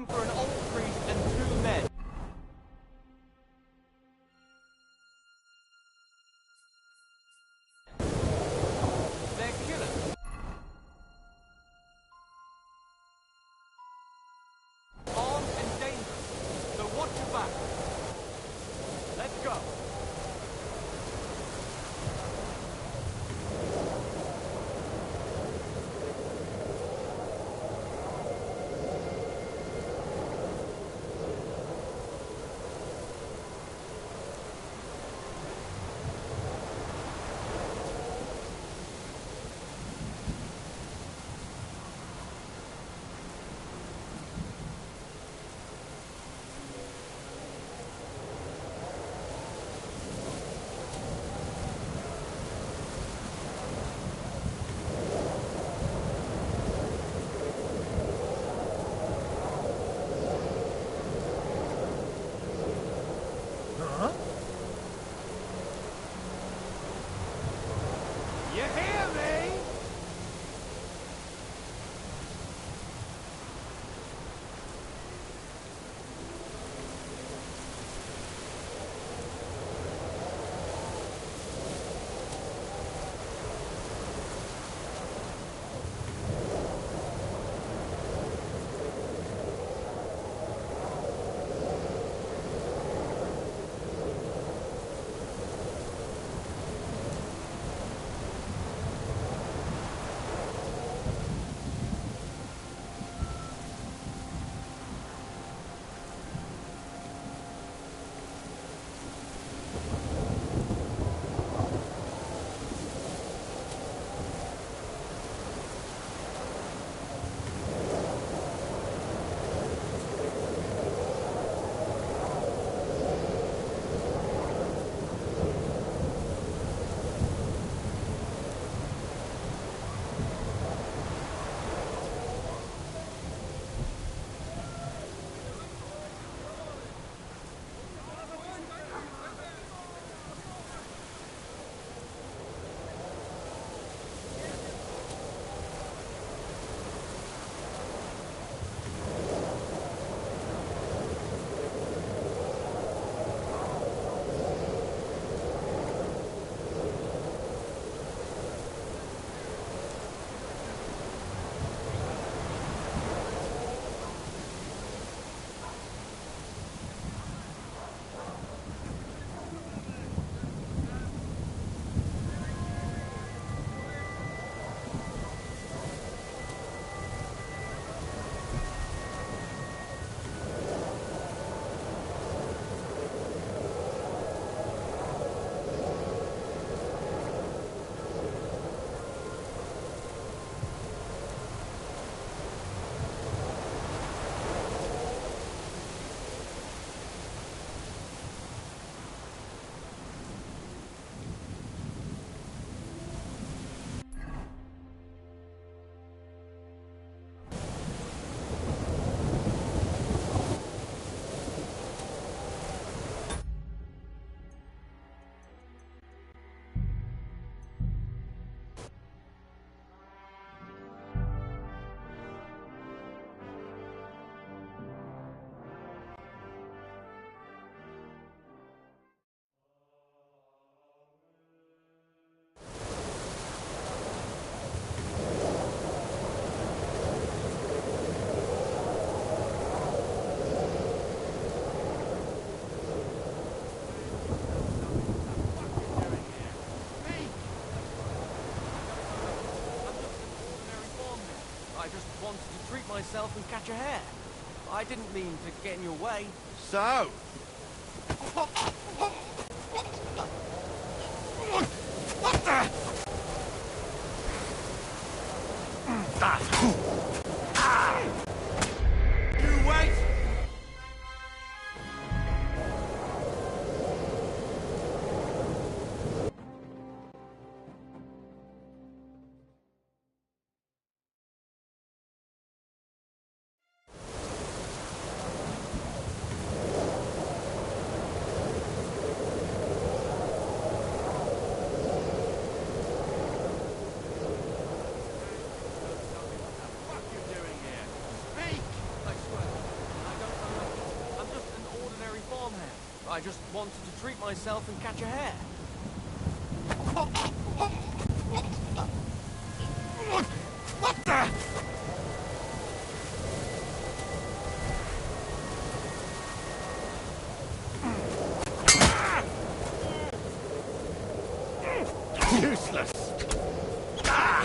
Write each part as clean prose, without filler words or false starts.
looking for an old priest and 2 men. They're killers. Armed and dangerous. So watch your back. Let's go. You hear me? I just wanted to treat myself and catch a hare. I didn't mean to get in your way. So? What the? You wait! I just wanted to treat myself and catch a hare. What the? Useless.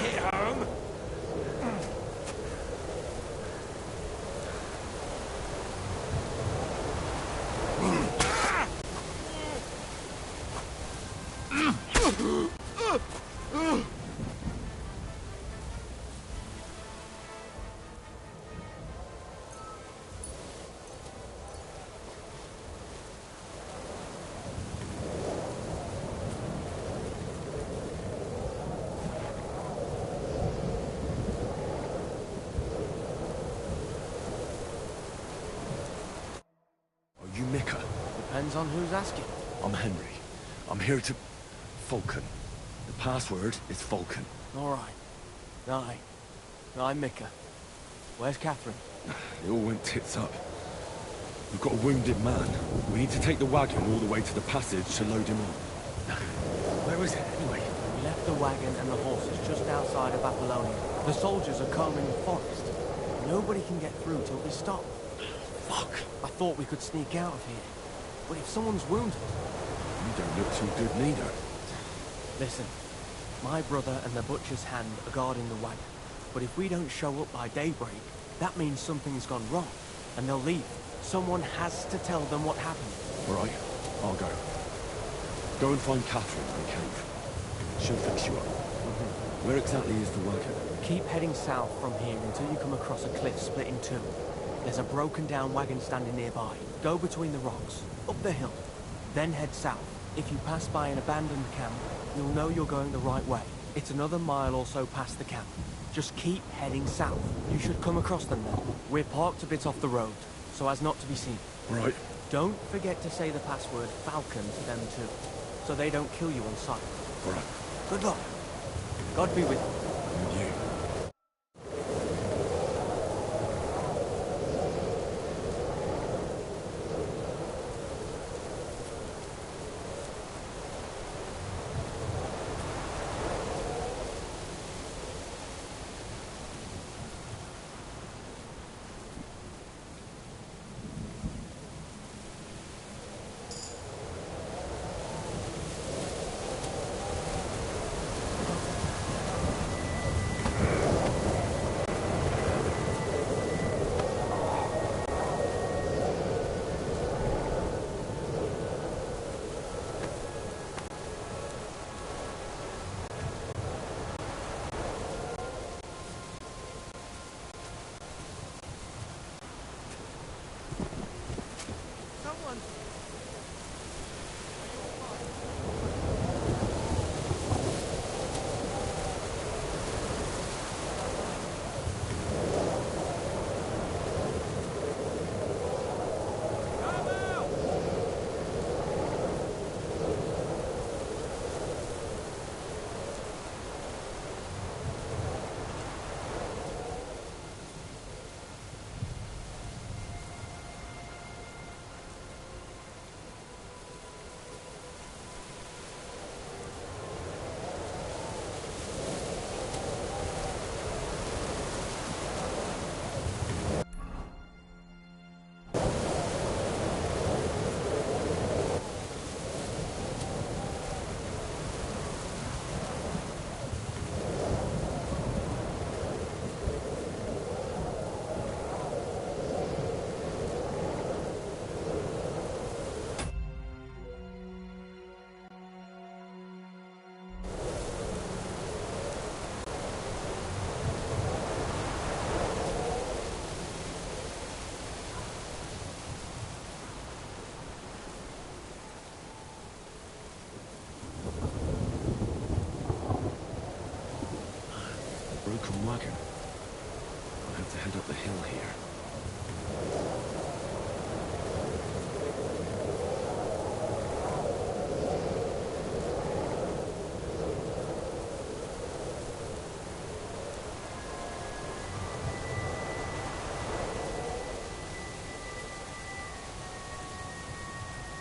Hit home. You Mika? Depends on who's asking. I'm Henry. I'm here to... Falcon. The password is Falcon. All right. I'm Mika. Where's Catherine? It all went tits up. We've got a wounded man. We need to take the wagon all the way to the passage to load him on. Where is it, anyway? We left the wagon and the horses just outside of Apollonia. The soldiers are combing the forest. Nobody can get through till we stop. Fuck! I thought we could sneak out of here. But if someone's wounded... You don't look too good neither. Listen, my brother and the butcher's hand are guarding the wagon. But if we don't show up by daybreak, that means something's gone wrong. And they'll leave. Someone has to tell them what happened. All right, I'll go. Go and find Catherine in the cave. She'll fix you up. Where exactly is the wagon? Keep heading south from here until you come across a cliff split in two. There's a broken down wagon standing nearby. Go between the rocks, up the hill, then head south. If you pass by an abandoned camp, you'll know you're going the right way. It's another mile or so past the camp. Just keep heading south. You should come across them then. We're parked a bit off the road, so as not to be seen. Right. Don't forget to say the password Falcon to them too, so they don't kill you on sight. All right. Good luck. God be with you. And you.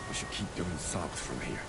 We should keep going south from here.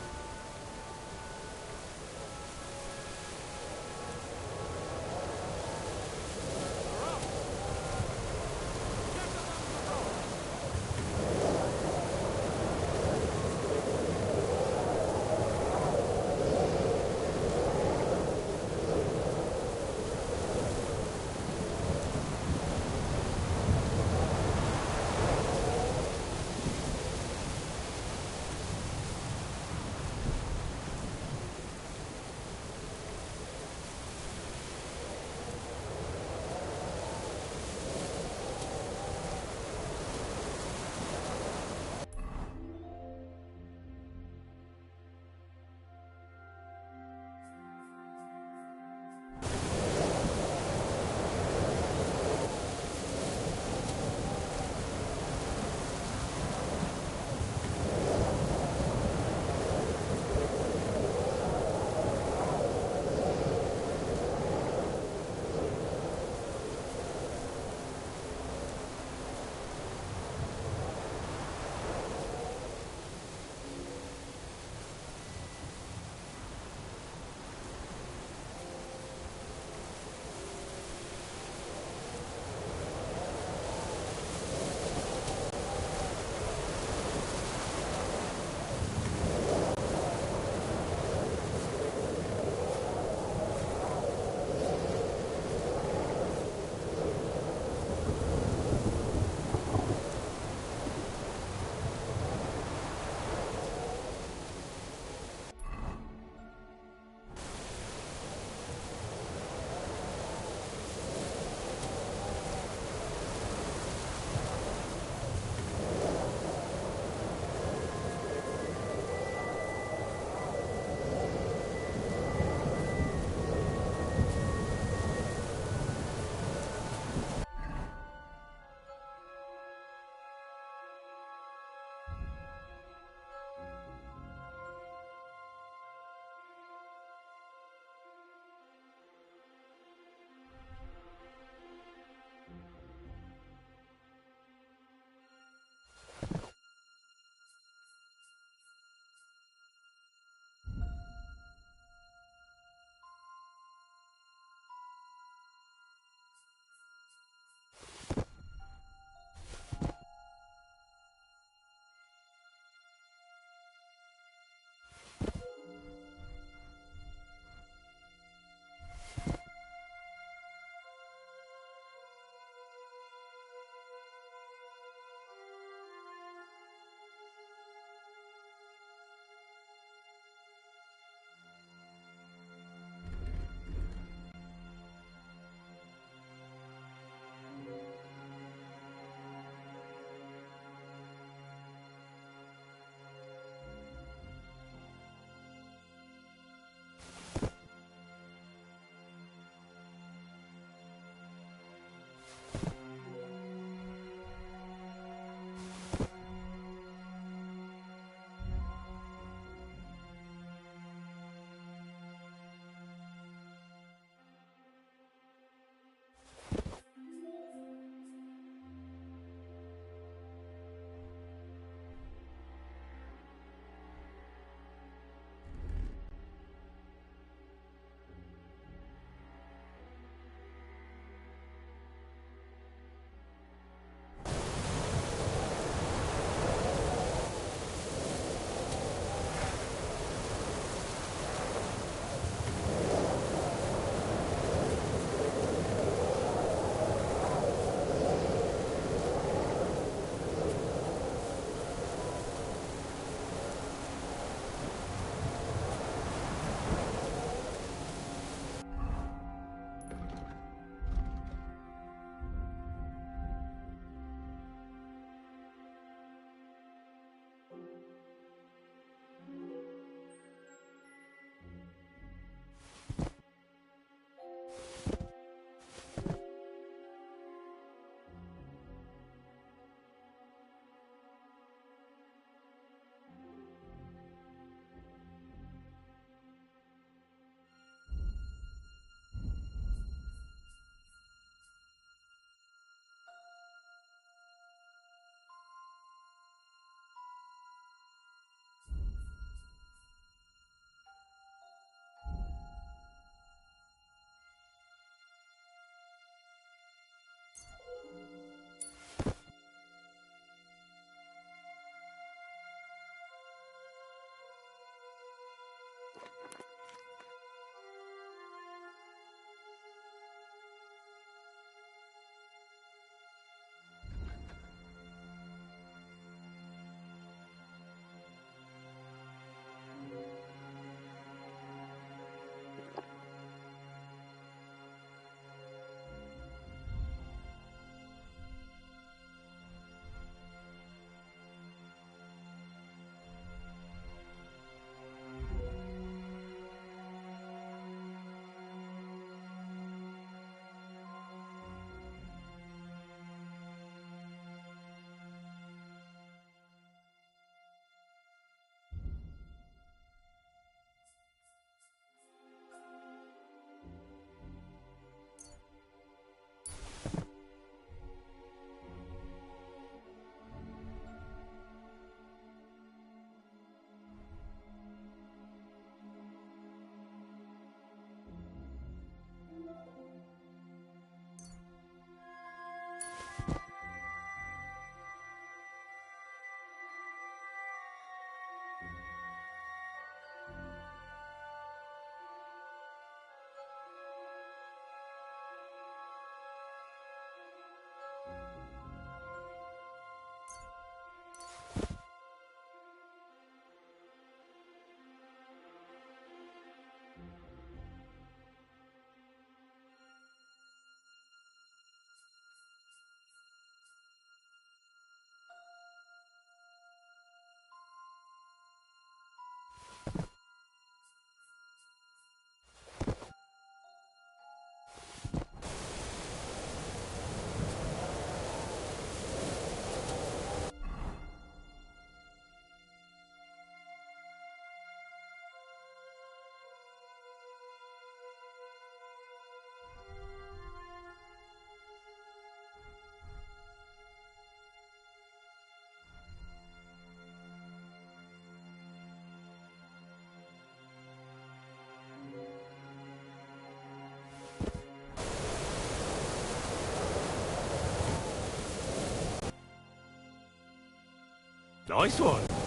Nice one.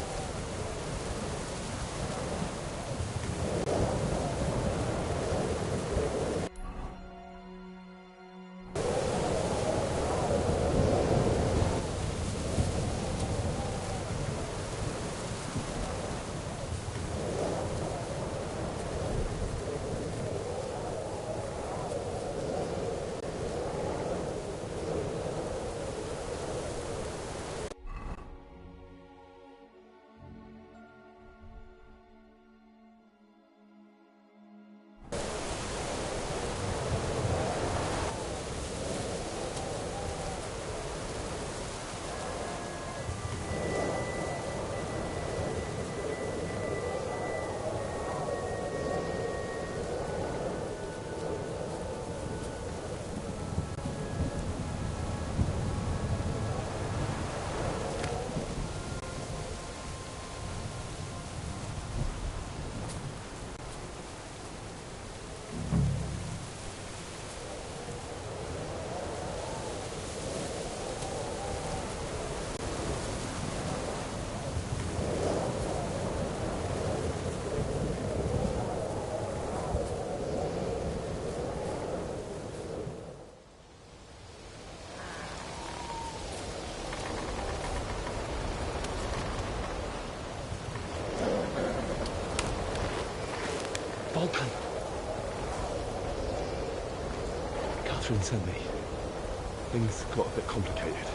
Vulcan. Catherine sent me. Things got a bit complicated.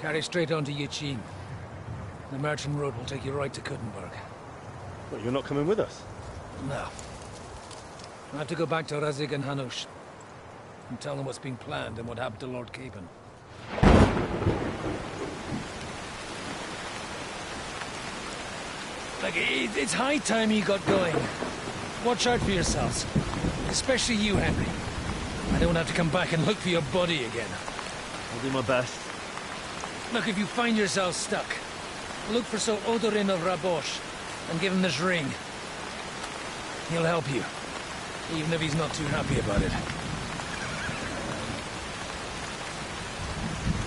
Carry straight on to Yichin. The merchant road will take you right to Kuttenberg. What, you're not coming with us? No. I have to go back to Razig and Hanush and tell them what's been planned and what happened to Lord Capen. Look, it's high time you got going. Watch out for yourselves. Especially you, Henry. I don't have to come back and look for your body again. I'll do my best. Look, if you find yourself stuck, look for Sir Odorin of Rabosh and give him this ring. He'll help you, even if he's not too happy about it.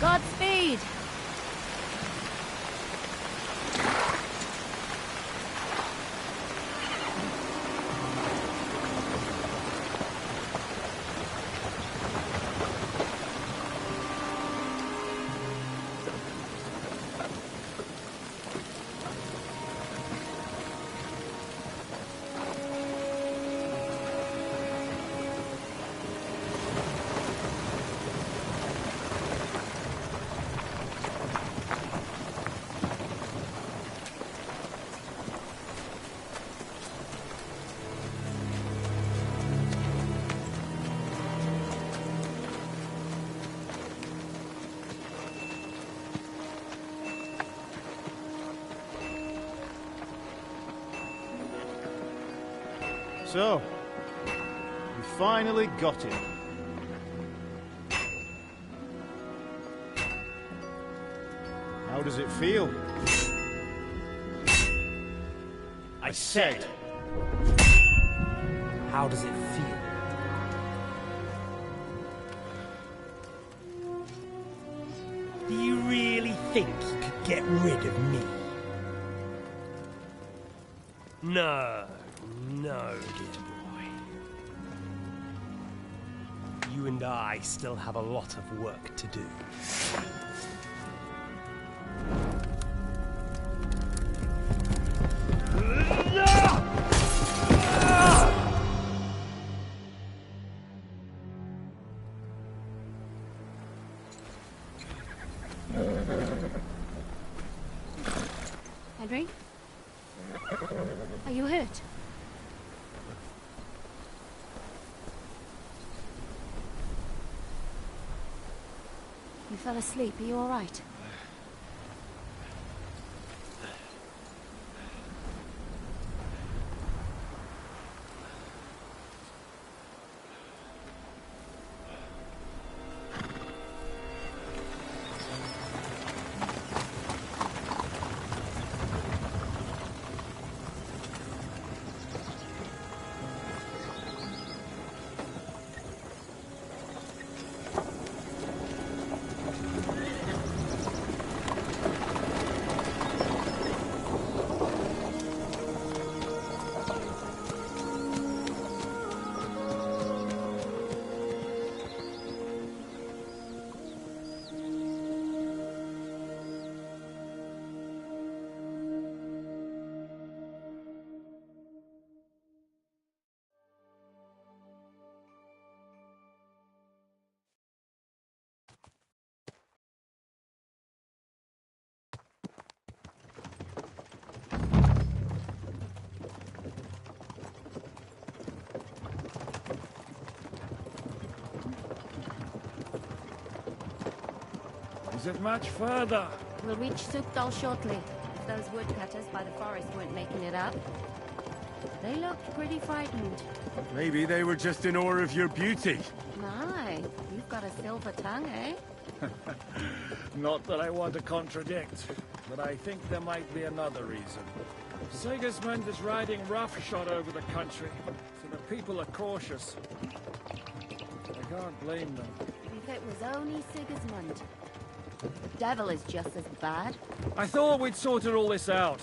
Godspeed! So, we finally got him. How does it feel? I said, How does it feel? Do you really think you could get rid of me? No, no, dear boy. You and I still have a lot of work to do. Are you hurt? You fell asleep. Are you all right? Is it much further? We'll reach Sukdal shortly. If those woodcutters by the forest weren't making it up. They looked pretty frightened. Maybe they were just in awe of your beauty. My, you've got a silver tongue, eh? Not that I want to contradict, but I think there might be another reason. Sigismund is riding roughshod over the country, so the people are cautious. I can't blame them. If it was only Sigismund. The devil is just as bad. I thought we'd sorted all this out.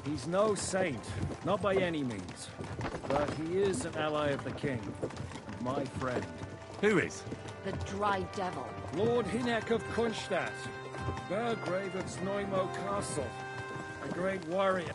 He's no saint, not by any means. But he is an ally of the king. My friend. Who is? The dry devil. Lord Hinek of Kunstadt, Burgrave at Snoimo Castle. A great warrior.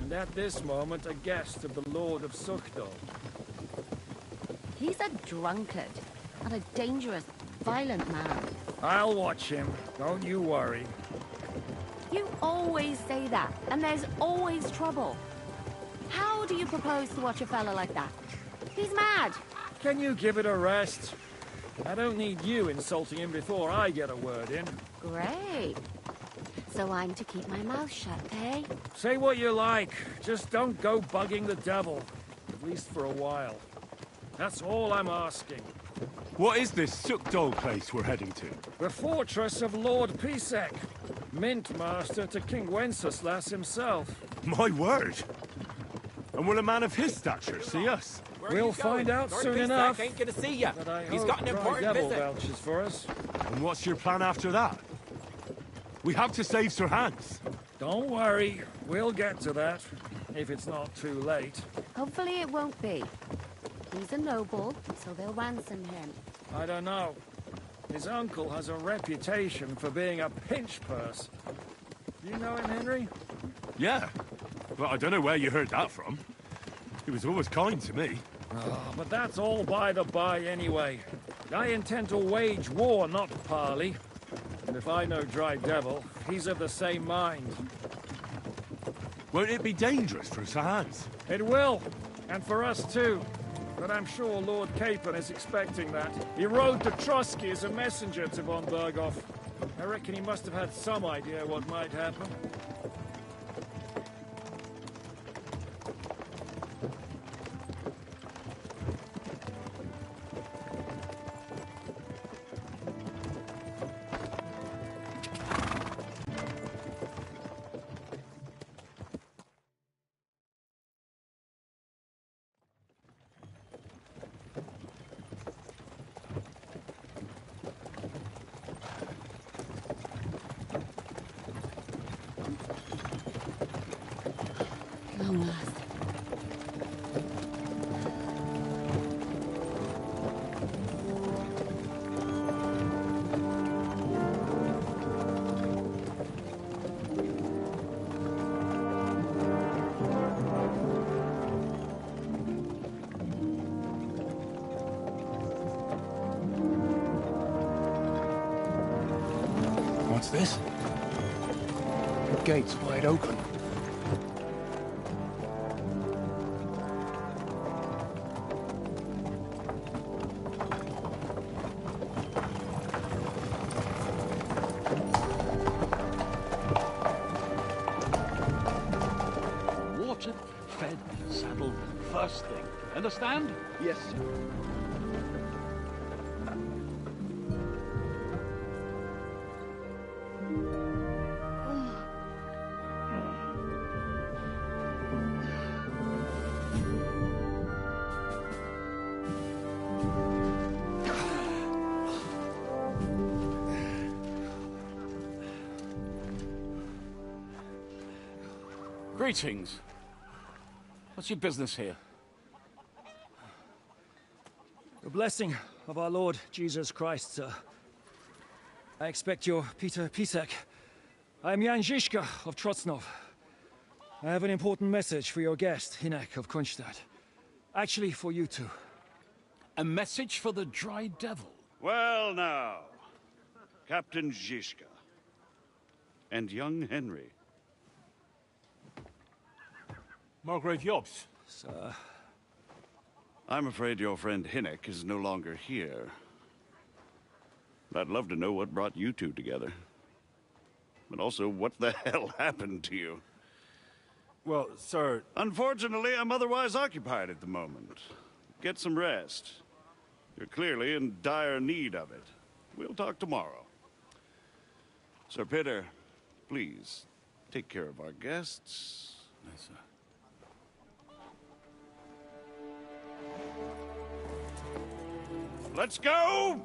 and at this moment a guest of the Lord of Sukdol. He's a drunkard and a dangerous, violent man. I'll watch him, don't you worry. You always say that, and there's always trouble. How do you propose to watch a fella like that? He's mad. Can you give it a rest? I don't need you insulting him before I get a word in. Great. So I'm to keep my mouth shut, eh? Say what you like, just don't go bugging the devil. At least for a while. That's all I'm asking. What is this Sukdol place we're heading to? The fortress of Lord Pisek, Mint Master to King Wenceslas himself. My word! And will a man of his stature see us? We'll find out soon enough. Ain't gonna see ya. But I He's hope got an Dry important Devil visit. vouches for us. And what's your plan after that? We have to save Sir Hans. Don't worry, we'll get to that, if it's not too late. Hopefully it won't be. He's a noble, so they'll ransom him. I don't know. His uncle has a reputation for being a pinch purse. You know him, Henry? Yeah, but I don't know where you heard that from. He was always kind to me. Oh, but that's all by the by anyway. I intend to wage war, not parley. And if I know Dry Devil, he's of the same mind. Won't it be dangerous for Sir Hans? It will, and for us too. But I'm sure Lord Capon is expecting that. He rode to Trotsky as a messenger to von Berghoff. I reckon he must have had some idea what might happen. Long last. What's this? The gate's wide open. Watered, fed, saddled, first thing. Understand? Yes, sir. Greetings. What's your business here? The blessing of our Lord Jesus Christ, sir. I expect you're Peter Pisek. I'm Jan Žižka of Trocnov. I have an important message for your guest, Hinek of Kunstadt. Actually, for you two. A message for the Dry Devil. Well now, Captain Žižka. And young Henry. Margrave Jobs. Sir. I'm afraid your friend Hinek is no longer here. I'd love to know what brought you two together. But also, what the hell happened to you? Well, sir... Unfortunately, I'm otherwise occupied at the moment. Get some rest. You're clearly in dire need of it. We'll talk tomorrow. Sir Peter, please, take care of our guests. Yes, sir. Let's go!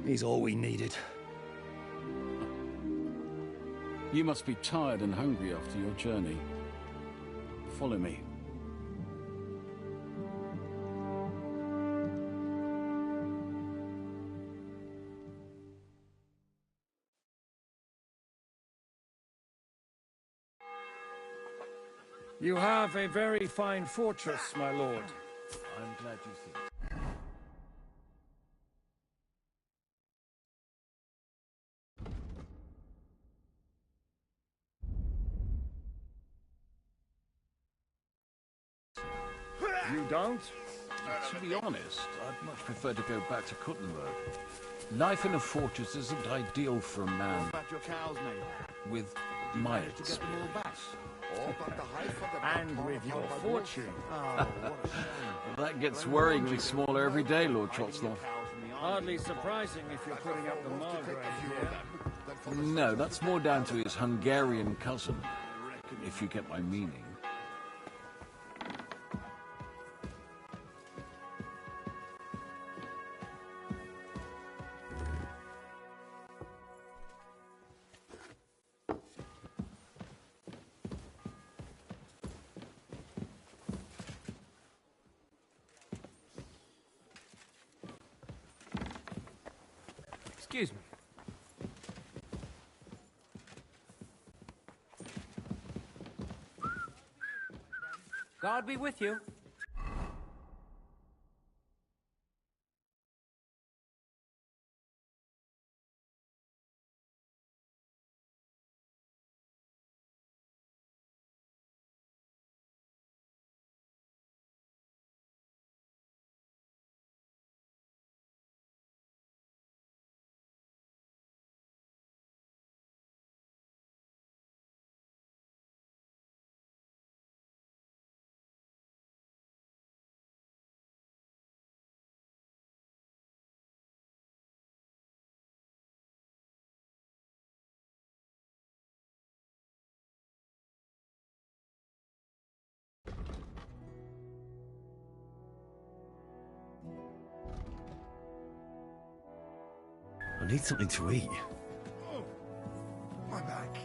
He's all we needed. You must be tired and hungry after your journey. Follow me. You have a very fine fortress, my lord. I'm glad you think. You don't? To be honest, I'd much prefer to go back to Kuttenberg. Life in a fortress isn't ideal for a man with my experience. And with your fortune. That gets worryingly smaller every day, Lord Trotslaw. Hardly surprising if you're putting up the Margrave here. No, that's more down to his Hungarian cousin, if you get my meaning. Excuse me. God be with you. I need something to eat. My back.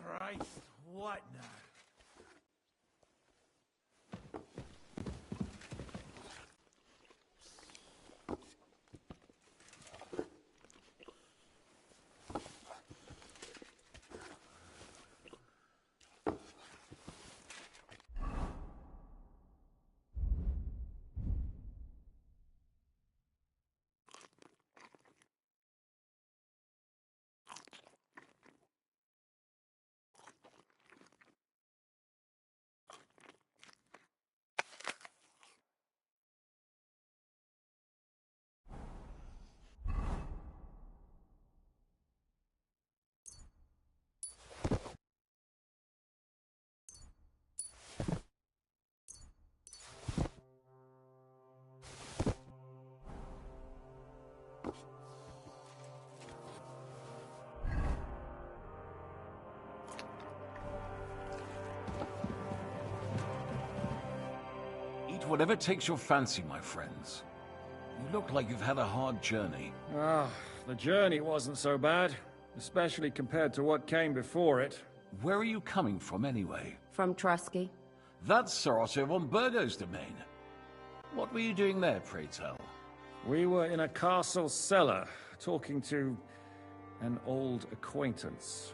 Christ, what now? Eat whatever takes your fancy, my friends. You look like you've had a hard journey. Ah, the journey wasn't so bad, especially compared to what came before it. Where are you coming from, anyway? From Trusky. That's Sir Otto von Burgo's domain. What were you doing there, pray tell? We were in a castle cellar, talking to an old acquaintance.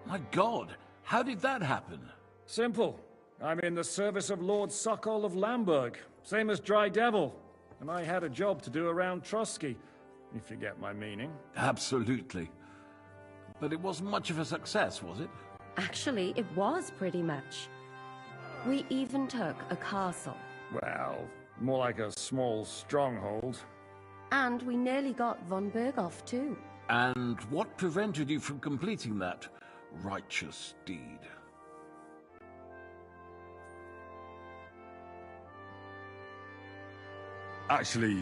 My God, how did that happen? Simple. I'm in the service of Lord Sokol of Lamberg, same as Dry Devil, and I had a job to do around Trusky, if you get my meaning. Absolutely. But it wasn't much of a success, was it? Actually, it was pretty much. We even took a castle. Well, more like a small stronghold. And we nearly got von Berghoff too. And what prevented you from completing that righteous deed? Actually,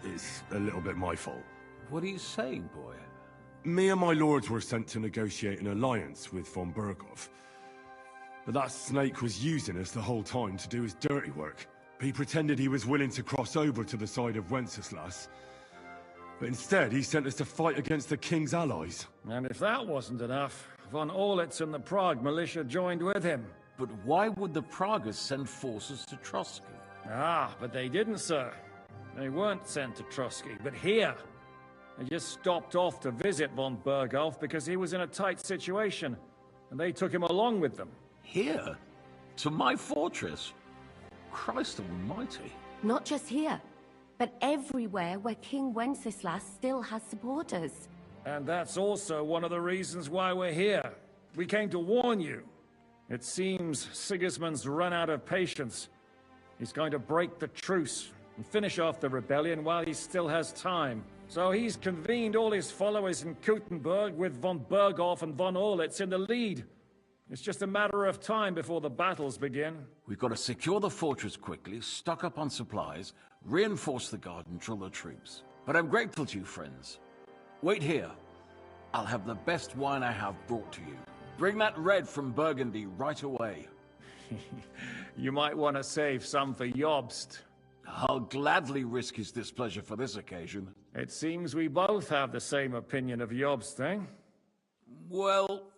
it's a little bit my fault. What are you saying, boy? Me and my lords were sent to negotiate an alliance with von Berghoff. But that snake was using us the whole time to do his dirty work. He pretended he was willing to cross over to the side of Wenceslas. But instead, he sent us to fight against the king's allies. And if that wasn't enough, von Orlitz and the Prague militia joined with him. But why would the Praguers send forces to Trotsky? Ah, but they didn't, sir. They weren't sent to Trotsky, but here. They just stopped off to visit von Berghoff because he was in a tight situation, and they took him along with them. Here? To my fortress? Christ almighty. Not just here, but everywhere where King Wenceslas still has supporters. And that's also one of the reasons why we're here. We came to warn you. It seems Sigismund's run out of patience. He's going to break the truce and finish off the rebellion while he still has time. So he's convened all his followers in Kuttenberg with von Berghoff and von Orlitz in the lead. It's just a matter of time before the battles begin. We've got to secure the fortress quickly, stock up on supplies, reinforce the guard and drill the troops. But I'm grateful to you, friends. Wait here. I'll have the best wine I have brought to you. Bring that red from Burgundy right away. You might want to save some for Jobst. I'll gladly risk his displeasure for this occasion. It seems we both have the same opinion of Jobst, eh? Well,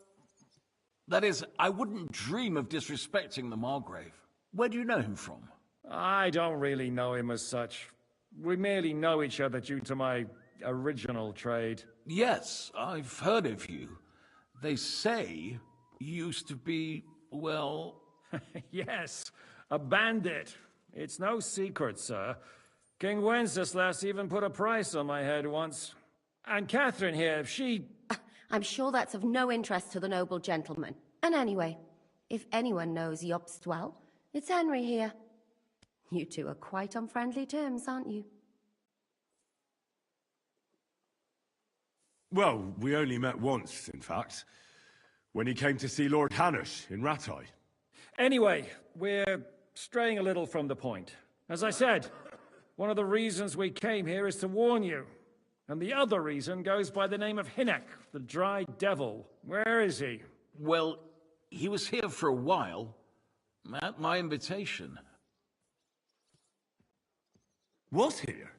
that is, I wouldn't dream of disrespecting the Margrave. Where do you know him from? I don't really know him as such. We merely know each other due to my original trade. Yes, I've heard of you. They say you used to be, well... Yes, a bandit. It's no secret, sir. King Wenceslas even put a price on my head once. And Catherine here, she... I'm sure that's of no interest to the noble gentleman. And anyway, if anyone knows Jobst well, it's Henry here. You two are quite on friendly terms, aren't you? Well, we only met once, in fact. When he came to see Lord Hanush in Rattay. Anyway, we're straying a little from the point. As I said, one of the reasons we came here is to warn you. And the other reason goes by the name of Hinek, the Dry Devil. Where is he? Well, he was here for a while, at my invitation. Was here?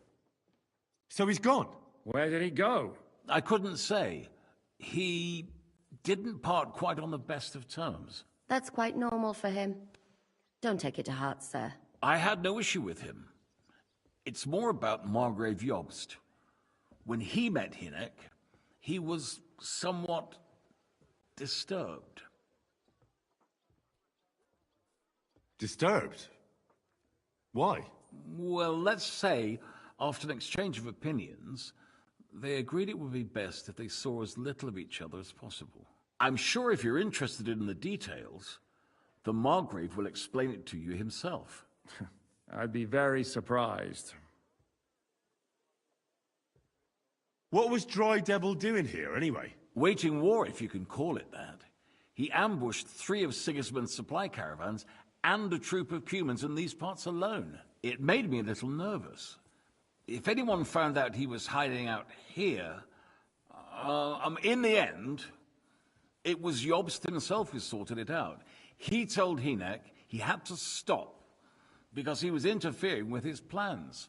So he's gone? Where did he go? I couldn't say. He didn't part quite on the best of terms. That's quite normal for him. Don't take it to heart, sir. I had no issue with him. It's more about Margrave Jobst. When he met Hinek, he was somewhat disturbed. Disturbed? Why? Well, let's say, after an exchange of opinions, they agreed it would be best if they saw as little of each other as possible. I'm sure if you're interested in the details, the Margrave will explain it to you himself. I'd be very surprised. What was Dry Devil doing here, anyway? Waging war, if you can call it that. He ambushed 3 of Sigismund's supply caravans and a troop of Cumans in these parts alone. It made me a little nervous. If anyone found out he was hiding out here, in the end, it was Jobst himself who sorted it out. He told Hinek he had to stop because he was interfering with his plans.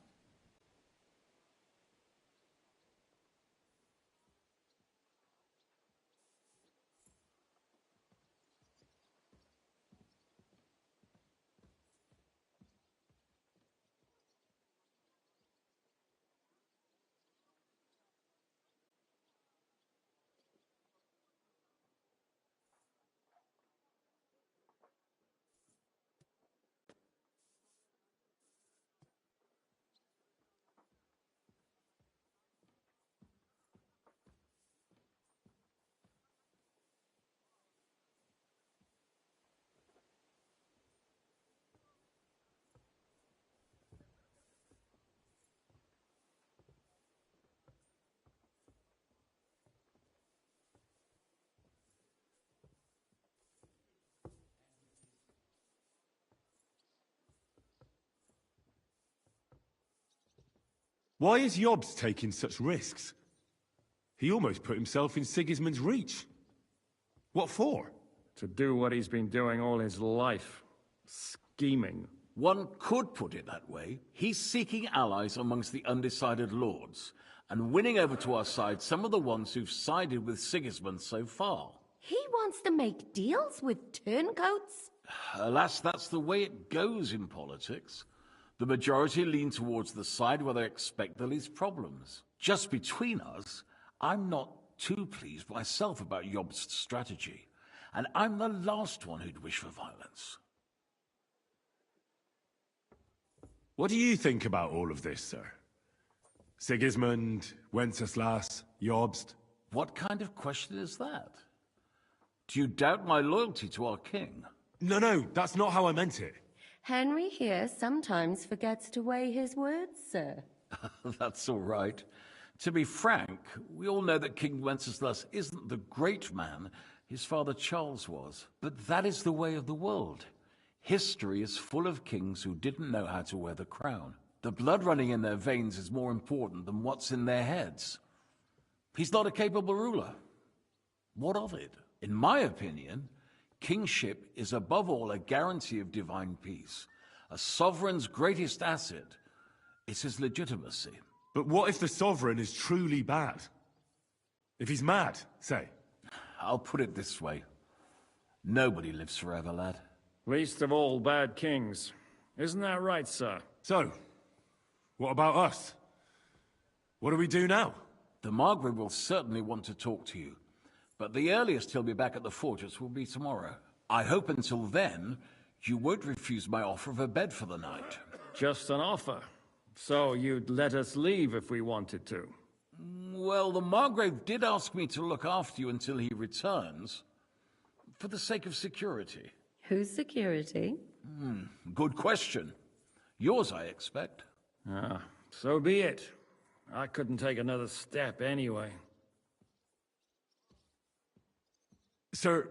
Why is Jobst taking such risks? He almost put himself in Sigismund's reach. What for? To do what he's been doing all his life. Scheming. One could put it that way. He's seeking allies amongst the undecided lords, and winning over to our side some of the ones who've sided with Sigismund so far. He wants to make deals with turncoats? Alas, that's the way it goes in politics. The majority lean towards the side where they expect the least problems. Just between us, I'm not too pleased myself about Jobst's strategy, and I'm the last one who'd wish for violence. What do you think about all of this, sir? Sigismund, Wenceslas, Jobst? What kind of question is that? Do you doubt my loyalty to our king? No, that's not how I meant it. Henry here sometimes forgets to weigh his words, sir. That's all right. To be frank, we all know that King Wenceslas isn't the great man his father Charles was. But that is the way of the world. History is full of kings who didn't know how to wear the crown. The blood running in their veins is more important than what's in their heads. He's not a capable ruler. What of it? In my opinion, kingship is above all a guarantee of divine peace. A sovereign's greatest asset is his legitimacy. But what if the sovereign is truly bad? If he's mad, say? I'll put it this way. Nobody lives forever, lad. Least of all bad kings. Isn't that right, sir? So, what about us? What do we do now? The Margrave will certainly want to talk to you, but the earliest he'll be back at the fortress will be tomorrow. I hope until then, you won't refuse my offer of a bed for the night. Just an offer. So you'd let us leave if we wanted to? Well, the Margrave did ask me to look after you until he returns, for the sake of security. Whose security? Good question. Yours, I expect. So be it. I couldn't take another step anyway. Sir,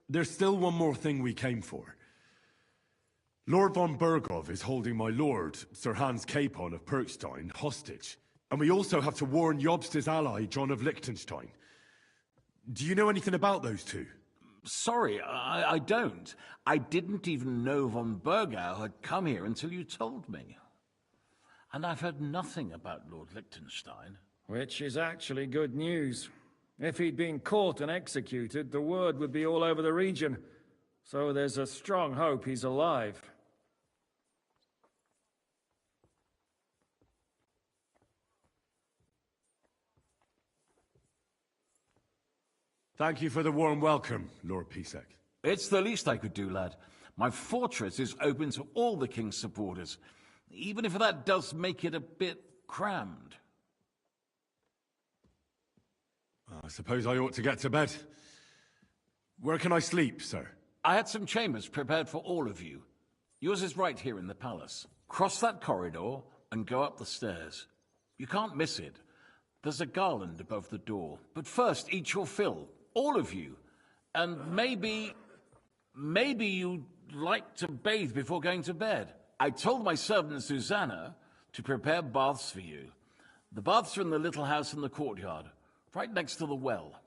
there's still one more thing we came for. Lord von Bergov is holding my lord, Sir Hans Capon of Perkstein, hostage. And we also have to warn Jobst's ally, John of Liechtenstein. Do you know anything about those two? Sorry, I don't. I didn't even know von Bergau had come here until you told me. And I've heard nothing about Lord Liechtenstein. Which is actually good news. If he'd been caught and executed, the word would be all over the region. So there's a strong hope he's alive. Thank you for the warm welcome, Lord Pisek. It's the least I could do, lad. My fortress is open to all the king's supporters, even if that does make it a bit crammed. I suppose I ought to get to bed. Where can I sleep, sir? I had some chambers prepared for all of you. Yours is right here in the palace. Cross that corridor and go up the stairs. You can't miss it. There's a garland above the door. But first, eat your fill. All of you. And maybe you'd like to bathe before going to bed. I told my servant Susanna to prepare baths for you. The baths are in the little house in the courtyard, right next to the well.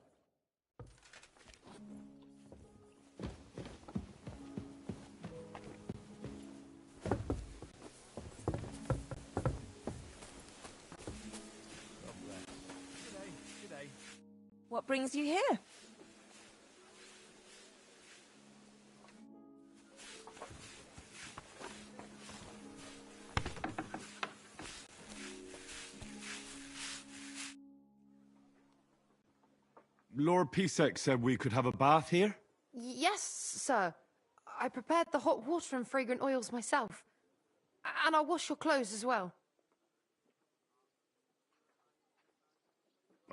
What brings you here? Lord Pisek said we could have a bath here? Yes, sir. I prepared the hot water and fragrant oils myself. And I'll wash your clothes as well.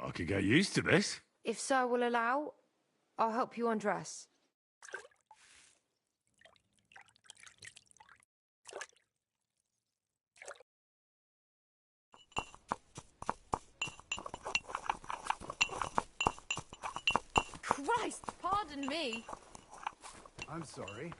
I could get used to this. If sir will allow, I'll help you undress. Christ, pardon me. I'm sorry.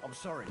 I'm sorry.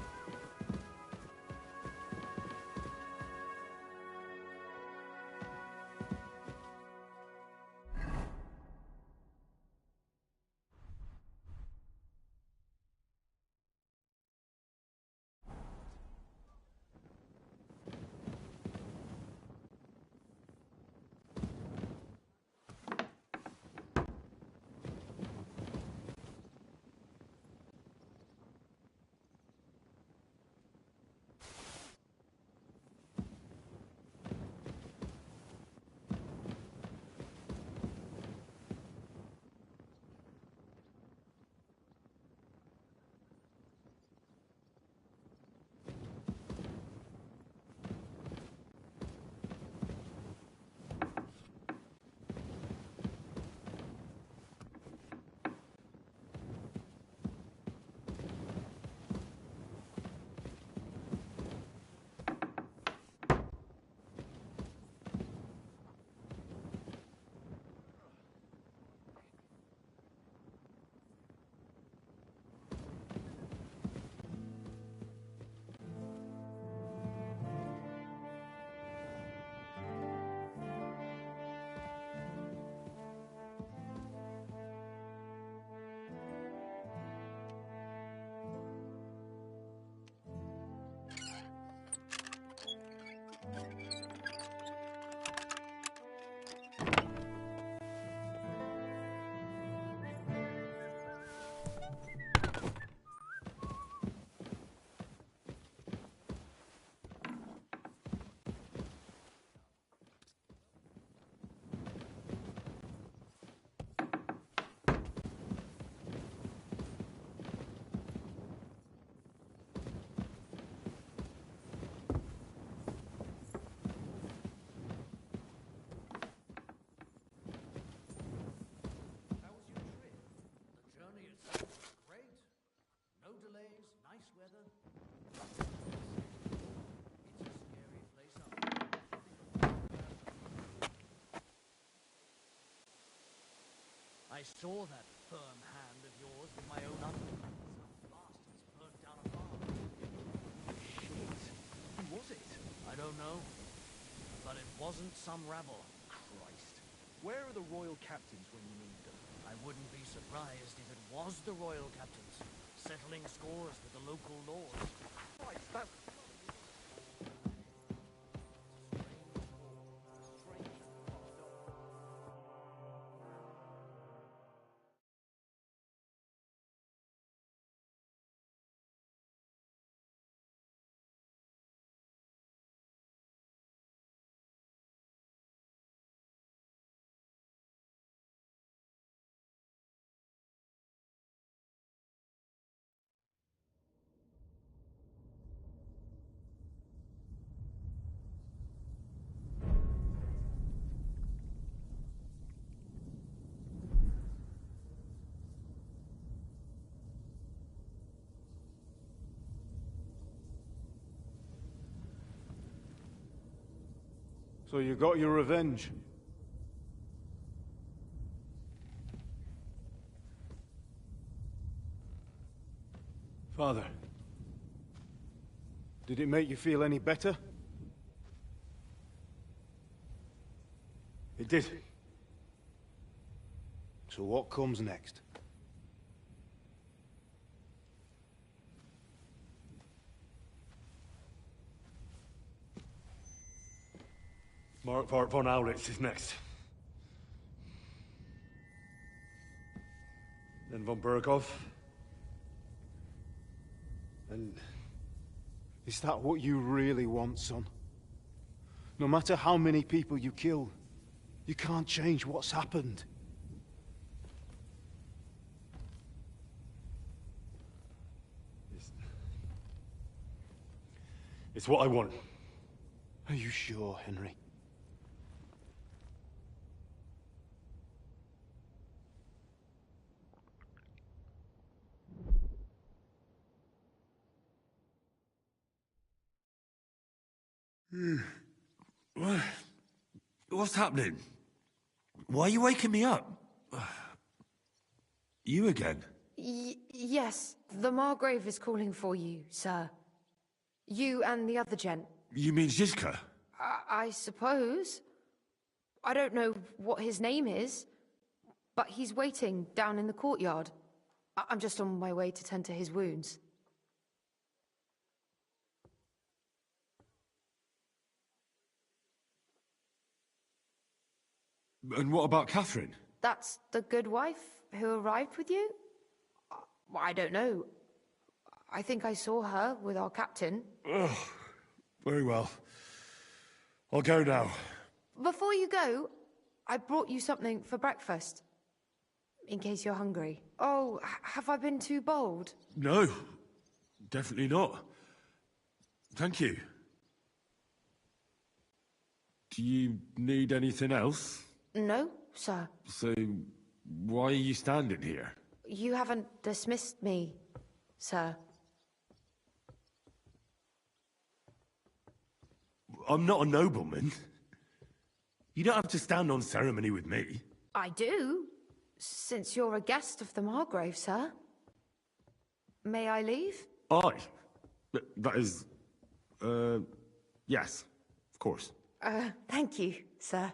I saw that firm hand of yours with my own eyes. Some bastards burnt down a farm. Shit. Who was it? I don't know. But it wasn't some rabble. Christ. Where are the royal captains when you need them? I wouldn't be surprised if it was the royal captains, settling scores with the local lords. Christ, that's... So you got your revenge? Father, did it make you feel any better? It did. So what comes next? Mark von Aulitz is next. Then von Berghoff. And is that what you really want, son? No matter how many people you kill, you can't change what's happened. It's what I want. Are you sure, Henry? What's happening? Why are you waking me up? You again? Yes, the Margrave is calling for you, sir. You and the other gent. You mean Zizka? I suppose. I don't know what his name is, but he's waiting down in the courtyard. I'm just on my way to tend to his wounds. And what about Catherine? That's the good wife who arrived with you? I don't know. I think I saw her with our captain. Ugh. Very well. I'll go now. Before you go, I brought you something for breakfast. In case you're hungry. Oh, have I been too bold? No, definitely not. Thank you. Do you need anything else? No, sir. So, why are you standing here? You haven't dismissed me, sir. I'm not a nobleman. You don't have to stand on ceremony with me. I do, since you're a guest of the Margrave, sir. May I leave? That is... yes, of course. Thank you, sir.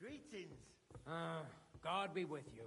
Greetings. God be with you.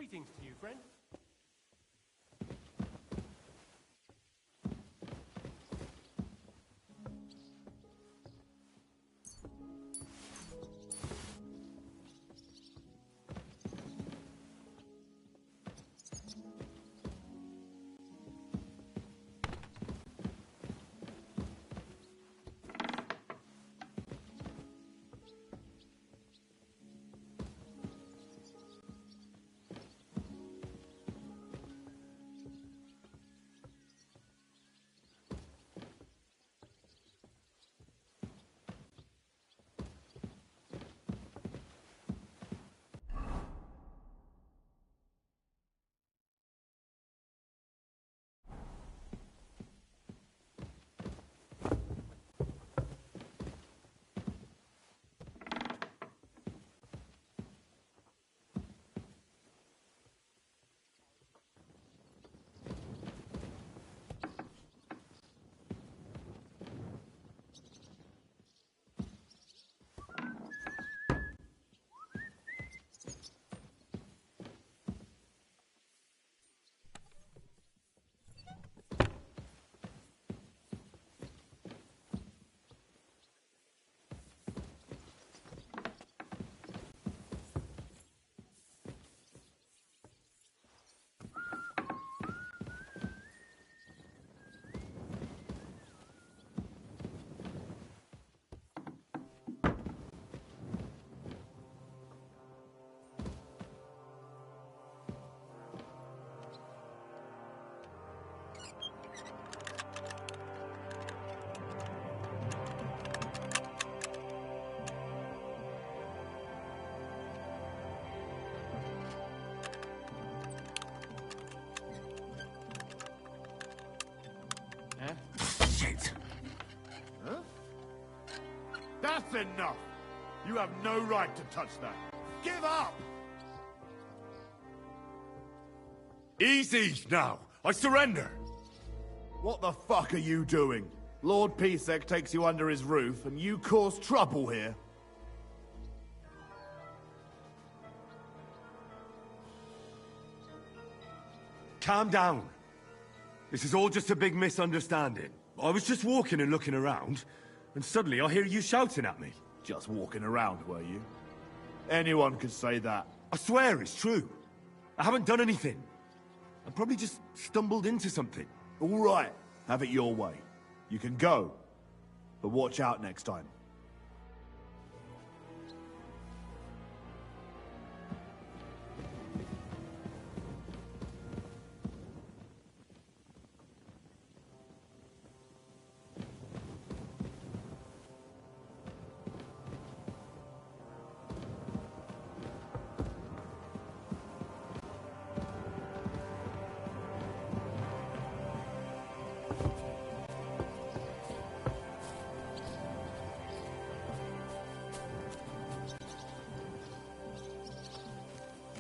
Greetings to you, friend. Shit! Huh? That's enough! You have no right to touch that. Give up! Easy now! I surrender! What the fuck are you doing? Lord Pisek takes you under his roof, and you cause trouble here. Calm down. This is all just a big misunderstanding. I was just walking and looking around, and suddenly I hear you shouting at me. Just walking around, were you? Anyone could say that. I swear it's true. I haven't done anything. I probably just stumbled into something. All right, have it your way. You can go, but watch out next time.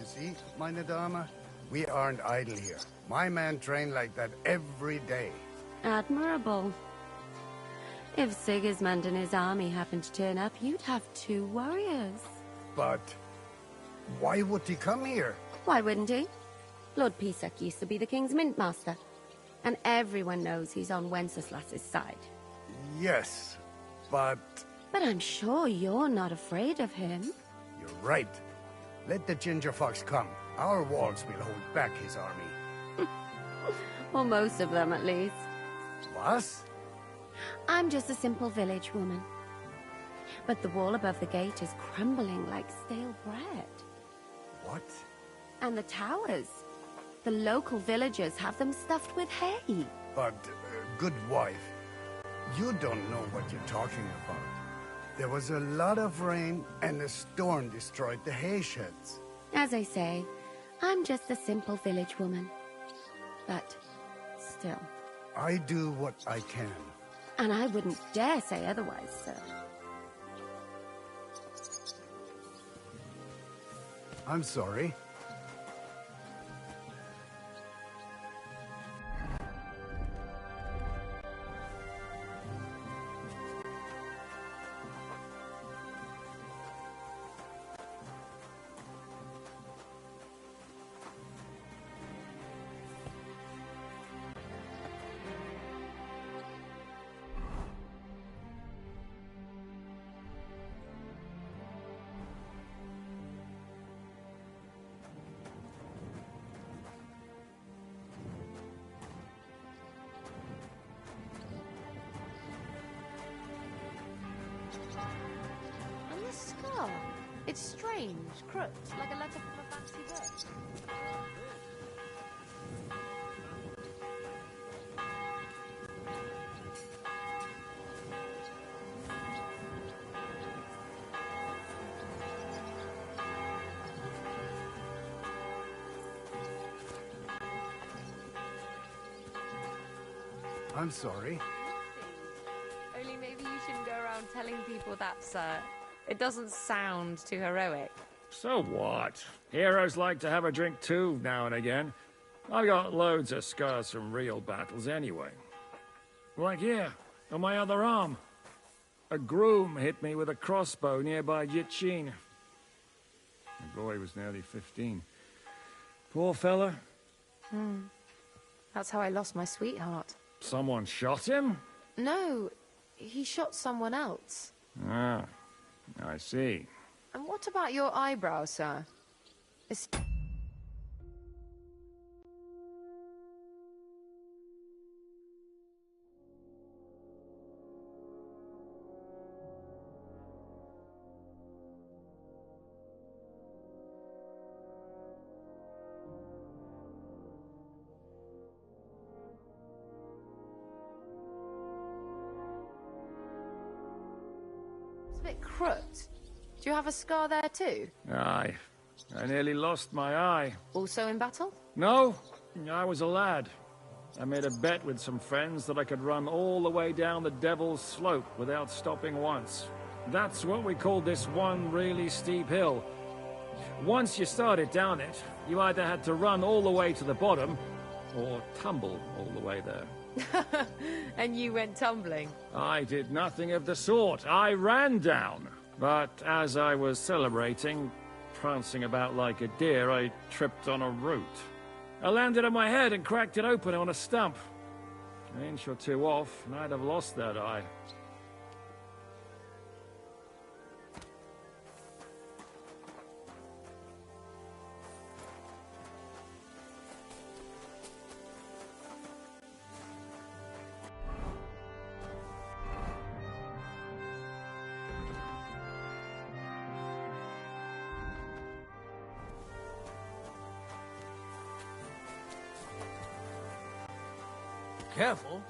See, meine Dame, we aren't idle here. My men train like that every day. Admirable. If Sigismund and his army happened to turn up, you'd have 2 warriors. But why would he come here? Why wouldn't he? Lord Pisek used to be the king's mint master, and everyone knows he's on Wenceslas's side. Yes, but... But I'm sure you're not afraid of him. You're right. Let the Ginger Fox come. Our walls will hold back his army. Well, most of them, at least. What? I'm just a simple village woman. But the wall above the gate is crumbling like stale bread. What? And the towers. The local villagers have them stuffed with hay. But, good wife, you don't know what you're talking about. There was a lot of rain, and a storm destroyed the hay sheds. As I say, I'm just a simple village woman. But, still. I do what I can. And I wouldn't dare say otherwise, sir. I'm sorry. And this scar. It's strange, crooked, like a letter from a fancy book. I'm sorry. Only maybe you shouldn't go around telling people that, sir. It doesn't sound too heroic. So what? Heroes like to have a drink too, now and again. I've got loads of scars from real battles anyway. Like here, on my other arm. A groom hit me with a crossbow nearby Yichin. The boy was nearly 15. Poor fella. That's how I lost my sweetheart. Someone shot him? No, he shot someone else. Ah, I see. And what about your eyebrow, sir? It's... a bit crooked. Do you have a scar there too? Aye. I nearly lost my eye. Also in battle? No, I was a lad. I made a bet with some friends that I could run all the way down the Devil's Slope without stopping once. That's what we called this one really steep hill. Once you started down it, you either had to run all the way to the bottom, or tumble all the way there. And you went tumbling? I did nothing of the sort. I ran down. But as I was celebrating, prancing about like a deer, I tripped on a root. I landed on my head and cracked it open on a stump. An inch or two off, and I'd have lost that eye. Careful.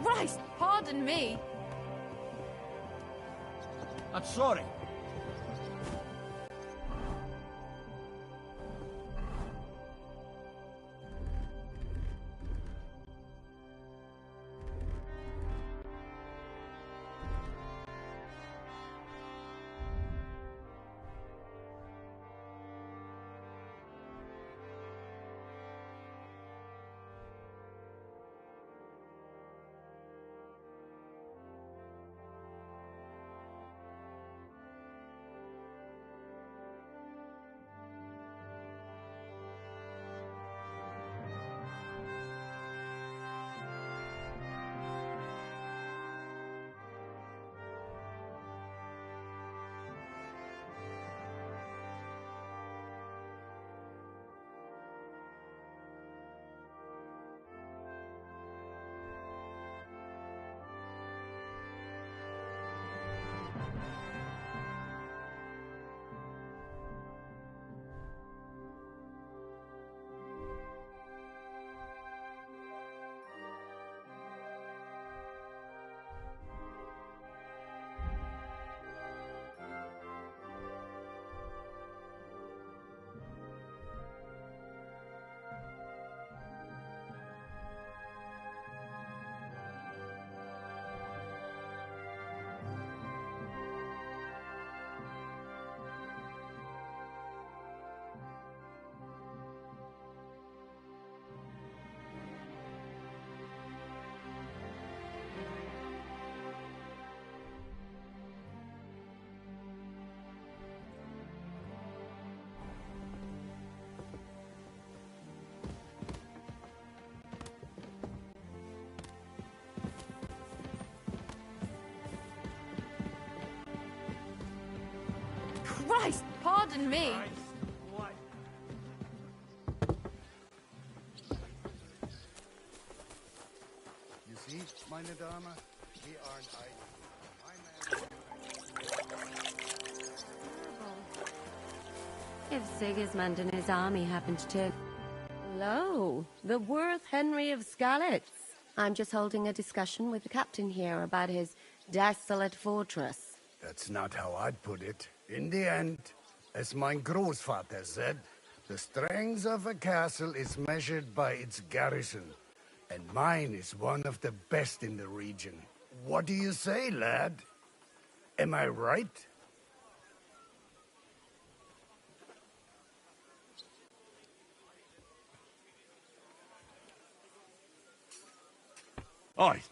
Christ, pardon me. I'm sorry. Christ, pardon me. You see, meine Dame, we aren't idle. If Sigismund and his army happen to turn... Hello, the worth Henry of Skalitz. I'm just holding a discussion with the captain here about his desolate fortress. That's not how I'd put it. In the end, as mein Großvater said, the strength of a castle is measured by its garrison. And mine is one of the best in the region. What do you say, lad? Am I right? Aye.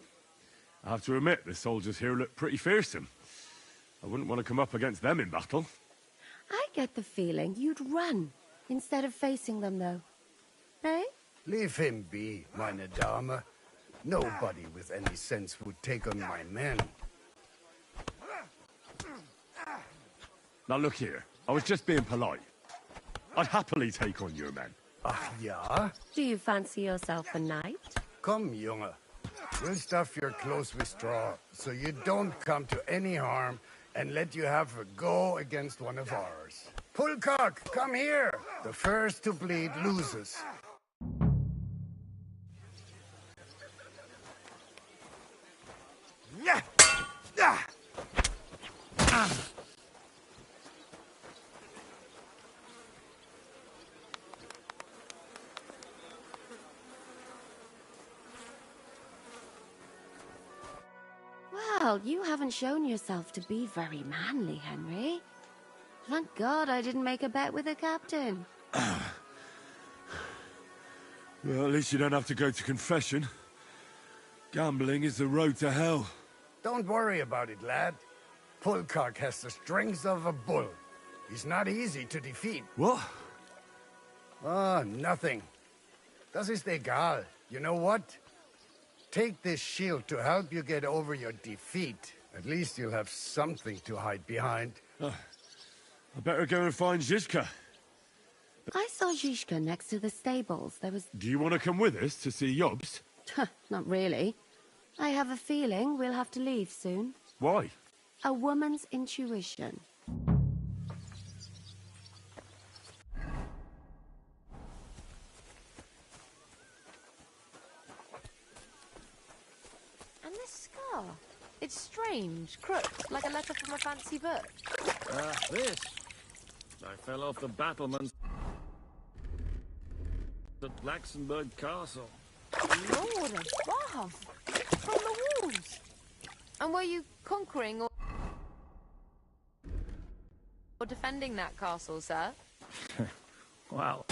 I have to admit, the soldiers here look pretty fearsome. I wouldn't want to come up against them in battle. I get the feeling you'd run instead of facing them, though. Eh? Leave him be, meine Dame. Nobody with any sense would take on my men. Now look here, I was just being polite. I'd happily take on your men. Ach ja? Do you fancy yourself a knight? Come, Junge. We'll stuff your clothes with straw, so you don't come to any harm, and let you have a go against one of ours. Pullcock, come here! The first to bleed loses. Well, you haven't shown yourself to be very manly, Henry. Thank God I didn't make a bet with the captain. Well, at least you don't have to go to confession. Gambling is the road to hell. Don't worry about it, lad. Pullcock has the strength of a bull. He's not easy to defeat. What? Ah, nothing. Das ist egal. You know what? Take this shield to help you get over your defeat. At least you'll have something to hide behind. I better go and find Zizka. I saw Zizka next to the stables. There was... Do you want to come with us to see Yobst? Not really. I have a feeling we'll have to leave soon. Why? A woman's intuition. And this scar? It's strange, crooked, like a letter from a fancy book. This. I fell off the battlements at Laxenburg Castle. Lord above! From the walls! And were you conquering or defending that castle, sir? Wow.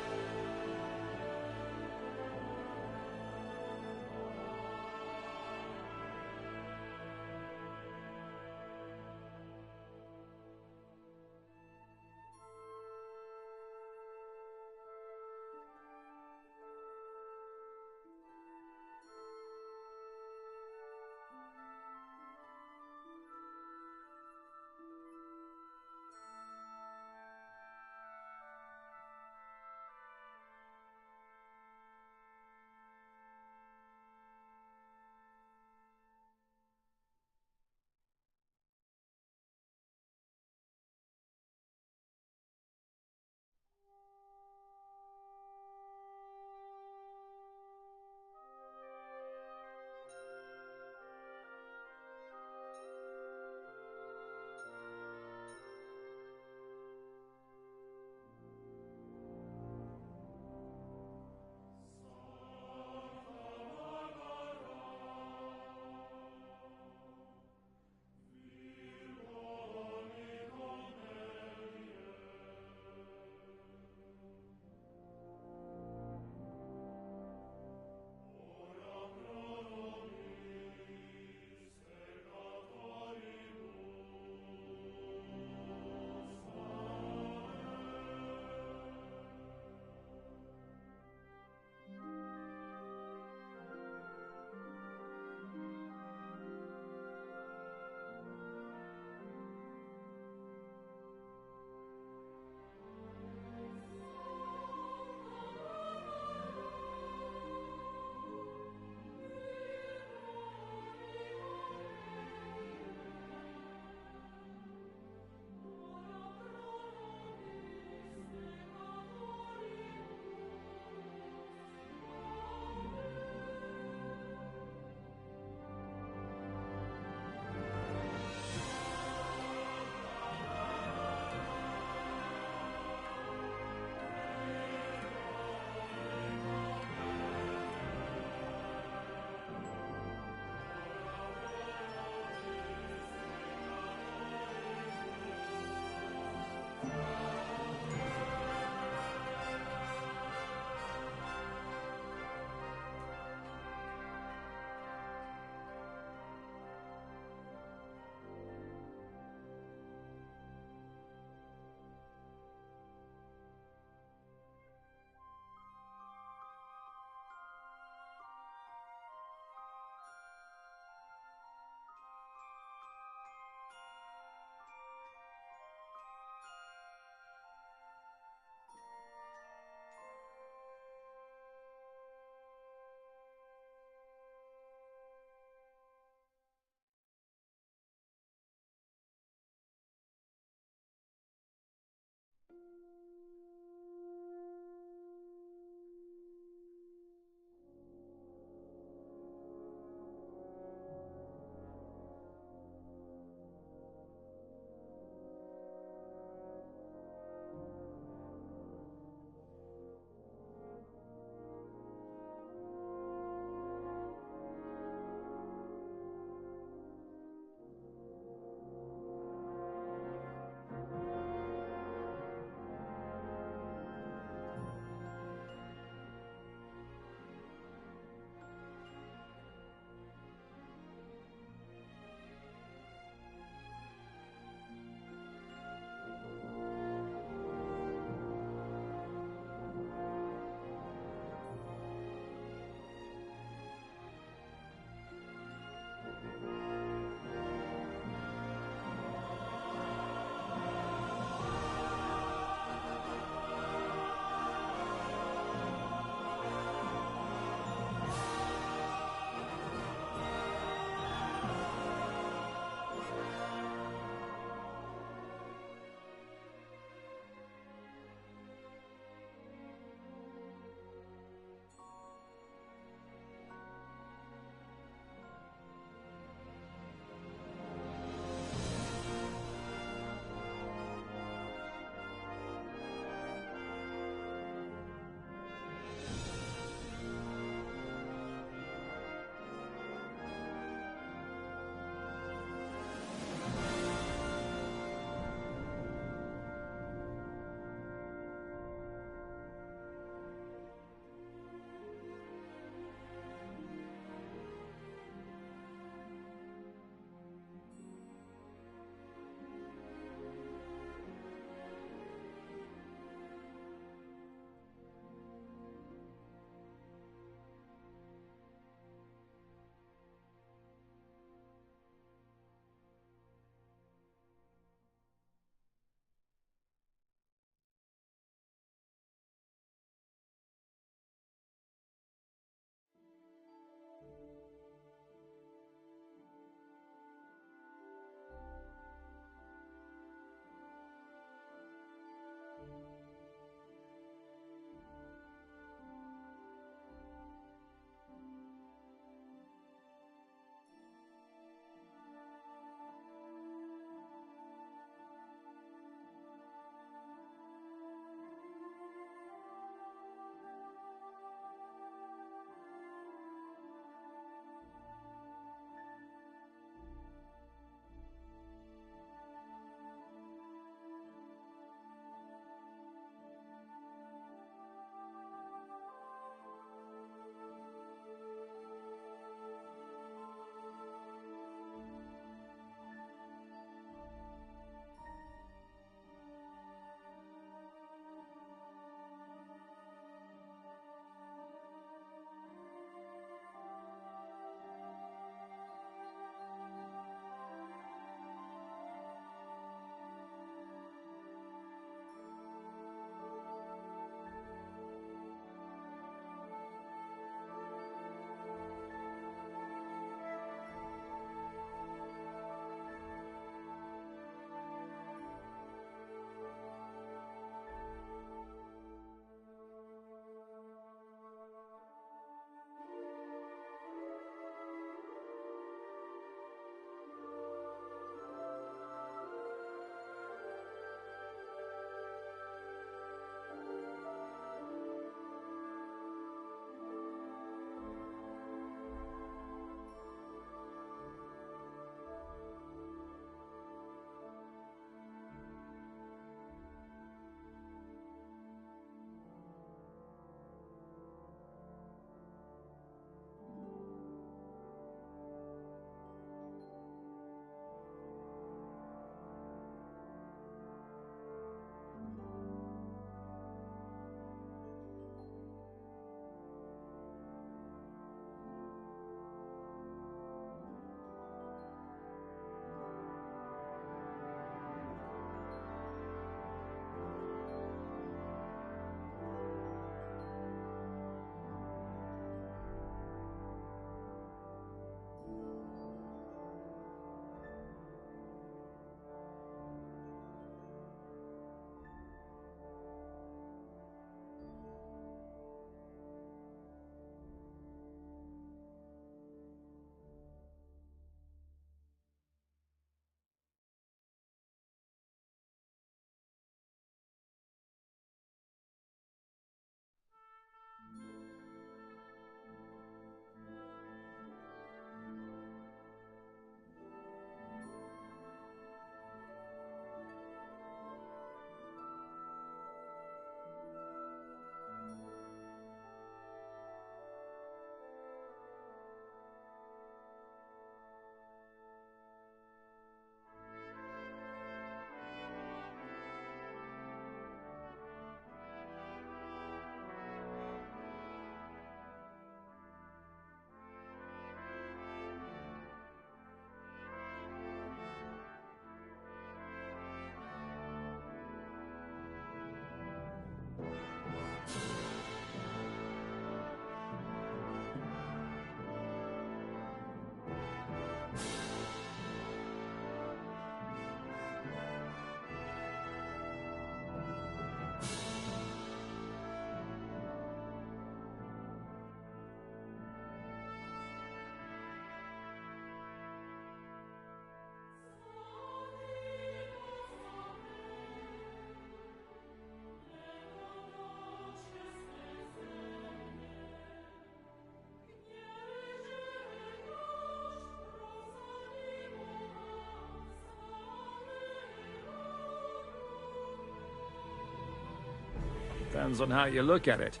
Depends on how you look at it.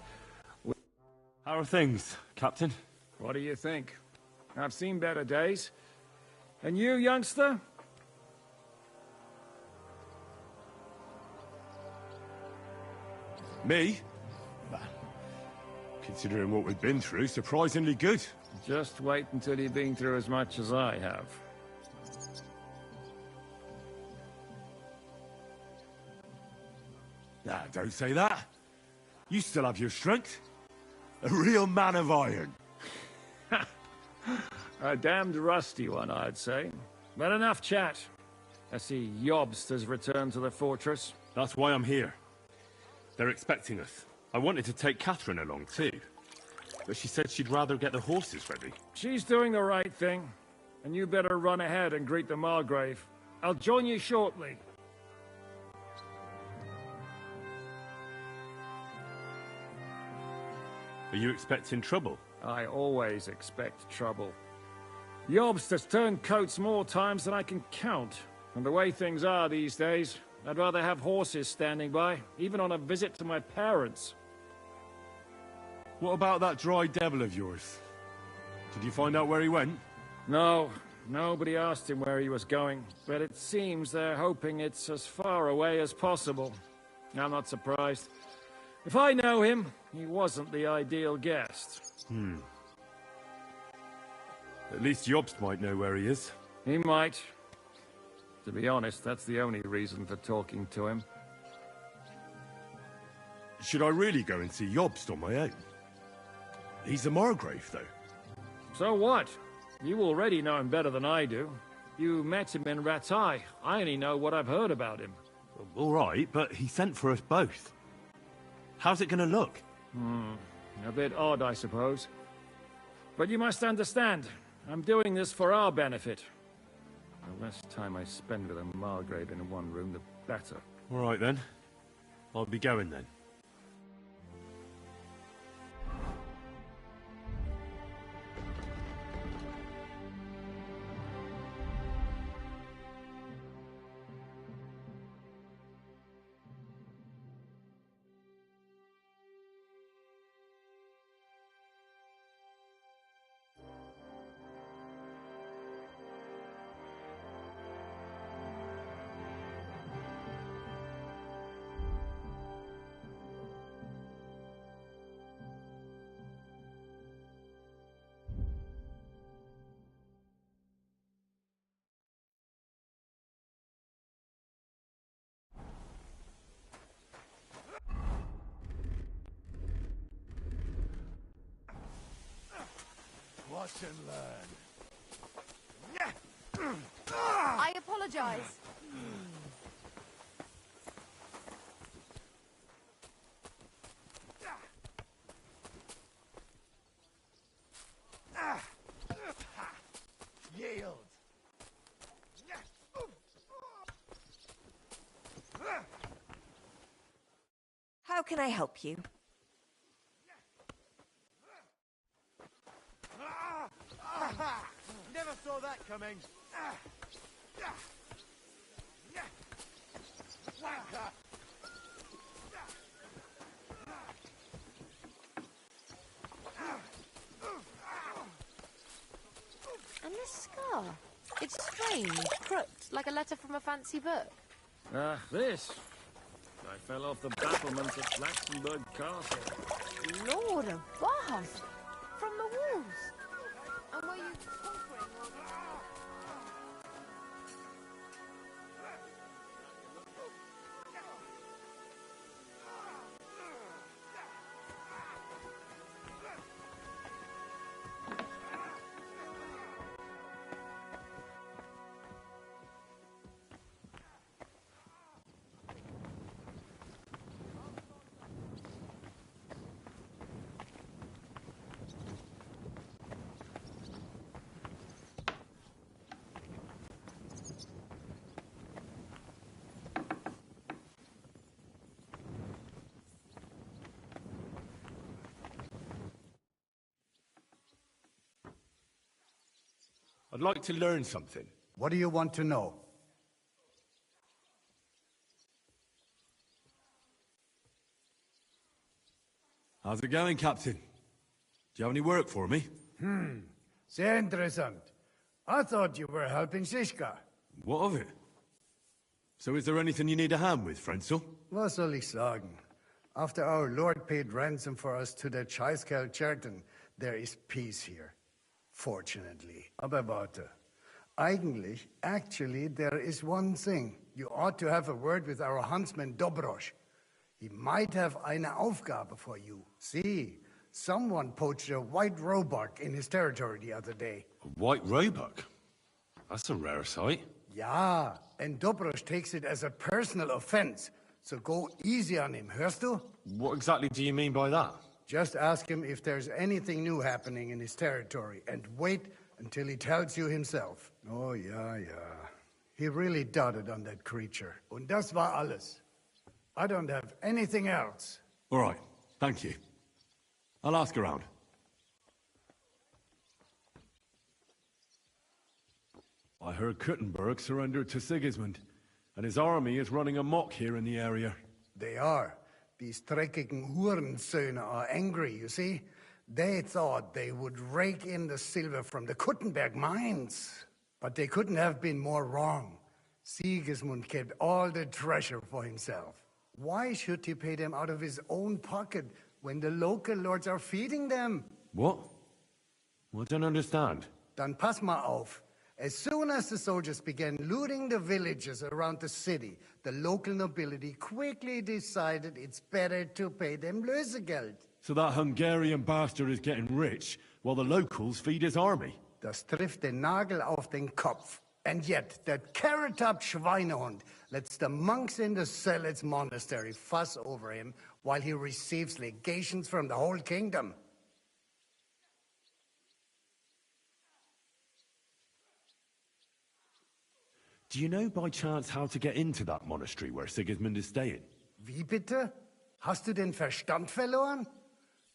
How are things, Captain? What do you think? I've seen better days. And you, youngster? Me? Well, considering what we've been through, surprisingly good. Just wait until you've been through as much as I have. Nah, don't say that. You still have your strength. A real man of iron. A damned rusty one, I'd say. But enough chat. I see Jobst has returned to the fortress. That's why I'm here. They're expecting us. I wanted to take Catherine along too, but she said she'd rather get the horses ready. She's doing the right thing, and you better run ahead and greet the Margrave. I'll join you shortly. Are you expecting trouble? I always expect trouble. Jobst has turned coats more times than I can count. And the way things are these days, I'd rather have horses standing by, even on a visit to my parents. What about that dry devil of yours? Did you find out where he went? No, nobody asked him where he was going, but it seems they're hoping it's as far away as possible. I'm not surprised. If I know him, he wasn't the ideal guest. At least Jobst might know where he is. He might. To be honest, that's the only reason for talking to him. Should I really go and see Jobst on my own? He's a Margrave, though. So what? You already know him better than I do. You met him in Rattay. I only know what I've heard about him. All right, but he sent for us both. How's it gonna look? A bit odd, I suppose. But you must understand, I'm doing this for our benefit. The less time I spend with a Margrave in one room, the better. All right, then. I'll be going, then. Watch and learn. I apologize. Yield. How can I help you? Never saw that coming. And this scar. It's strange, crooked, like a letter from a fancy book. This. I fell off the battlements at Flaxenberg Castle. Lord above! From the walls! And were you conquering all the... I'd like to learn something. What do you want to know? How's it going, Captain? Do you have any work for me? Sehr interessant. I thought you were helping Siska. What of it? So is there anything you need a hand with, Frenzel? Was soll ich sagen? After our Lord paid ransom for us to the Chaiskel Cherton, there is peace here. Fortunately. Aber warte. Actually, there is one thing. You ought to have a word with our huntsman Dobrosch. He might have eine Aufgabe for you. See, someone poached a white roebuck in his territory the other day. A white roebuck? That's a rare sight. Ja, and Dobrosch takes it as a personal offense. So go easy on him, hörst du? What exactly do you mean by that? Just ask him if there's anything new happening in his territory, and wait until he tells you himself. Oh, ja. He really doted on that creature. Und das war alles. I don't have anything else. All right, thank you. I'll ask around. I heard Kuttenberg surrendered to Sigismund, and his army is running amok here in the area. They are. These dreckigen Hurensöhne are angry, you see? They thought they would rake in the silver from the Kuttenberg mines. But they couldn't have been more wrong. Sigismund kept all the treasure for himself. Why should he pay them out of his own pocket when the local lords are feeding them? What? I don't understand. Dann pass mal auf. As soon as the soldiers began looting the villages around the city, the local nobility quickly decided it's better to pay them Lösegeld. So that Hungarian bastard is getting rich, while the locals feed his army? Das trifft den Nagel auf den Kopf. And yet, that carrot-top Schweinehund lets the monks in the Zealots monastery fuss over him while he receives legations from the whole kingdom. Do you know by chance how to get into that monastery where Sigismund is staying? Wie bitte? Hast du den Verstand verloren?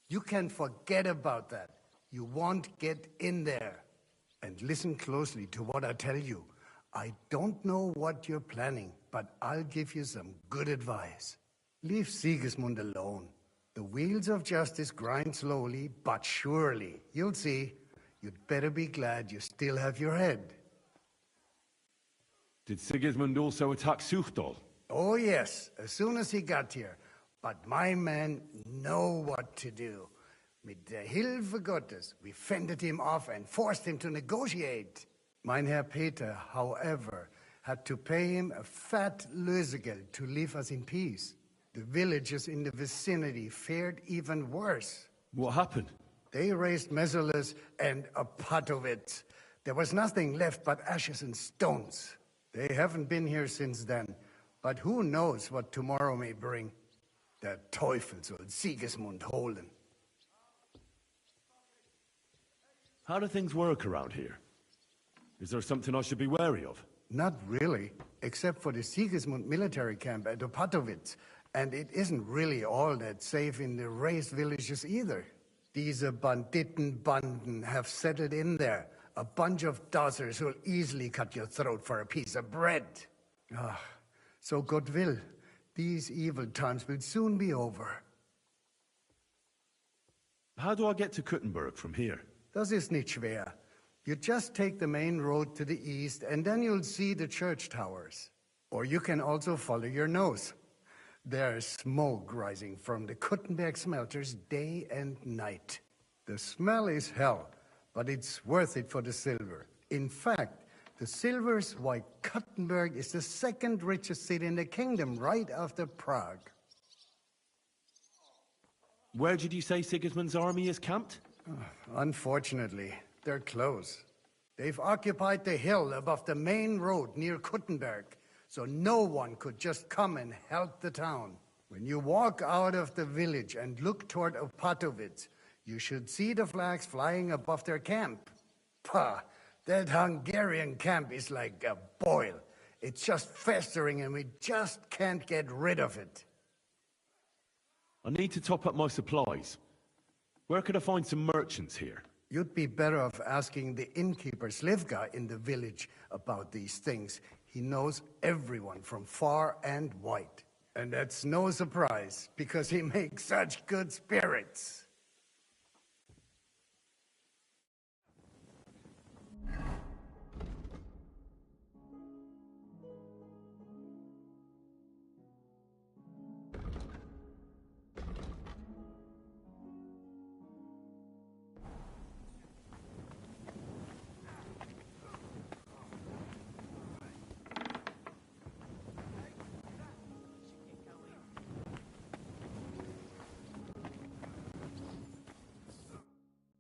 You can forget about that. You won't get in there. And listen closely to what I tell you. I don't know what you're planning, but I'll give you some good advice. Leave Sigismund alone. The wheels of justice grind slowly, but surely. You'll see. You'd better be glad you still have your head. Did Sigismund also attack Suchdol? Oh yes, as soon as he got here. But my men know what to do. Mit der Hilfe Gottes, we fended him off and forced him to negotiate. Mein Herr Peter, however, had to pay him a fat Lösegeld to leave us in peace. The villagers in the vicinity fared even worse. What happened? They raised Mesolas and Opatovitz. There was nothing left but ashes and stones. They haven't been here since then, but who knows what tomorrow may bring. Der Teufel soll Sigismund holen. How do things work around here? Is there something I should be wary of? Not really, except for the Sigismund military camp at Opatovitz. And it isn't really all that safe in the raised villages either. These Banditenbanden have settled in there. A bunch of dossers who'll easily cut your throat for a piece of bread. So God will. These evil times will soon be over. How do I get to Kuttenberg from here? Das ist nicht schwer. You just take the main road to the east, and then you'll see the church towers. Or you can also follow your nose. There's smoke rising from the Kuttenberg smelters day and night. The smell is hell, but it's worth it for the silver. In fact, the silver's why Kuttenberg is the second richest city in the kingdom, right after Prague. Where did you say Sigismund's army is camped? Unfortunately, they're close. They've occupied the hill above the main road near Kuttenberg, so no one could just come and help the town. When you walk out of the village and look toward Opatovitz, you should see the flags flying above their camp. Pah, that Hungarian camp is like a boil. It's just festering and we just can't get rid of it. I need to top up my supplies. Where could I find some merchants here? You'd be better off asking the innkeeper Slivka in the village about these things. He knows everyone from far and wide. And that's no surprise, because he makes such good spirits.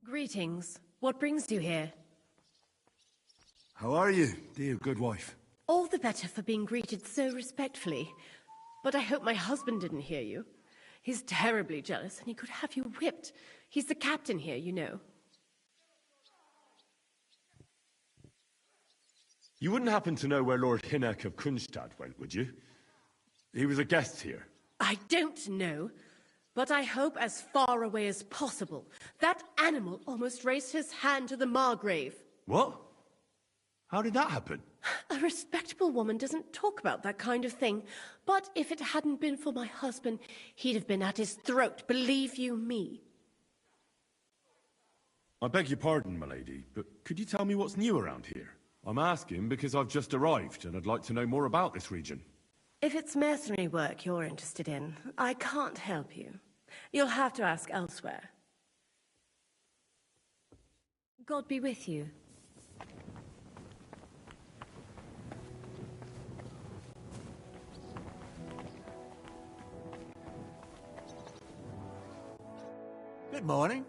Greetings. What brings you here? How are you, dear good wife? All the better for being greeted so respectfully. But I hope my husband didn't hear you. He's terribly jealous, and he could have you whipped. He's the captain here, you know. You wouldn't happen to know where Lord Hinnock of Kunstad went, would you? He was a guest here. I don't know, but I hope as far away as possible. That animal almost raised his hand to the Margrave. What? How did that happen? A respectable woman doesn't talk about that kind of thing. But if it hadn't been for my husband, he'd have been at his throat, believe you me. I beg your pardon, milady, but could you tell me what's new around here? I'm asking because I've just arrived and I'd like to know more about this region. If it's mercenary work you're interested in, I can't help you. You'll have to ask elsewhere. God be with you. Good morning.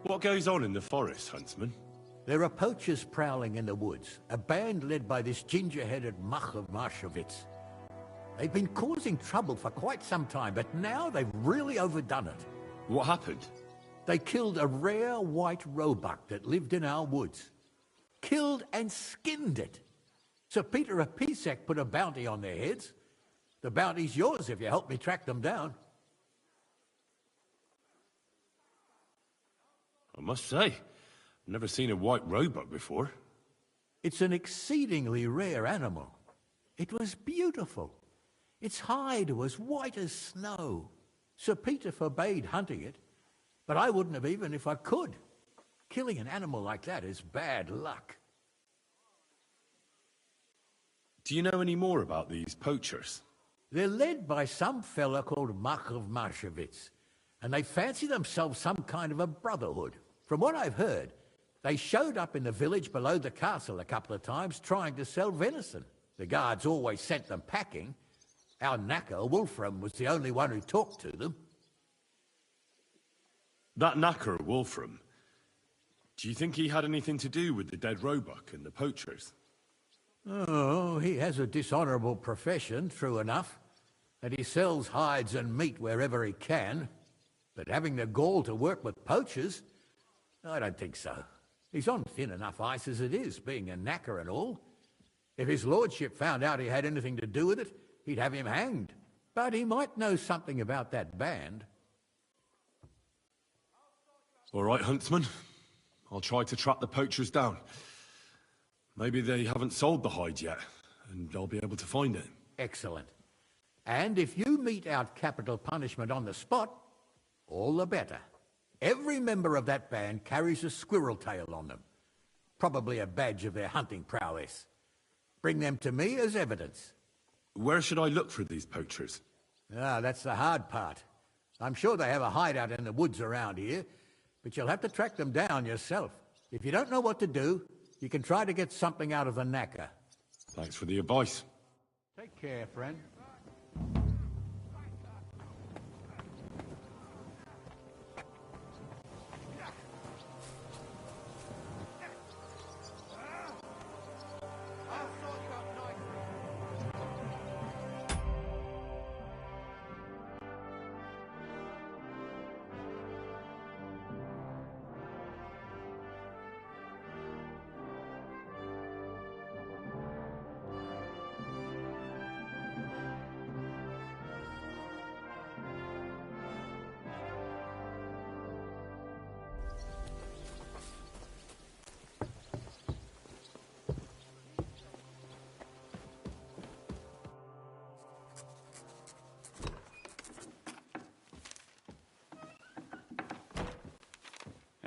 What goes on in the forest, huntsman? There are poachers prowling in the woods, a band led by this ginger-headed muck of Marshowitz. They've been causing trouble for quite some time, but now they've really overdone it. What happened? They killed a rare white roebuck that lived in our woods. Killed and skinned it. Sir Peter of Pisek put a bounty on their heads. The bounty's yours if you help me track them down. I must say, I've never seen a white roebuck before. It's an exceedingly rare animal. It was beautiful. Its hide was white as snow. Sir Peter forbade hunting it, but I wouldn't have even if I could. Killing an animal like that is bad luck. Do you know any more about these poachers? They're led by some fella called Mark of Marshowitz, and they fancy themselves some kind of a brotherhood. From what I've heard, they showed up in the village below the castle a couple of times trying to sell venison. The guards always sent them packing. Our knacker, Wolfram, was the only one who talked to them. That knacker, Wolfram, do you think he had anything to do with the dead roebuck and the poachers? Oh, he has a dishonourable profession, true enough, and he sells hides and meat wherever he can. But having the gall to work with poachers, I don't think so. He's on thin enough ice as it is, being a knacker and all. If his lordship found out he had anything to do with it, he'd have him hanged. But he might know something about that band. All right, huntsman. I'll try to track the poachers down. Maybe they haven't sold the hide yet, and I'll be able to find it. Excellent. And if you mete out capital punishment on the spot, all the better. Every member of that band carries a squirrel tail on them. Probably a badge of their hunting prowess. Bring them to me as evidence. Where should I look for these poachers? Ah, that's the hard part. I'm sure they have a hideout in the woods around here, but you'll have to track them down yourself. If you don't know what to do, you can try to get something out of the knacker. Thanks for the advice. Take care, friend.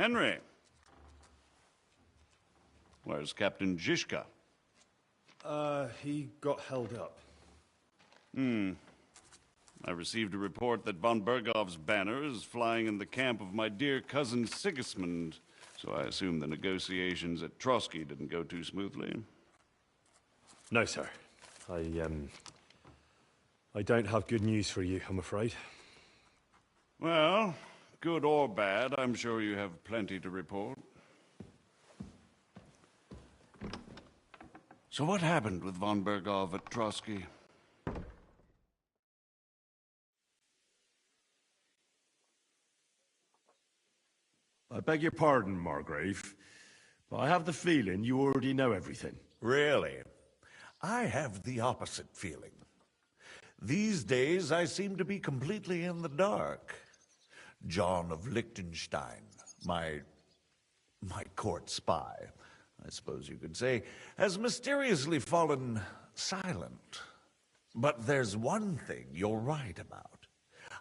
Henry. Where's Captain Zizka? He got held up. I received a report that von Bergov's banner is flying in the camp of my dear cousin Sigismund, so I assume the negotiations at Trotsky didn't go too smoothly. No, sir. I don't have good news for you, I'm afraid. Well, good or bad, I'm sure you have plenty to report. So what happened with von Bergov at Trotsky? I beg your pardon, Margrave, but I have the feeling you already know everything. Really? I have the opposite feeling. These days, I seem to be completely in the dark. John of Liechtenstein, my court spy, I suppose you could say, has mysteriously fallen silent. But there's one thing you're right about.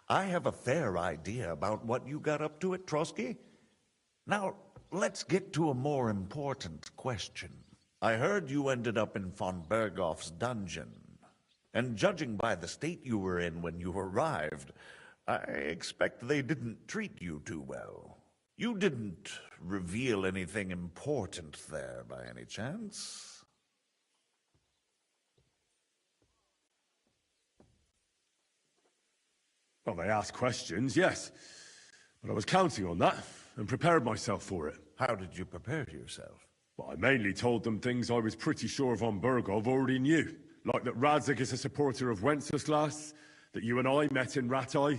I have a fair idea about what you got up to at Trotsky. Now, let's get to a more important question. I heard you ended up in von Bergov's dungeon. And judging by the state you were in when you arrived, I expect they didn't treat you too well. You didn't reveal anything important there by any chance? Well, they asked questions, yes. But I was counting on that, and prepared myself for it. How did you prepare yourself? Well, I mainly told them things I was pretty sure von Bergov already knew. Like that Radzig is a supporter of Wenceslas, that you and I met in Ratai.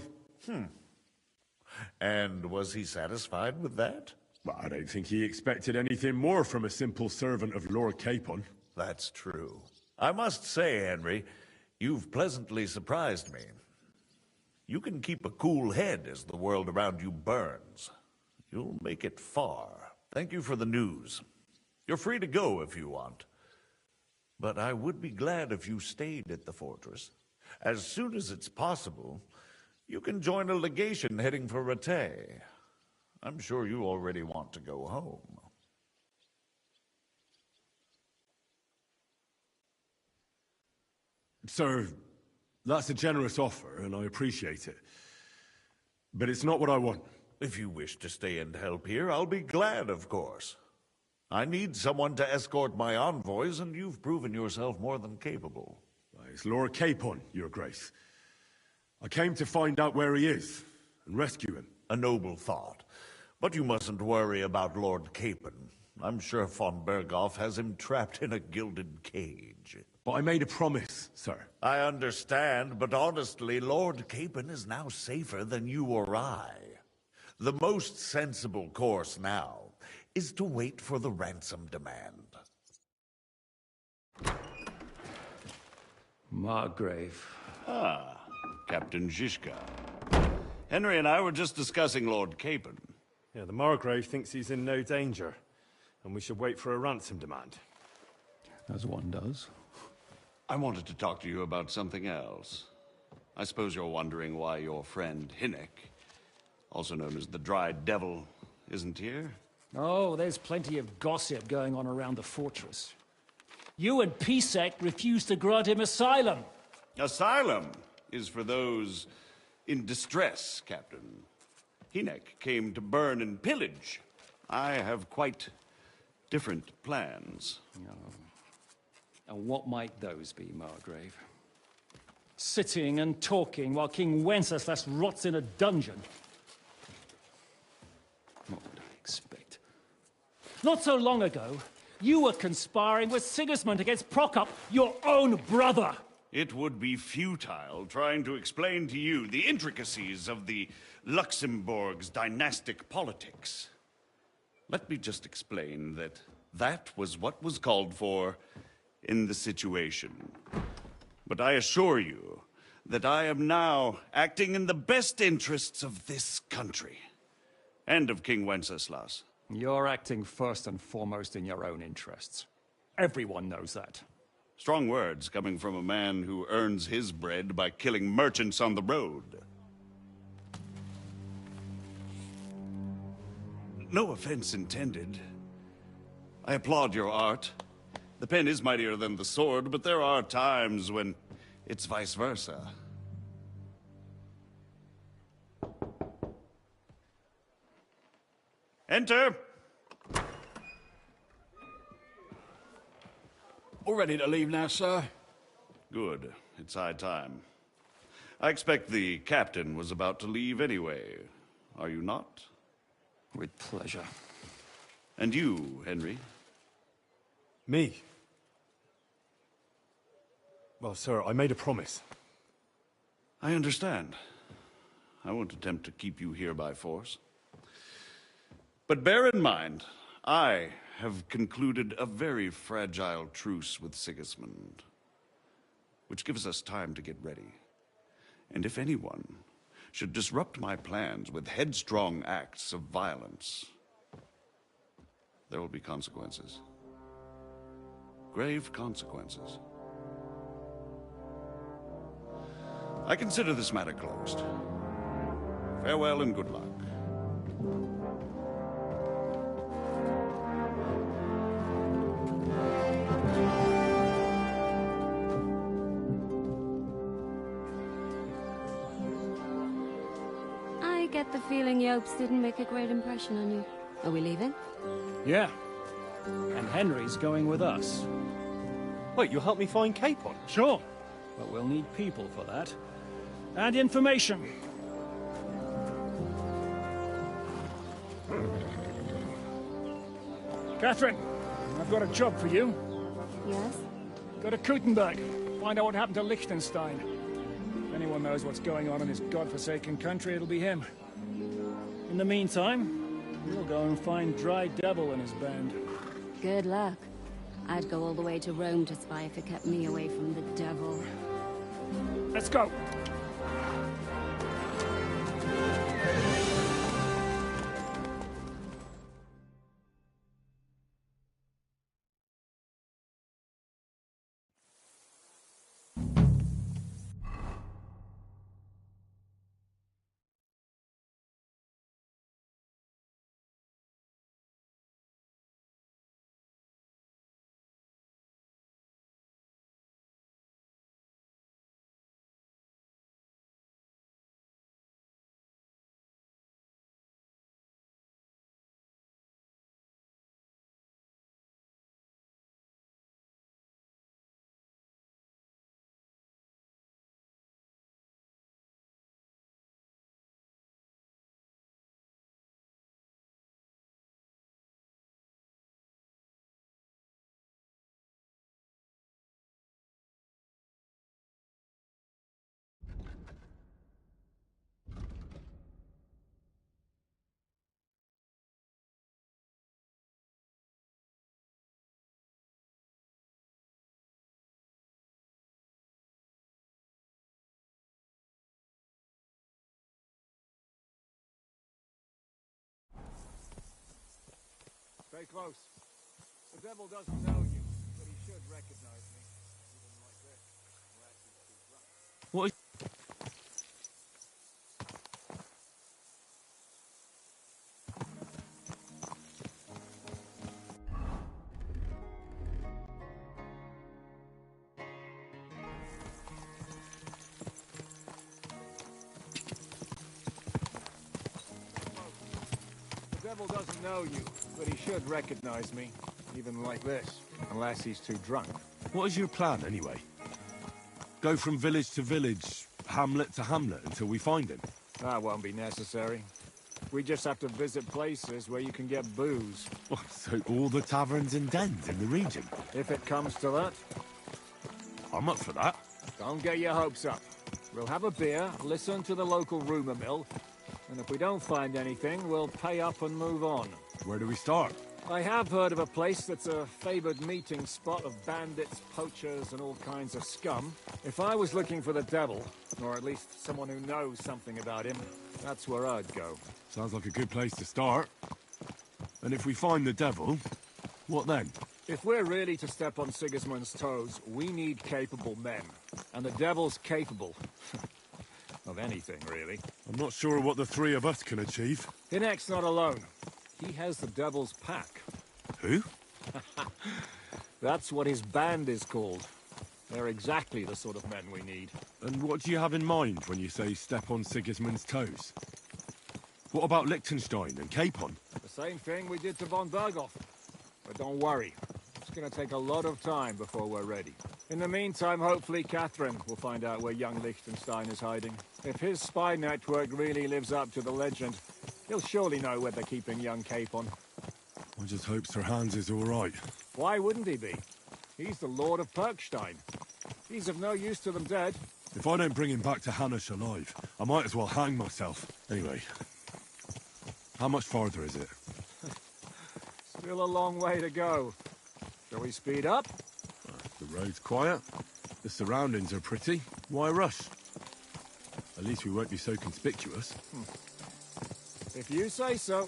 And was he satisfied with that? Well, I don't think he expected anything more from a simple servant of Lord Capon. That's true. I must say, Henry, you've pleasantly surprised me. You can keep a cool head as the world around you burns. You'll make it far. Thank you for the news. You're free to go if you want. But I would be glad if you stayed at the fortress. As soon as it's possible, you can join a legation heading for Rattay. I'm sure you already want to go home. Sir, that's a generous offer, and I appreciate it. But it's not what I want. If you wish to stay and help here, I'll be glad, of course. I need someone to escort my envoys, and you've proven yourself more than capable. It's Lord Capon, Your Grace. I came to find out where he is, and rescue him. A noble thought. But you mustn't worry about Lord Capon. I'm sure von Bergov has him trapped in a gilded cage. But I made a promise, sir. I understand, but honestly, Lord Capon is now safer than you or I. The most sensible course now is to wait for the ransom demand. Margrave. Ah, Captain Zizka. Henry and I were just discussing Lord Capon. Yeah, the Margrave thinks he's in no danger, and we should wait for a ransom demand. As one does. I wanted to talk to you about something else. I suppose you're wondering why your friend Hinnek, also known as the Dried Devil, isn't here? Oh, there's plenty of gossip going on around the fortress. You and Pisek refused to grant him asylum. Asylum is for those in distress, Captain. Hinnek came to burn and pillage. I have quite different plans. Oh. And what might those be, Margrave? Sitting and talking while King Wenceslas rots in a dungeon. What would I expect? Not so long ago, you were conspiring with Sigismund against Prokop, your own brother. It would be futile trying to explain to you the intricacies of the Luxembourg's dynastic politics. Let me just explain that that was what was called for in the situation. But I assure you that I am now acting in the best interests of this country and of King Wenceslas. You're acting first and foremost in your own interests. Everyone knows that. Strong words coming from a man who earns his bread by killing merchants on the road. No offense intended. I applaud your art. The pen is mightier than the sword, but there are times when it's vice versa. Enter! All ready to leave now, sir? Good. It's high time. I expect the captain was about to leave anyway. Are you not? With pleasure. And you, Henry? Me? Well, sir, I made a promise. I understand. I won't attempt to keep you here by force. But bear in mind, I have concluded a very fragile truce with Sigismund, which gives us time to get ready. And if anyone should disrupt my plans with headstrong acts of violence, there will be consequences. Grave consequences. I consider this matter closed. Farewell and good luck. I get the feeling Yopes didn't make a great impression on you. Are we leaving? Yeah. And Henry's going with us. Wait, you'll help me find Capon? Sure. But we'll need people for that. And information. Catherine, I've got a job for you. Yes? Go to Kuttenberg. Find out what happened to Liechtenstein. If anyone knows what's going on in this godforsaken country, it'll be him. In the meantime, we'll go and find Dry Devil and his band. Good luck. I'd go all the way to Rome to spy if it kept me away from the devil. Let's go! Stay close. The devil doesn't know you, but he should recognize me. Even like this. Unless he's too drunk. What is... The devil doesn't know you, but he should recognize me. Even like this. Unless he's too drunk. What is your plan, anyway? Go from village to village, hamlet to hamlet, until we find him? That won't be necessary. We just have to visit places where you can get booze. So all the taverns and dens in the region? If it comes to that. I'm up for that. Don't get your hopes up. We'll have a beer, listen to the local rumor mill, and if we don't find anything, we'll pay up and move on. Where do we start? I have heard of a place that's a favored meeting spot of bandits, poachers, and all kinds of scum. If I was looking for the devil, or at least someone who knows something about him, that's where I'd go. Sounds like a good place to start. And if we find the devil, what then? If we're really to step on Sigismund's toes, we need capable men. And the devil's capable. Of anything, really. I'm not sure what the three of us can achieve. Hinek's not alone. He has the Devil's Pack. Who? That's what his band is called. They're exactly the sort of men we need. And what do you have in mind when you say step on Sigismund's toes? What about Liechtenstein and Capon? The same thing we did to von Berghoff. But don't worry. It's gonna take a lot of time before we're ready. In the meantime, hopefully Catherine will find out where young Liechtenstein is hiding. If his spy network really lives up to the legend, he'll surely know where they're keeping young Capon. I just hope Sir Hans is all right. Why wouldn't he be? He's the Lord of Perkstein. He's of no use to them dead. If I don't bring him back to Hanish alive, I might as well hang myself. Anyway, how much farther is it? Still a long way to go. Shall we speed up? The road's quiet. The surroundings are pretty. Why rush? At least we won't be so conspicuous. If you say so.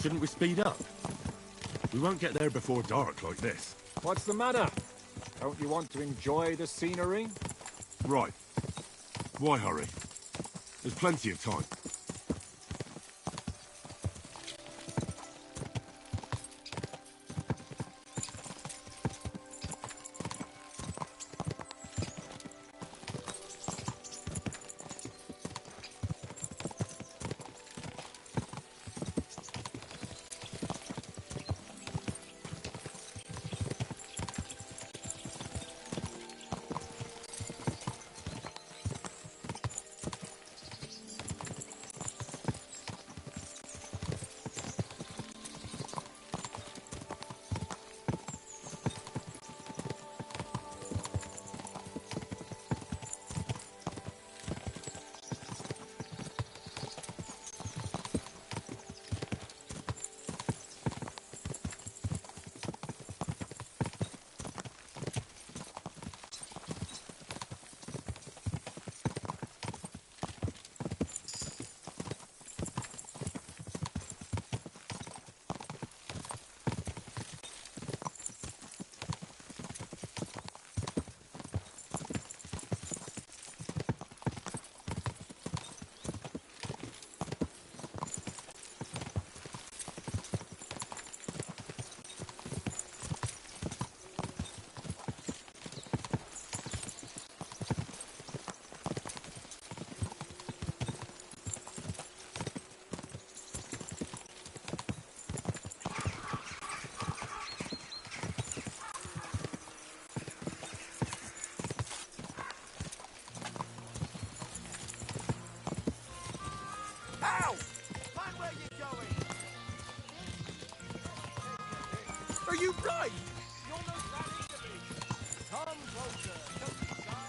Shouldn't we speed up? We won't get there before dark like this. What's the matter? Don't you want to enjoy the scenery? Right. Why hurry? There's plenty of time. Are you right? You almost ran into me. Come closer. Don't be shy.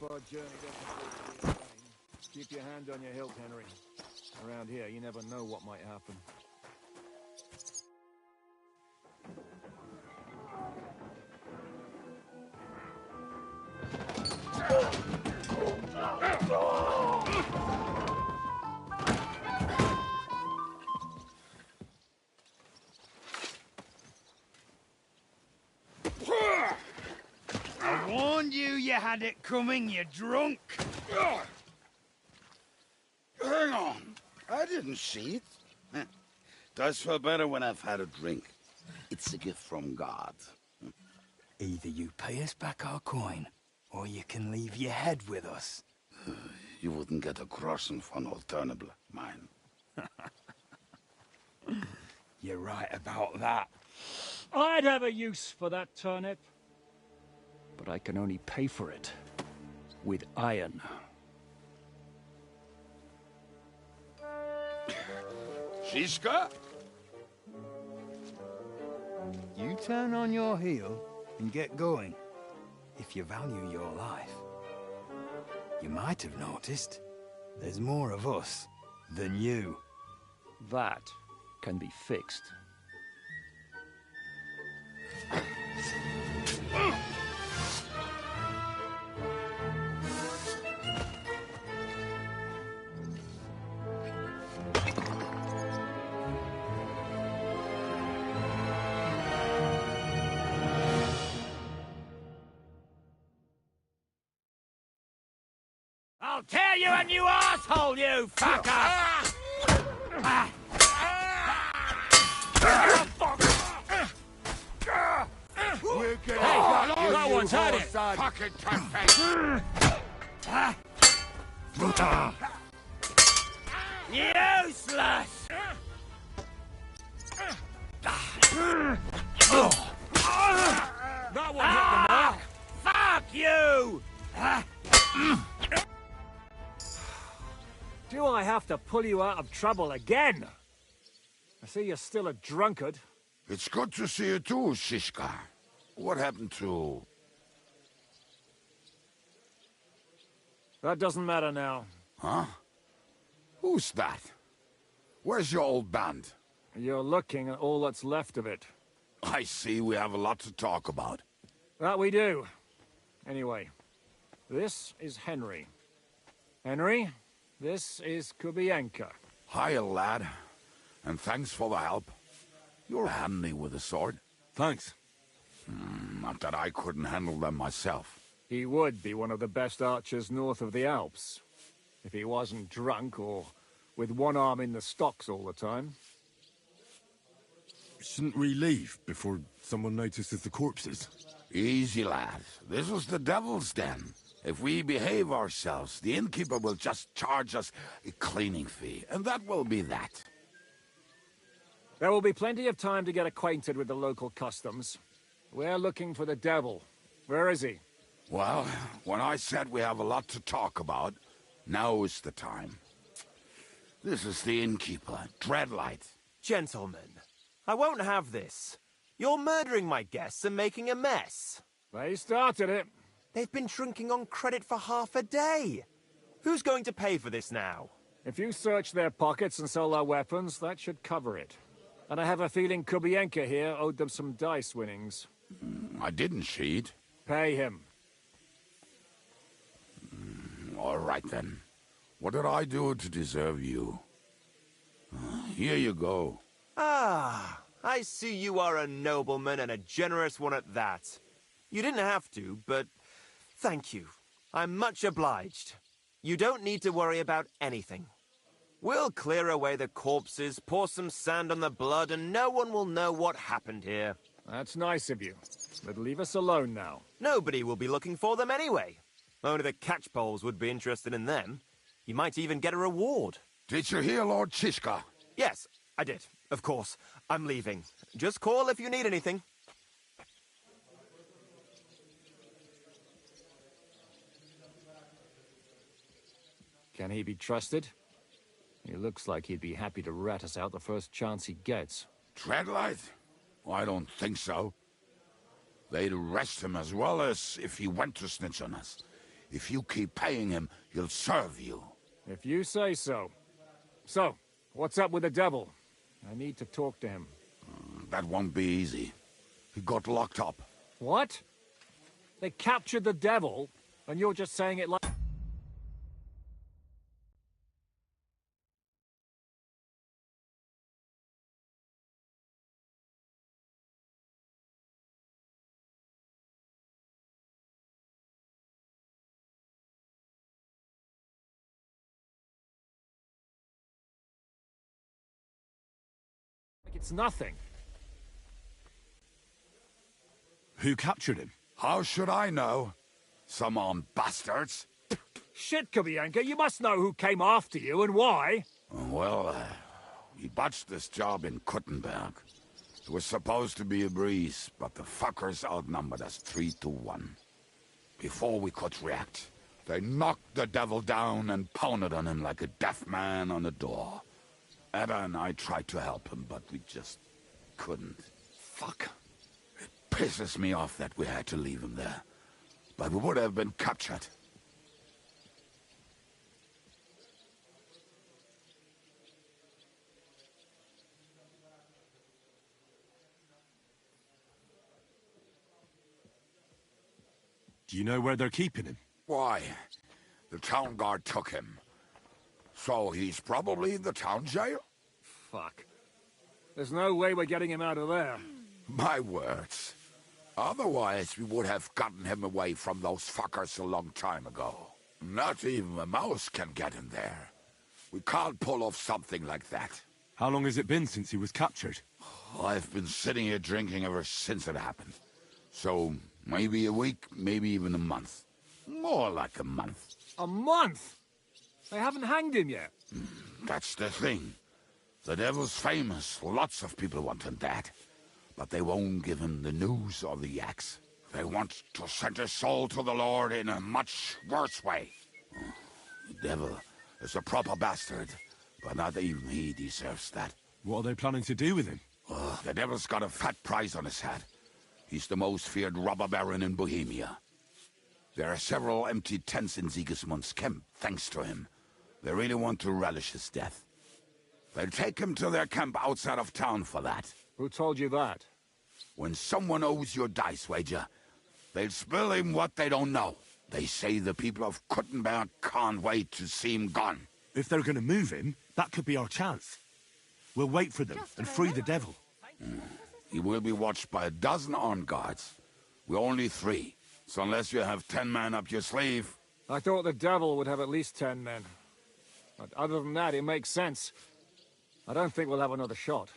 Hope our journey doesn't take you in vain. Keep your hand on your hilt, Henry. Around here, you never know what might happen. I warned you you had it coming, you drunk. Hang on. I didn't see it. Does feel better when I've had a drink. It's a gift from God. Either you pay us back our coin, or you can leave your head with us. You wouldn't get a crossing for an alternative, mine. You're right about that. I'd have a use for that turnip. But I can only pay for it with iron. Shiska? You turn on your heel and get going, if you value your life. You might have noticed there's more of us than you. That can be fixed. I'll tear you a new asshole, you fucker! Hey, that one's had it! Pocket Useless! That one hit the mark! Fuck you! Do I have to pull you out of trouble again? I see you're still a drunkard. It's good to see you too, Shishka. What happened to... That doesn't matter now. Huh? Who's that? Where's your old band? You're looking at all that's left of it. I see we have a lot to talk about. That we do. Anyway, this is Henry. Henry, this is Kubienka. Hiya, lad. And thanks for the help. You're handy with a sword. Thanks. Not that I couldn't handle them myself. He would be one of the best archers north of the Alps. If he wasn't drunk or with one arm in the stocks all the time. Shouldn't we leave before someone notices the corpses? Easy, lad. This was the devil's den. If we behave ourselves, the innkeeper will just charge us a cleaning fee, and that will be that. There will be plenty of time to get acquainted with the local customs. We're looking for the devil. Where is he? Well, when I said we have a lot to talk about, now is the time. This is the innkeeper, Dreadlight. Gentlemen, I won't have this. You're murdering my guests and making a mess. They started it. They've been drinking on credit for half a day. Who's going to pay for this now? If you search their pockets and sell their weapons, that should cover it. And I have a feeling Kubienka here owed them some dice winnings. I didn't cheat. Pay him. All right, then. What did I do to deserve you? Here you go. Ah, I see you are a nobleman and a generous one at that. You didn't have to, but thank you. I'm much obliged. You don't need to worry about anything. We'll clear away the corpses, pour some sand on the blood, and no one will know what happened here. That's nice of you. But leave us alone now. Nobody will be looking for them anyway. Only the catchpoles would be interested in them. You might even get a reward. Did you hear Lord Chishka? Yes, I did. Of course. I'm leaving. Just call if you need anything. Can he be trusted? He looks like he'd be happy to rat us out the first chance he gets. Dreadlight? I don't think so. They'd arrest him as well as if he went to snitch on us. If you keep paying him, he'll serve you. If you say so. So, what's up with the devil? I need to talk to him. That won't be easy. He got locked up. What? They captured the devil, and you're just saying it like... It's nothing. Who captured him? How should I know? Some armed bastards. Shit, Kubianka, you must know who came after you and why. Well, we botched this job in Kuttenberg. It was supposed to be a breeze, but the fuckers outnumbered us 3-1. Before we could react, they knocked the devil down and pounded on him like a deaf man on a door. Ada and I tried to help him, but we just couldn't. Fuck. It pisses me off that we had to leave him there. But we would have been captured. Do you know where they're keeping him? Why? The town guard took him. So he's probably in the town jail? Fuck. There's no way we're getting him out of there. My words. Otherwise, we would have gotten him away from those fuckers a long time ago. Not even a mouse can get in there. We can't pull off something like that. How long has it been since he was captured? I've been sitting here drinking ever since it happened. So, maybe a week, maybe even a month. More like a month. A month? They haven't hanged him yet. That's the thing. The devil's famous. Lots of people want him dead. But they won't give him the news or the axe. They want to send his soul to the Lord in a much worse way. The devil is a proper bastard, but not even he deserves that. What are they planning to do with him? The devil's got a fat price on his head. He's the most feared robber baron in Bohemia. There are several empty tents in Sigismund's camp, thanks to him. They really want to relish his death. They'll take him to their camp outside of town for that. Who told you that? When someone owes your dice wager, they'll spill him what they don't know. They say the people of Kuttenberg can't wait to see him gone. If they're going to move him, that could be our chance. We'll wait for them and free the devil. He will be watched by a dozen armed guards. We're only 3, so unless you have 10 men up your sleeve... I thought the devil would have at least 10 men. But other than that, it makes sense. I don't think we'll have another shot.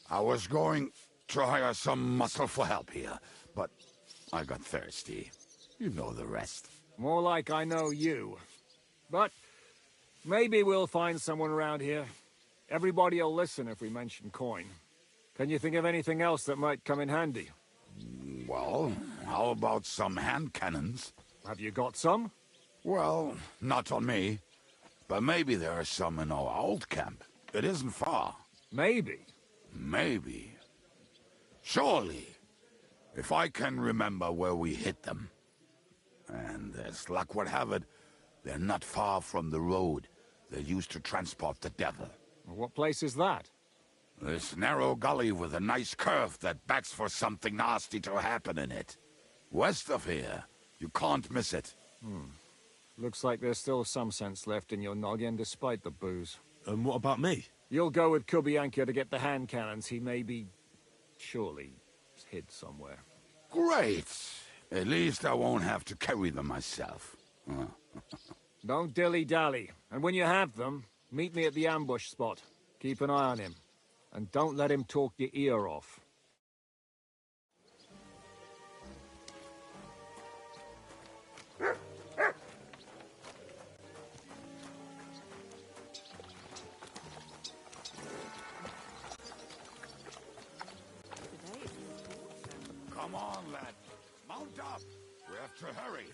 I was going to hire some muscle for help here, but I got thirsty. You know the rest. More like I know you. But maybe we'll find someone around here. Everybody will listen if we mention coin. Can you think of anything else that might come in handy? Well, how about some hand cannons? Have you got some? Well, not on me. But maybe there are some in our old camp. It isn't far. Maybe? Maybe. Surely. If I can remember where we hid them. And as luck would have it, they're not far from the road they used to transport the devil. What place is that? This narrow gully with a nice curve that backs for something nasty to happen in it. West of here. You can't miss it. Looks like there's still some sense left in your noggin despite the booze. And what about me? You'll go with Kubianka to get the hand cannons. He may be... surely hid somewhere. Great. At least I won't have to carry them myself. Don't dilly-dally. And when you have them, meet me at the ambush spot. Keep an eye on him. And don't let him talk your ear off. Come on, lad. Mount up. We have to hurry.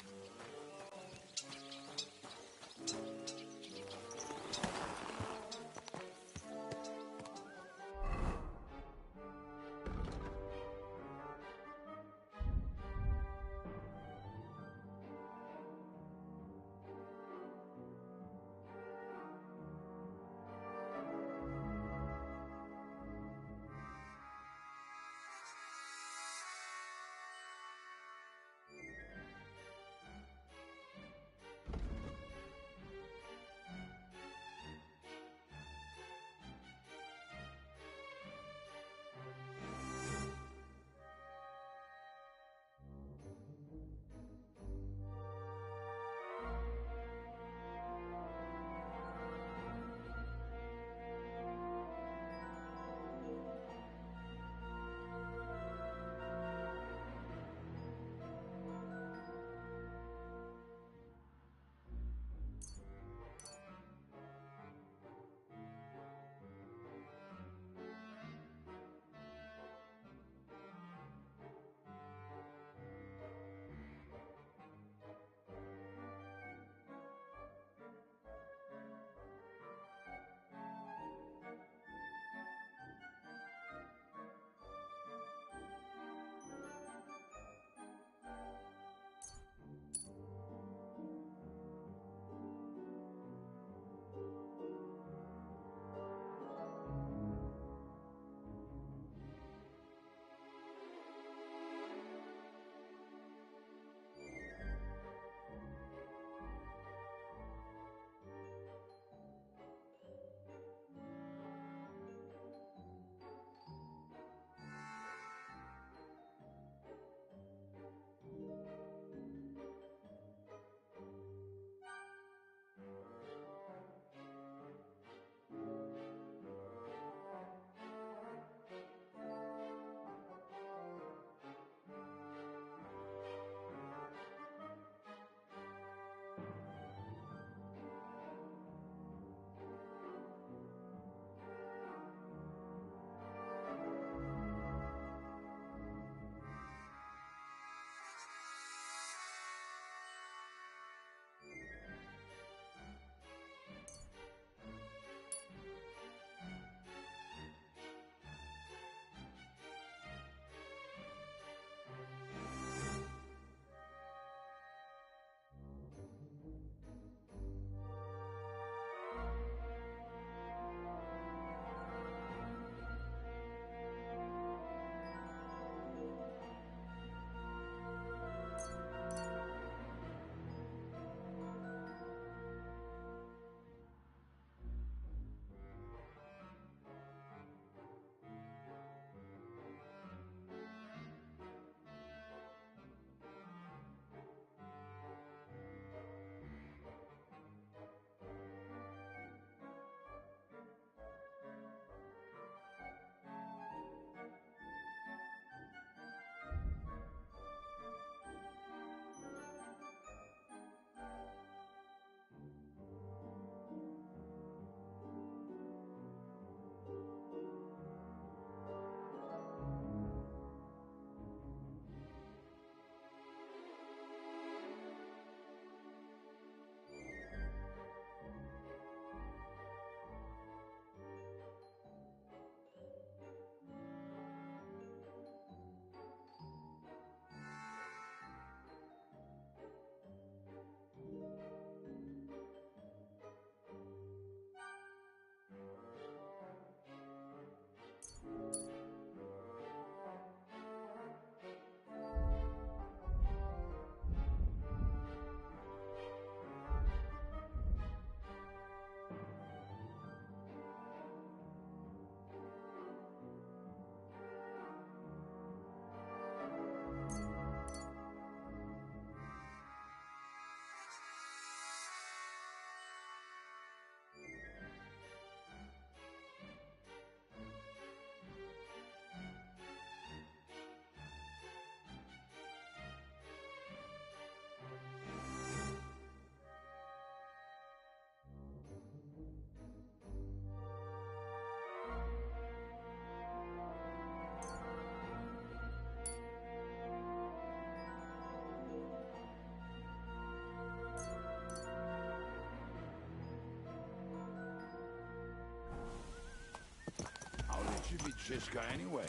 Shishka anyway?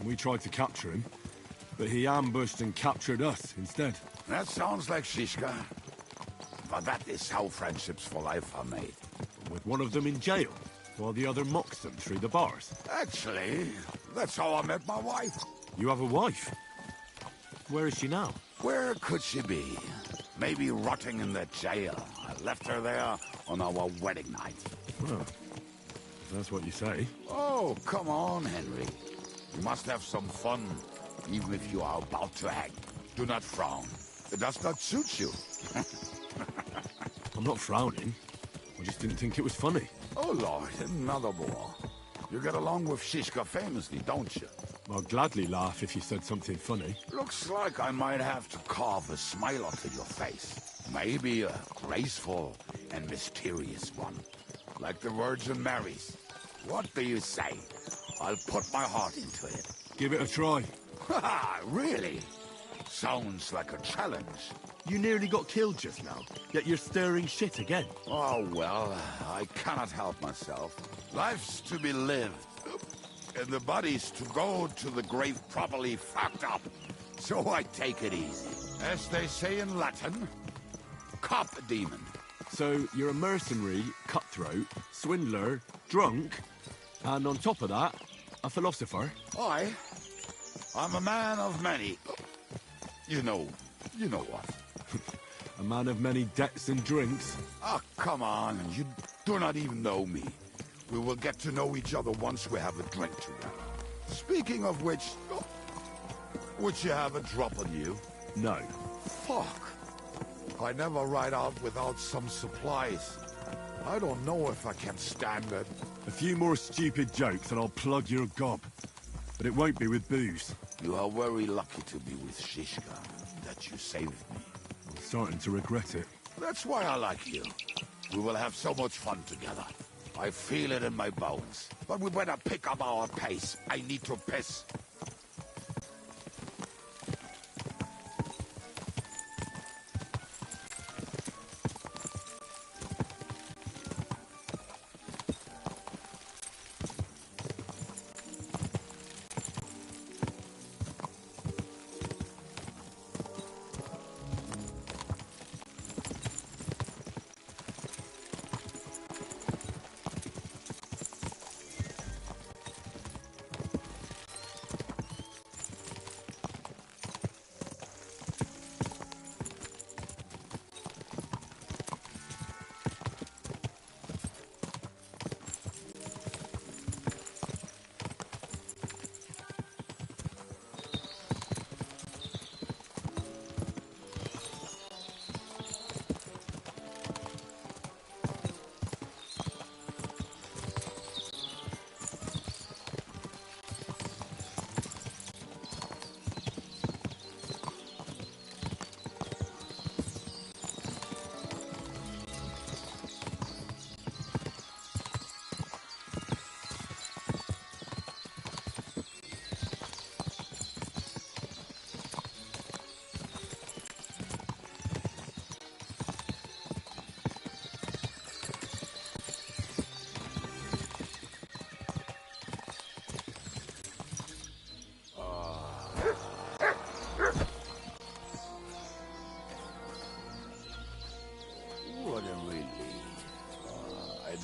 We tried to capture him, but he ambushed and captured us instead. That sounds like Shishka. But that is how friendships for life are made. With one of them in jail, while the other mocks them through the bars. Actually, that's how I met my wife. You have a wife? Where is she now? Where could she be? Maybe rotting in the jail. I left her there on our wedding night. Well, if that's what you say. Oh, come on, Henry. You must have some fun, even if you are about to hang. Do not frown. It does not suit you. I'm not frowning. I just didn't think it was funny. Oh, Lord, another bore. You get along with Shishka famously, don't you? I'll gladly laugh if you said something funny. Looks like I might have to carve a smile onto your face. Maybe a graceful and mysterious one. Like the Virgin Mary's. What do you say? I'll put my heart into it. Give it a try. Ha! Really? Sounds like a challenge. You nearly got killed just now, yet you're stirring shit again. Oh, well, I cannot help myself. Life's to be lived, and the body's to go to the grave properly fucked up. So I take it easy. As they say in Latin, cop demon. So you're a mercenary, cutthroat, swindler, drunk, and on top of that, a philosopher? I'm a man of many... You know what. A man of many debts and drinks? Ah, come on, you do not even know me. We will get to know each other once we have a drink together. Speaking of which, would you have a drop on you? No. Fuck. I never ride out without some supplies. I don't know if I can stand it. A few more stupid jokes and I'll plug your gob. But it won't be with booze. You are very lucky to be with Shishka, that you saved me. I'm starting to regret it. That's why I like you. We will have so much fun together. I feel it in my bones. But we better pick up our pace. I need to piss.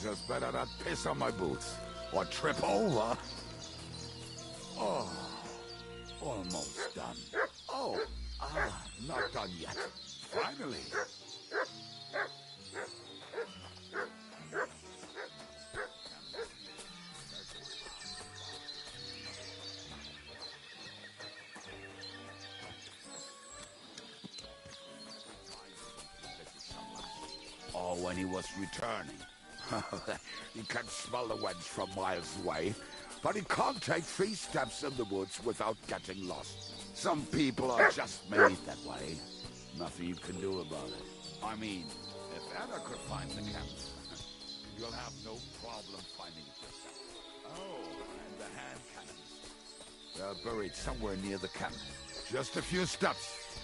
Just better not piss on my boots or trip over. Oh, almost done. Oh, not done yet. Finally. Oh, when he was returning. He can smell the wench from miles away, but he can't take 3 steps in the woods without getting lost. Some people are just made that way. Nothing you can do about it. I mean, if Anna could find the camp, you'll have no problem finding it yourself. Oh, and the hand cannons. They're buried somewhere near the camp. Just a few steps.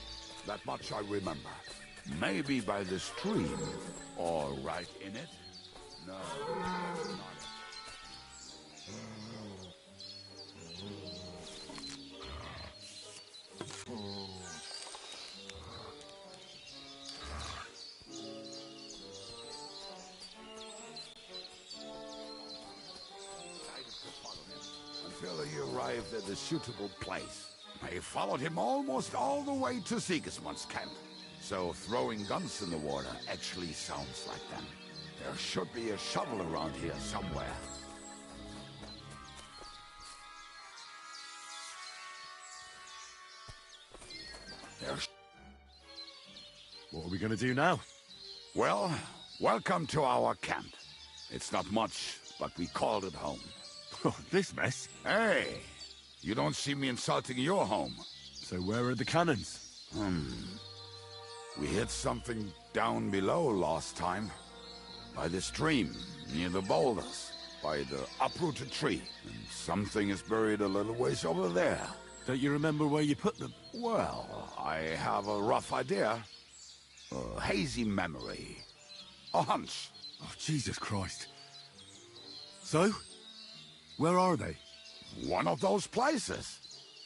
That much I remember. Maybe by the stream, or right in it. No, not it. arrived at a suitable place. I followed him almost all the way to Sigismund's camp. So throwing guns in the water actually sounds like them. There should be a shovel around here somewhere. What are we going to do now? Well, welcome to our camp. It's not much, but we called it home. This mess? Hey, you don't see me insulting your home. So where are the cannons? We hit something down below last time. By the stream, near the boulders. By the uprooted tree. And something is buried a little ways over there. Don't you remember where you put them? Well, I have a rough idea. A hazy memory. A hunch. Oh, Jesus Christ. So? Where are they? One of those places.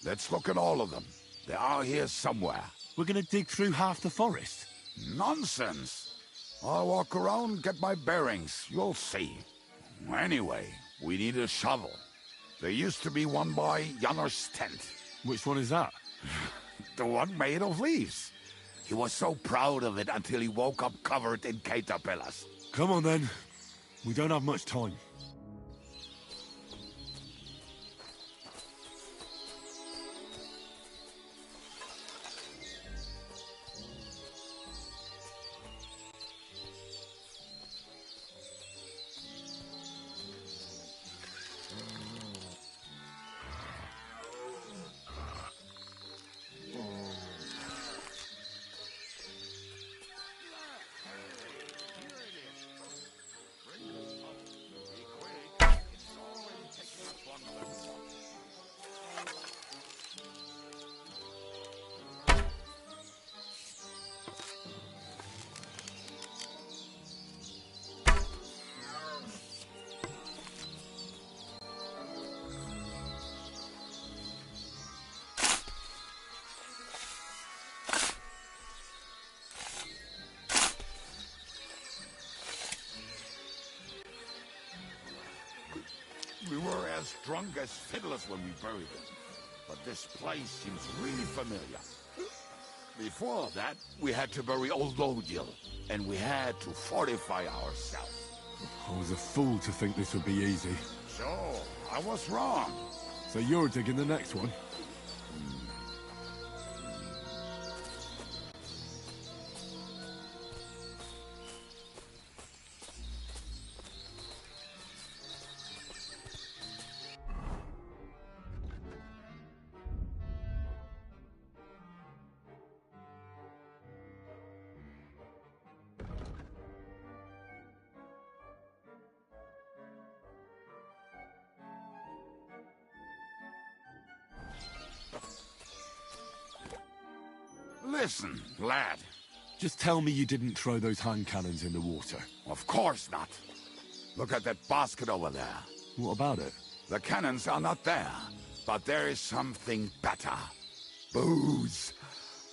Let's look at all of them. They are here somewhere. We're gonna dig through half the forest? Nonsense. I'll walk around, get my bearings. You'll see. Anyway, we need a shovel. There used to be one by Janner's tent. Which one is that? The one made of leaves. He was so proud of it until he woke up covered in caterpillars. Come on then. We don't have much time. We were as drunk as fiddlers when we buried them. But this place seems really familiar. Before that, we had to bury old Lodil, and we had to fortify ourselves. I was a fool to think this would be easy. So, I was wrong. So you're digging the next one? Listen, lad. Just tell me you didn't throw those hand cannons in the water. Of course not. Look at that basket over there. What about it? The cannons are not there, but there is something better. Booze.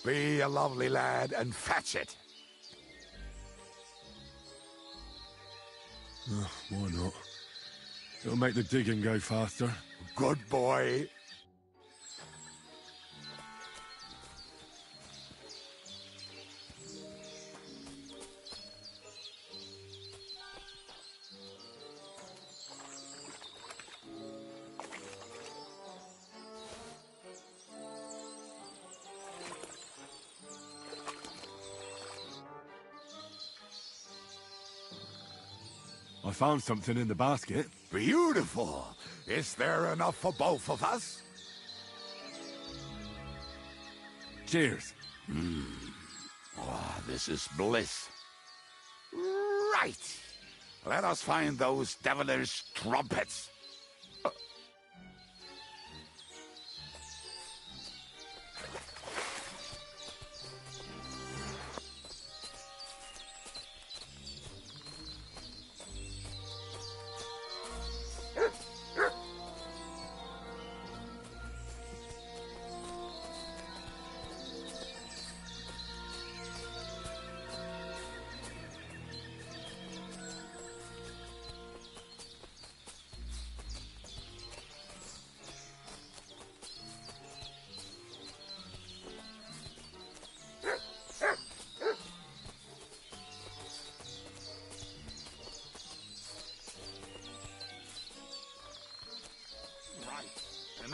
Be a lovely lad and fetch it. Why not? It'll make the digging go faster. Good boy. I found something in the basket. Beautiful. Is there enough for both of us? Cheers. Oh, this is bliss. Right. Let us find those devilish trumpets.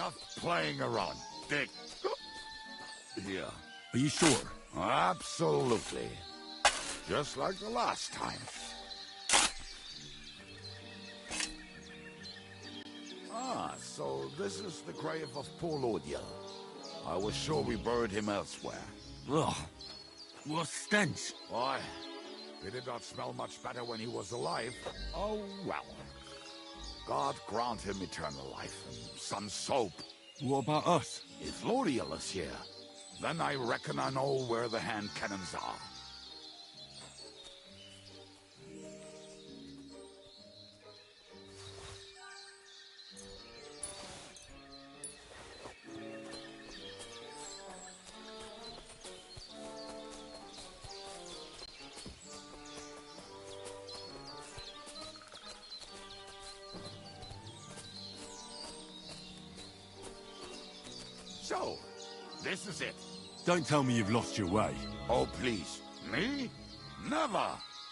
Enough playing around, Dick. Here. Are you sure? Absolutely. Just like the last time. Ah, so this is the grave of poor Lodiel. I was sure we buried him elsewhere. Ugh. What stench? Why? He did not smell much better when he was alive. Oh, well. God grant him eternal life and some soap. What about us? If Lodiel is here, then I reckon I know where the hand cannons are. So, this is it. Don't tell me you've lost your way. Oh, please. Me? Never.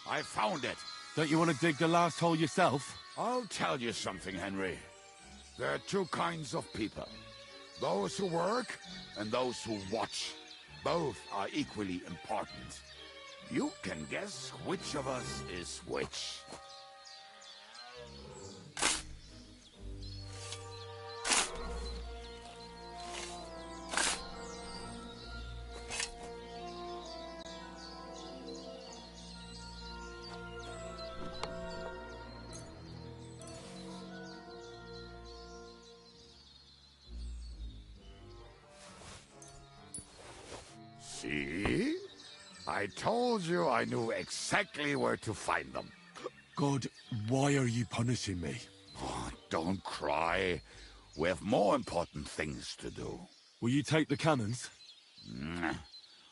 I found it. Don't you want to dig the last hole yourself? I'll tell you something, Henry. There are two kinds of people. Those who work and those who watch. Both are equally important. You can guess which of us is which. See? I told you I knew exactly where to find them. God, why are you punishing me? Oh, don't cry. We have more important things to do. Will you take the cannons?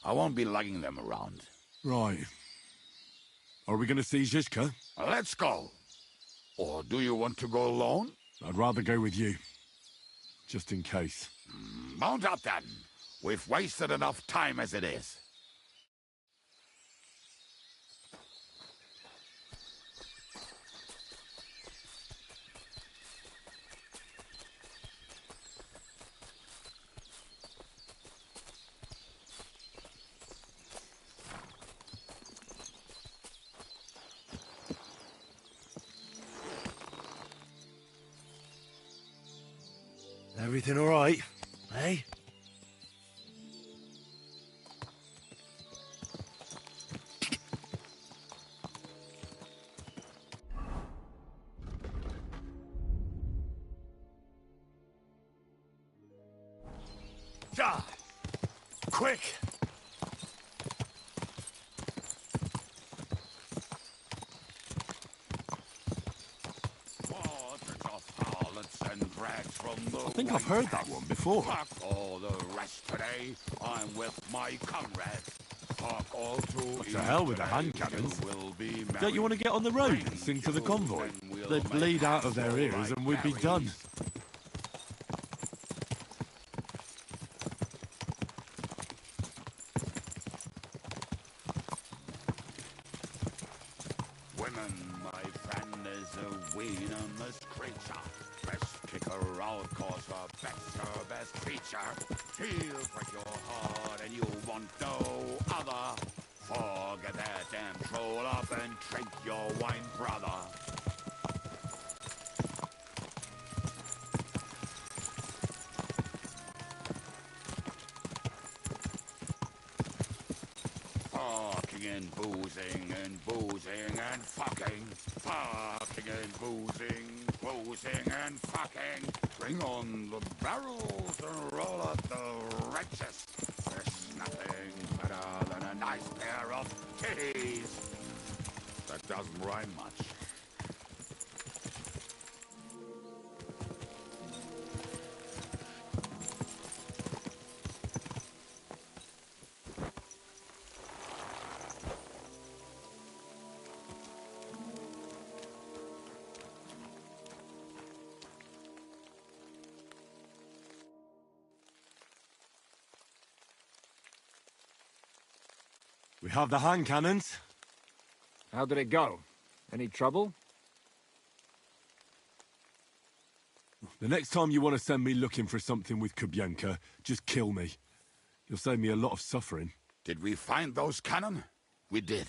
I won't be lugging them around. Right. Are we going to see Zizka? Let's go. Or do you want to go alone? I'd rather go with you. Just in case. Mount up then. We've wasted enough time as it is. Everything all right, eh? Ah, quick! I think I've heard that one before. Fuck all the rest today. I'm with my comrades. Fuck all to To hell with the hand cannons. Don't you want to get on the road and sing to the convoy? They'd bleed out of their ears and we'd be done. Women, my friend, is a venomous creature. Best kick her out, cause her best feature. She'll break your heart and you want no other. Forget that and troll up and drink your wine, brother. Fucking and boozing and boozing and fucking. Fucking and boozing and fucking. Bring on the barrels and roll up the wretches. There's nothing better than a nice pair of titties. That doesn't rhyme much. We have the hand cannons. How did it go? Any trouble? The next time you want to send me looking for something with Kubienka, just kill me. You'll save me a lot of suffering. Did we find those cannon? We did.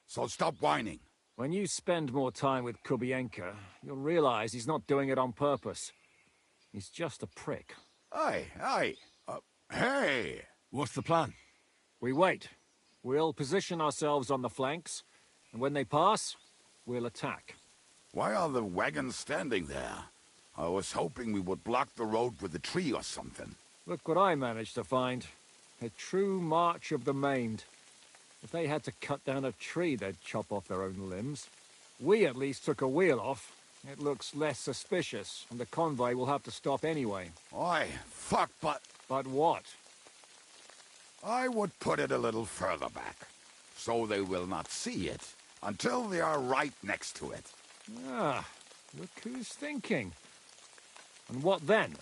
So stop whining. When you spend more time with Kubienka, you'll realize he's not doing it on purpose. He's just a prick. Aye. Hey! What's the plan? We wait. We'll position ourselves on the flanks, and when they pass, we'll attack. Why are the wagons standing there? I was hoping we would block the road with a tree or something. Look what I managed to find. A true march of the maimed. If they had to cut down a tree, they'd chop off their own limbs. We at least took a wheel off. It looks less suspicious, and the convoy will have to stop anyway. Oi, fuck, but... But what? I would put it a little further back, so they will not see it until they are right next to it. Ah, look who's thinking. And what then?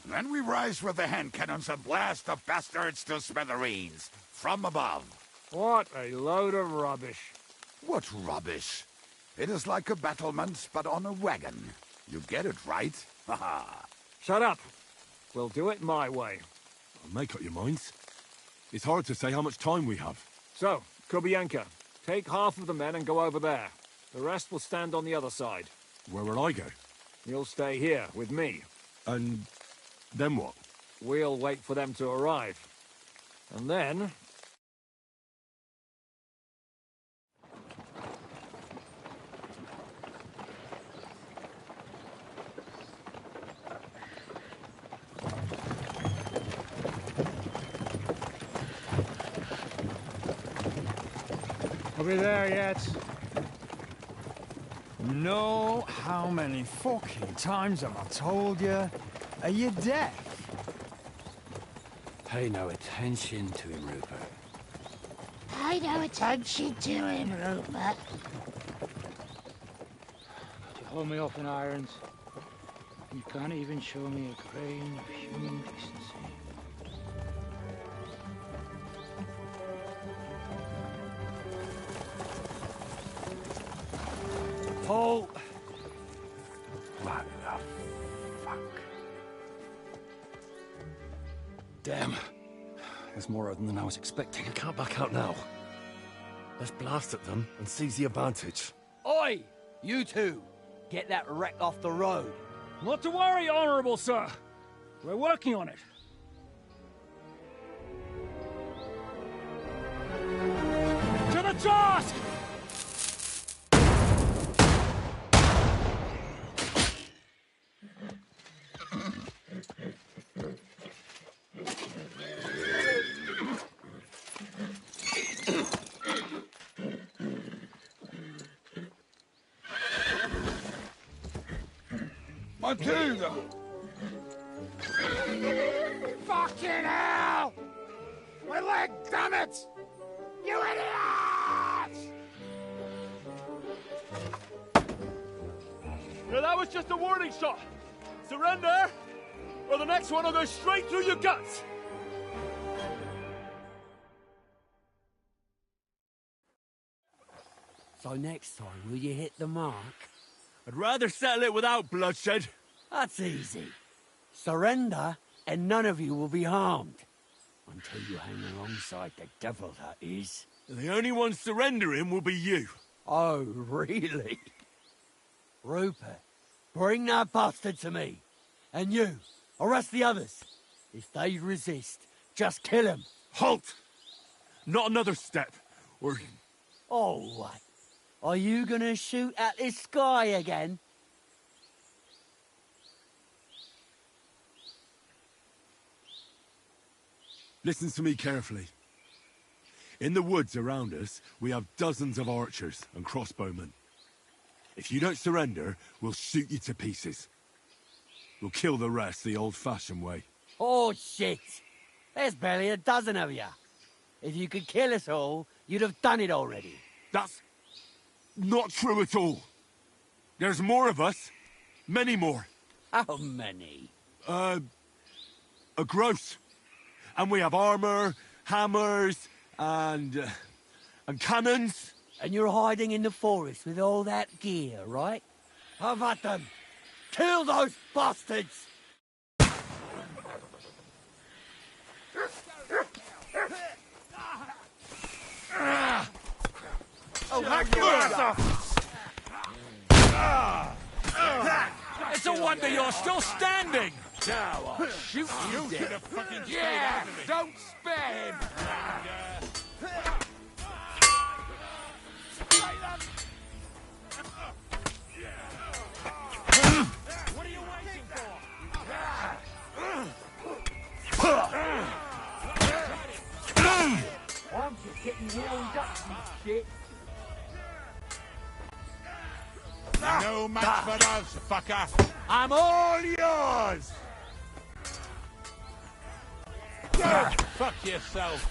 Then we rise with the hand cannons and blast the bastards to smithereens, from above. What a load of rubbish. What rubbish? It is like a battlement, but on a wagon. You get it, right? Haha. Shut up. We'll do it my way. Make up your minds. It's hard to say how much time we have. So, Kubienka, take half of the men and go over there. The rest will stand on the other side. Where will I go? You'll stay here, with me. And then what? We'll wait for them to arrive. And then... Are we there yet? No, how many fucking times have I told you? Are you deaf? Pay no attention to him, Rupert. Pay no attention to him, Rupert. Could you hold me up in irons? You can't even show me a grain of human decency. Paul! What the fuck? Damn. There's more of them than I was expecting. I can't back out now. Let's blast at them and seize the advantage. Oi! You two! Get that wreck off the road. Not to worry, Honorable Sir. We're working on it. To the task! Matilda! Fucking hell! My leg, damn it! You idiot! No, that was just a warning shot. Surrender, or the next one will go straight through your guts. So next time, will you hit the mark? I'd rather settle it without bloodshed. That's easy. Surrender, and none of you will be harmed. Until you hang alongside the devil, that is. The only one surrendering will be you. Oh, really? Rupert, bring that bastard to me. And you, arrest the others. If they resist, just kill them. Halt! Not another step, or... Oh, what? Are you gonna shoot at this sky again? Listen to me carefully. In the woods around us, we have dozens of archers and crossbowmen. If you don't surrender, we'll shoot you to pieces. We'll kill the rest the old-fashioned way. Oh, shit! There's barely a dozen of you. If you could kill us all, you'd have done it already. That's not true at all. There's more of us. Many more. How many? A gross. And we have armor, hammers, and cannons. And you're hiding in the forest with all that gear, right? Have at them. Kill those bastards! I'll hack your ass off! It's a wonder you're still standing! Now I'll shoot you should dead. have fucking stayed Yeah, out of it. don't spare him! What are you waiting for? I'm just getting warmed up, you shit. No match for us, fucker! I'm all yours! Go fuck yourself!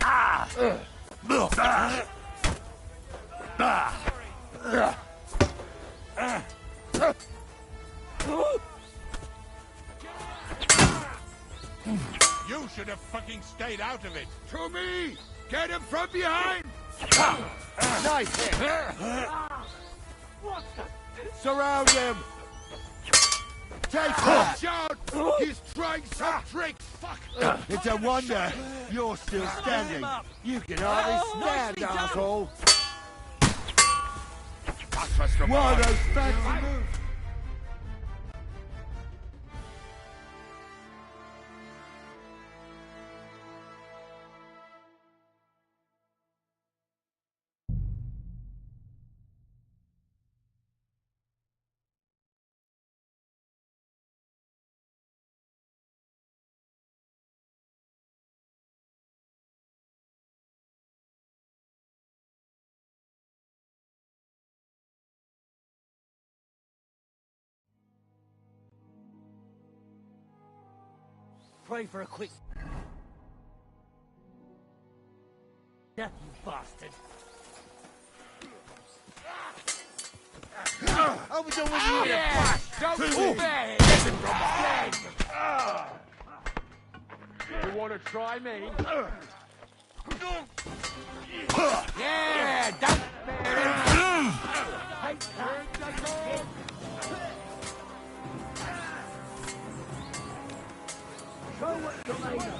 You should have fucking stayed out of it! To me! Get him from behind! Nice hit! Surround him! Take that! Shout! He's trying some tricks! Fuck! It's a wonder you're still standing. You can hardly stand, asshole! One of those fancy moves! Pray for a quick death, you bastard. Over done with you! Yeah! Don't Ooh. spare him! Get him from behind! You want to try me? Yeah! Don't spare him! Take that! Show what you're made of.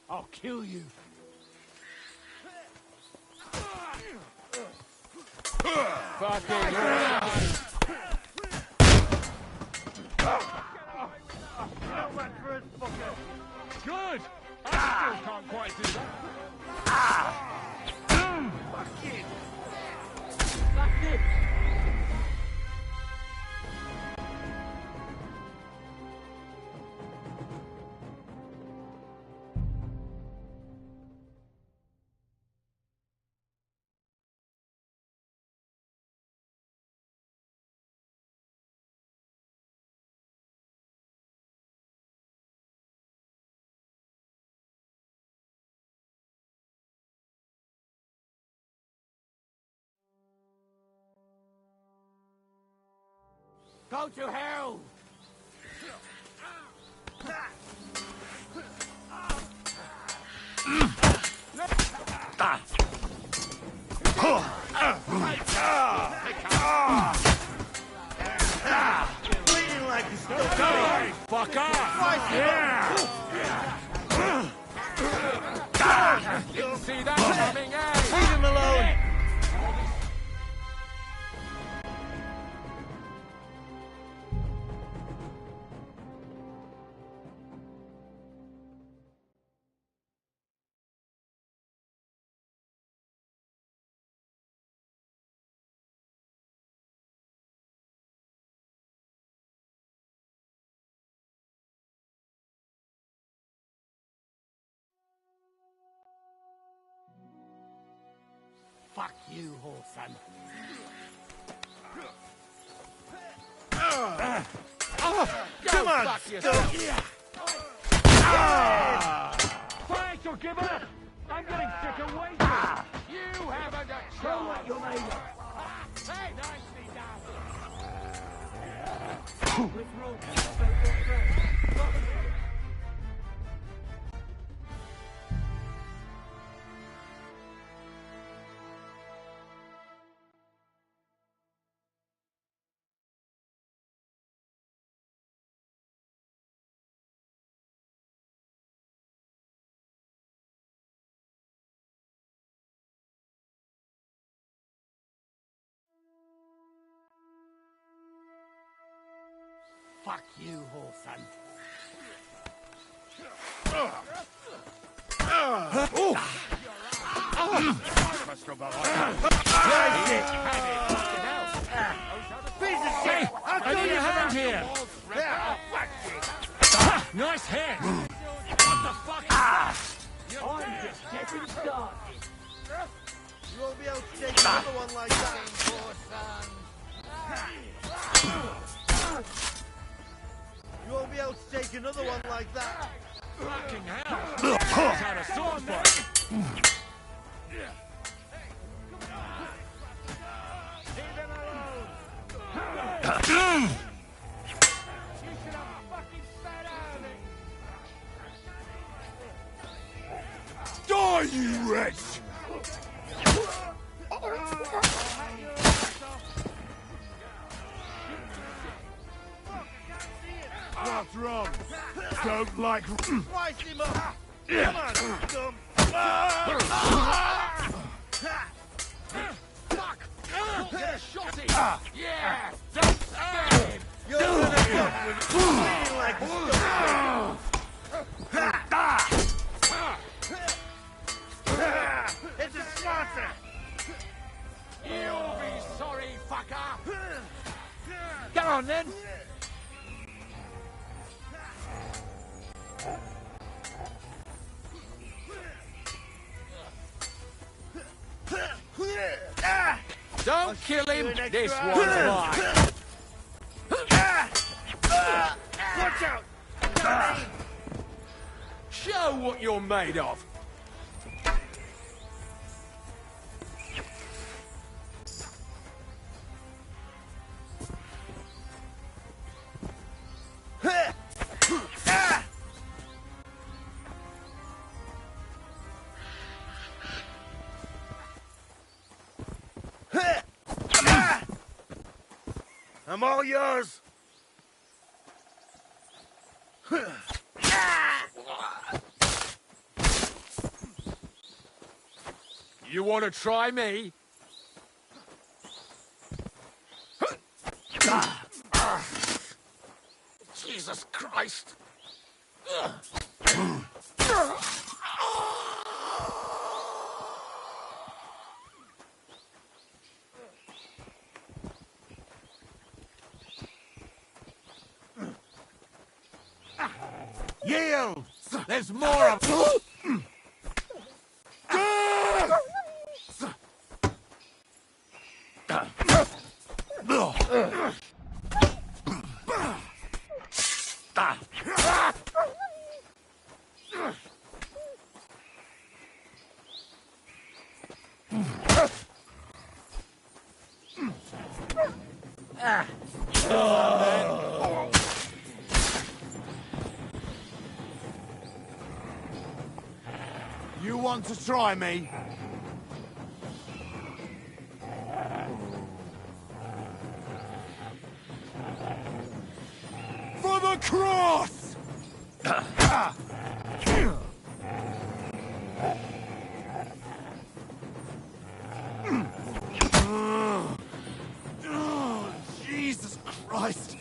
I'll kill you. Fucking good! I still can't quite do that. Go to hell! Bleeding like a still Fuck off! Yeah! Didn't see that coming, eh? Leave him alone! Fuck you, whoreson. Come on! Fuck yourself. Thanks or give up! I'm getting sick of waiting! You haven't a chance! Show what you're made of! Hey! Nicely done! With rope, Fuck you, whoreson. Hey! I need a hand here! Nice hand! What the fuck? I'm just getting started. You won't be able to take another one like that. You won't be able to take another one like that. Fucking hell! He's had a sword fight! Die, you wretch! What's wrong? Don't like... Slice him up! Come on, scum! Fuck! Get a shot in! Yeah! Don't stab him! You're gonna fuck with bleeding like a scum! It's a slaughter! You'll be sorry, fucker! Go on, then. Don't kill him! This one's mine! Watch out! Show what you're made of! I'm all yours! You want to try me? Jesus Christ! Yield! There's more of them! You want to try me? For the cross! Jesus Christ!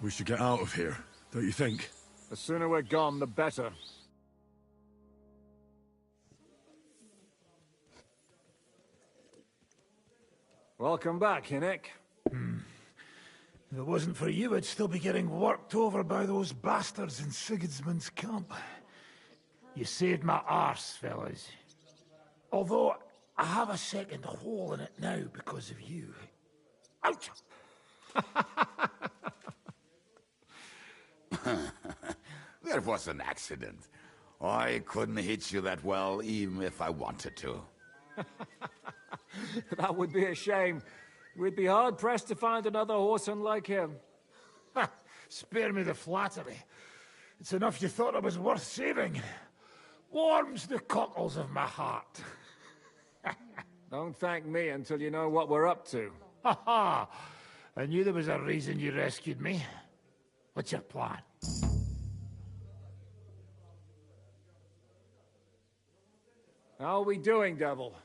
We should get out of here, don't you think? The sooner we're gone, the better. Welcome back, Hinnick. If it wasn't for you, I'd still be getting worked over by those bastards in Sigismund's camp. You saved my arse, fellas. Although, I have a second hole in it now because of you. Ouch! That was an accident. I couldn't hit you that well, even if I wanted to. That would be a shame. We'd be hard-pressed to find another horseman like him. Spare me the flattery. It's enough you thought I was worth saving. Warms the cockles of my heart. Don't thank me until you know what we're up to. Ha ha! I knew there was a reason you rescued me. What's your plan? How are we doing, Devil?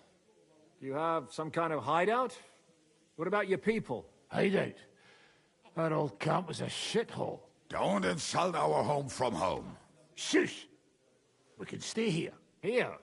Do you have some kind of hideout? What about your people? Hideout? Our old camp was a shithole. Don't insult our home from home. Shush! We can stay here. Here?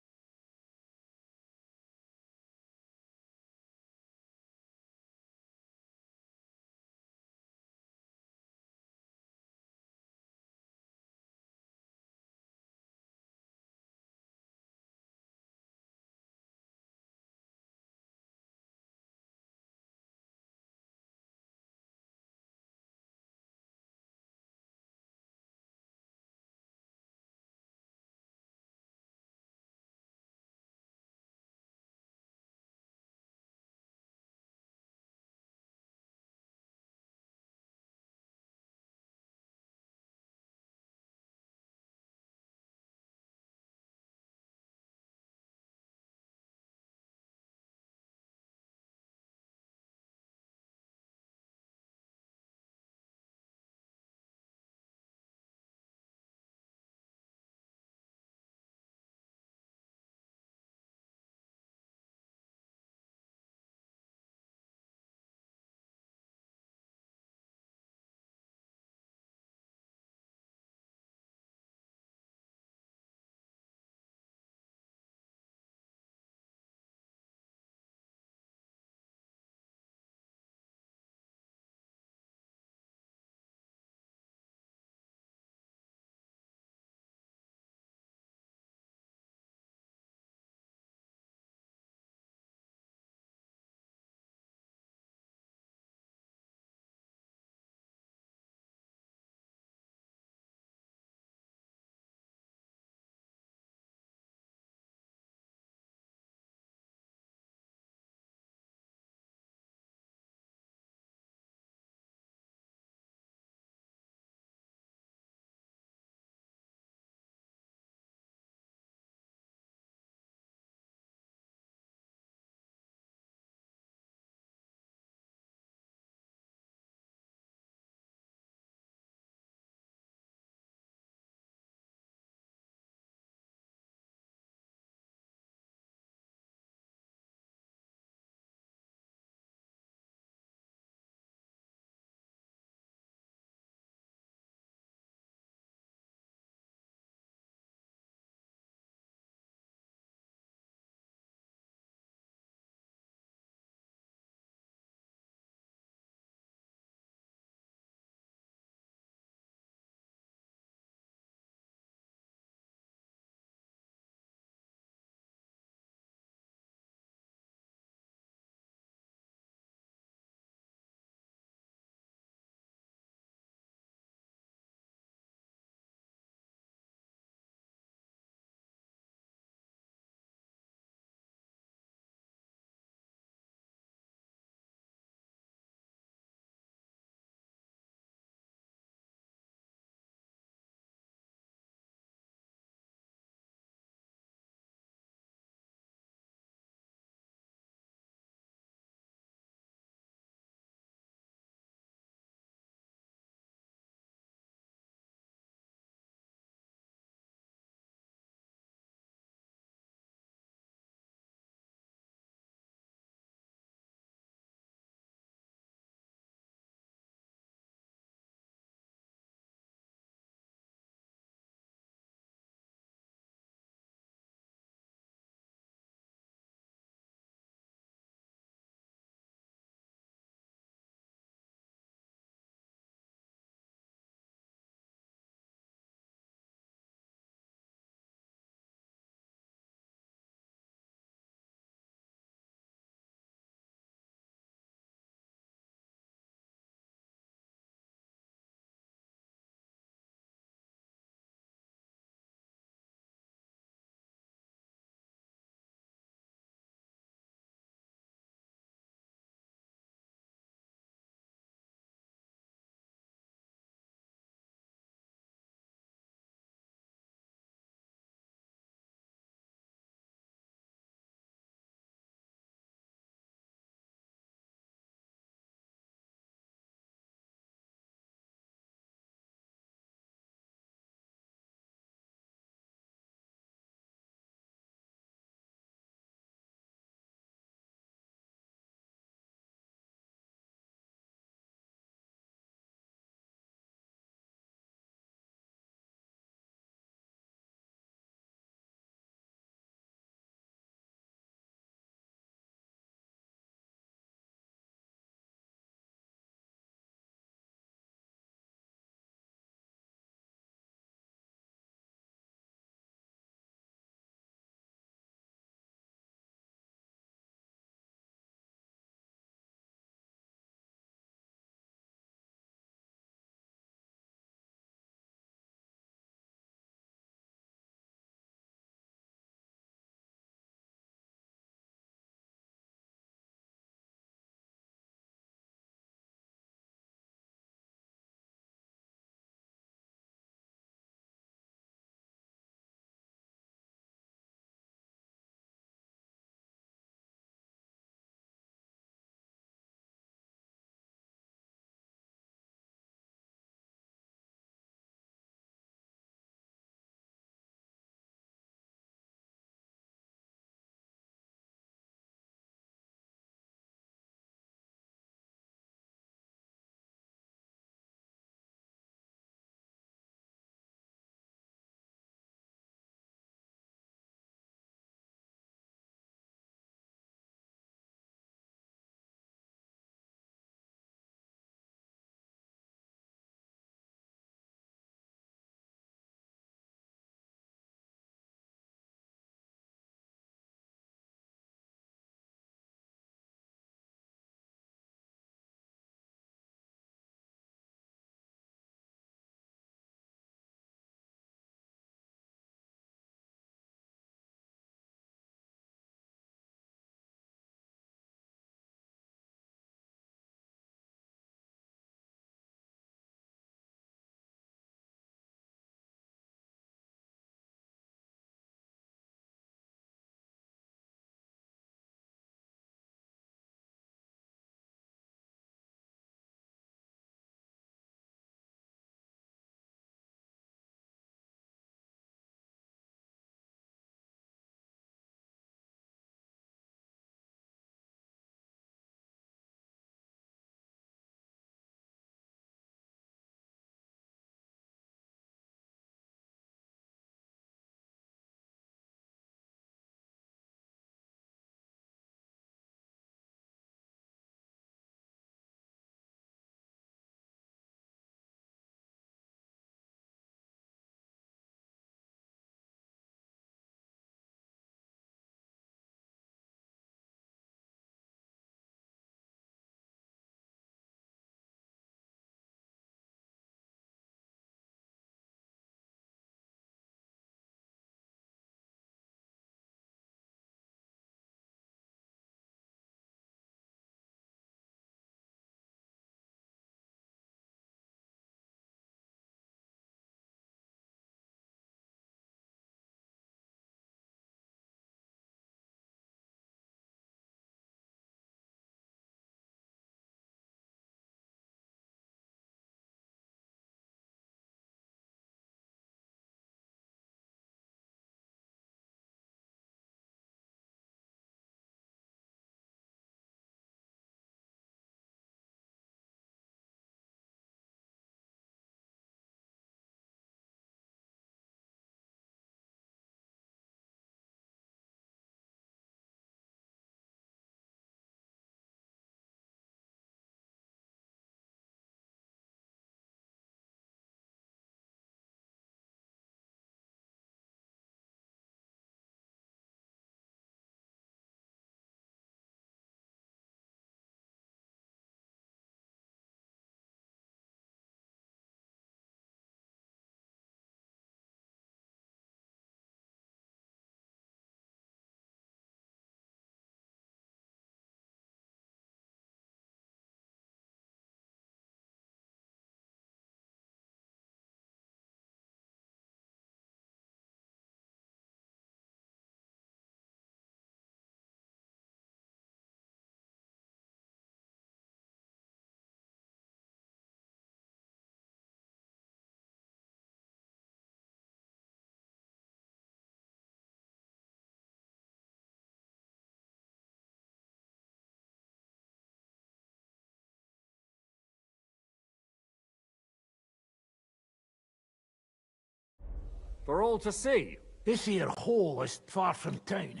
For all to see? This here hole is far from town,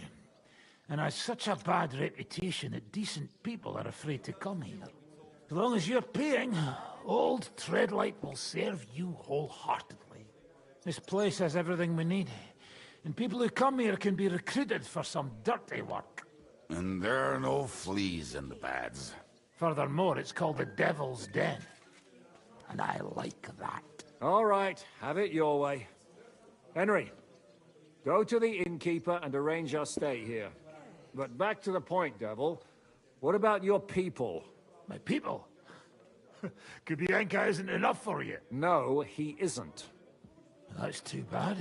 and has such a bad reputation that decent people are afraid to come here. As long as you're paying, old Treadlight will serve you wholeheartedly. This place has everything we need, and people who come here can be recruited for some dirty work. And there are no fleas in the beds. Furthermore, it's called the Devil's Den, and I like that. All right, have it your way. Henry, go to the innkeeper and arrange our stay here. But back to the point, Devil. What about your people? My people? Kubienka isn't enough for you. No, he isn't. That's too bad.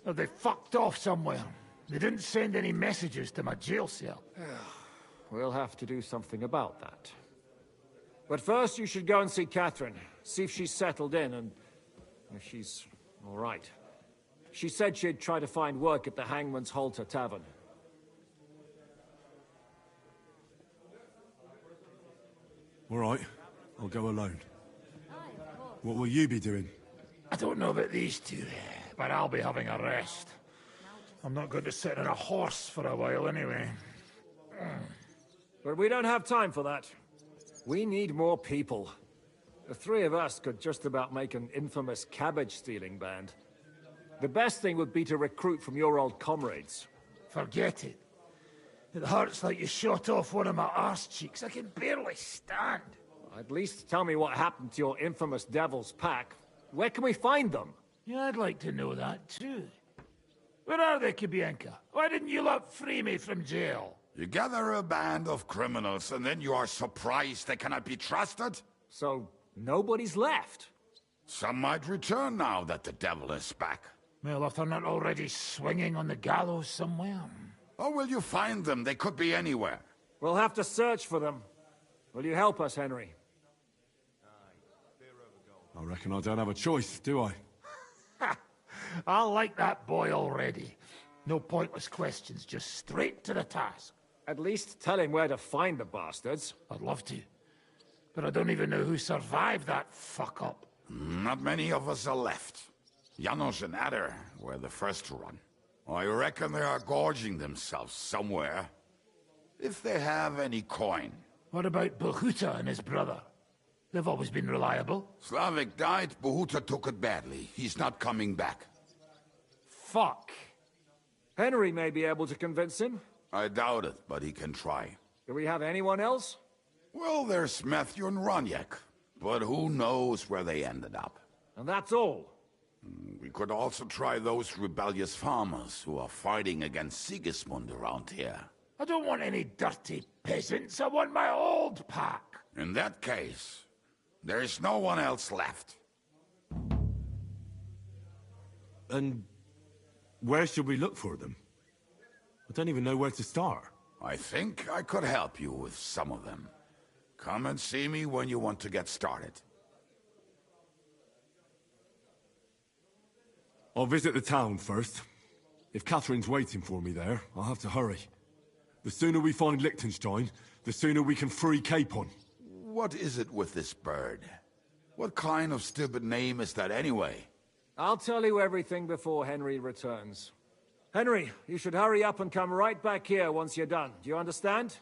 Oh, they fucked off somewhere. They didn't send any messages to my jail cell. We'll have to do something about that. But first you should go and see Catherine. See if she's settled in and if she's all right. She said she'd try to find work at the Hangman's Halter Tavern. All right, I'll go alone. What will you be doing? I don't know about these two, but I'll be having a rest. I'm not going to sit on a horse for a while anyway. But we don't have time for that. We need more people. The three of us could just about make an infamous cabbage-stealing band. The best thing would be to recruit from your old comrades. Forget it. It hurts like you shot off one of my arse cheeks. I can barely stand. At least tell me what happened to your infamous Devil's Pack. Where can we find them? Yeah, I'd like to know that too. Where are they, Kubienka? Why didn't you lot free me from jail? You gather a band of criminals and then you are surprised they cannot be trusted? So, nobody's left? Some might return now that the devil is back. Well, if they're not already swinging on the gallows somewhere. How will you find them? They could be anywhere. We'll have to search for them. Will you help us, Henry? I reckon I don't have a choice, do I? I like that boy already. No pointless questions, just straight to the task. At least tell him where to find the bastards. I'd love to. But I don't even know who survived that fuck-up. Not many of us are left. Janos and Adder were the first to run. I reckon they are gorging themselves somewhere. If they have any coin. What about Bohuta and his brother? They've always been reliable. Slavik died, Bohuta took it badly. He's not coming back. Fuck. Henry may be able to convince him. I doubt it, but he can try. Do we have anyone else? Well, there's Matthew and Roniak, but who knows where they ended up. And that's all. We could also try those rebellious farmers who are fighting against Sigismund around here. I don't want any dirty peasants. I want my old pack. In that case, there's no one else left. And where should we look for them? I don't even know where to start. I think I could help you with some of them. Come and see me when you want to get started. I'll visit the town first. If Catherine's waiting for me there, I'll have to hurry. The sooner we find Liechtenstein, the sooner we can free Capon. What is it with this bird? What kind of stupid name is that anyway? I'll tell you everything before Henry returns. Henry, you should hurry up and come right back here once you're done. Do you understand?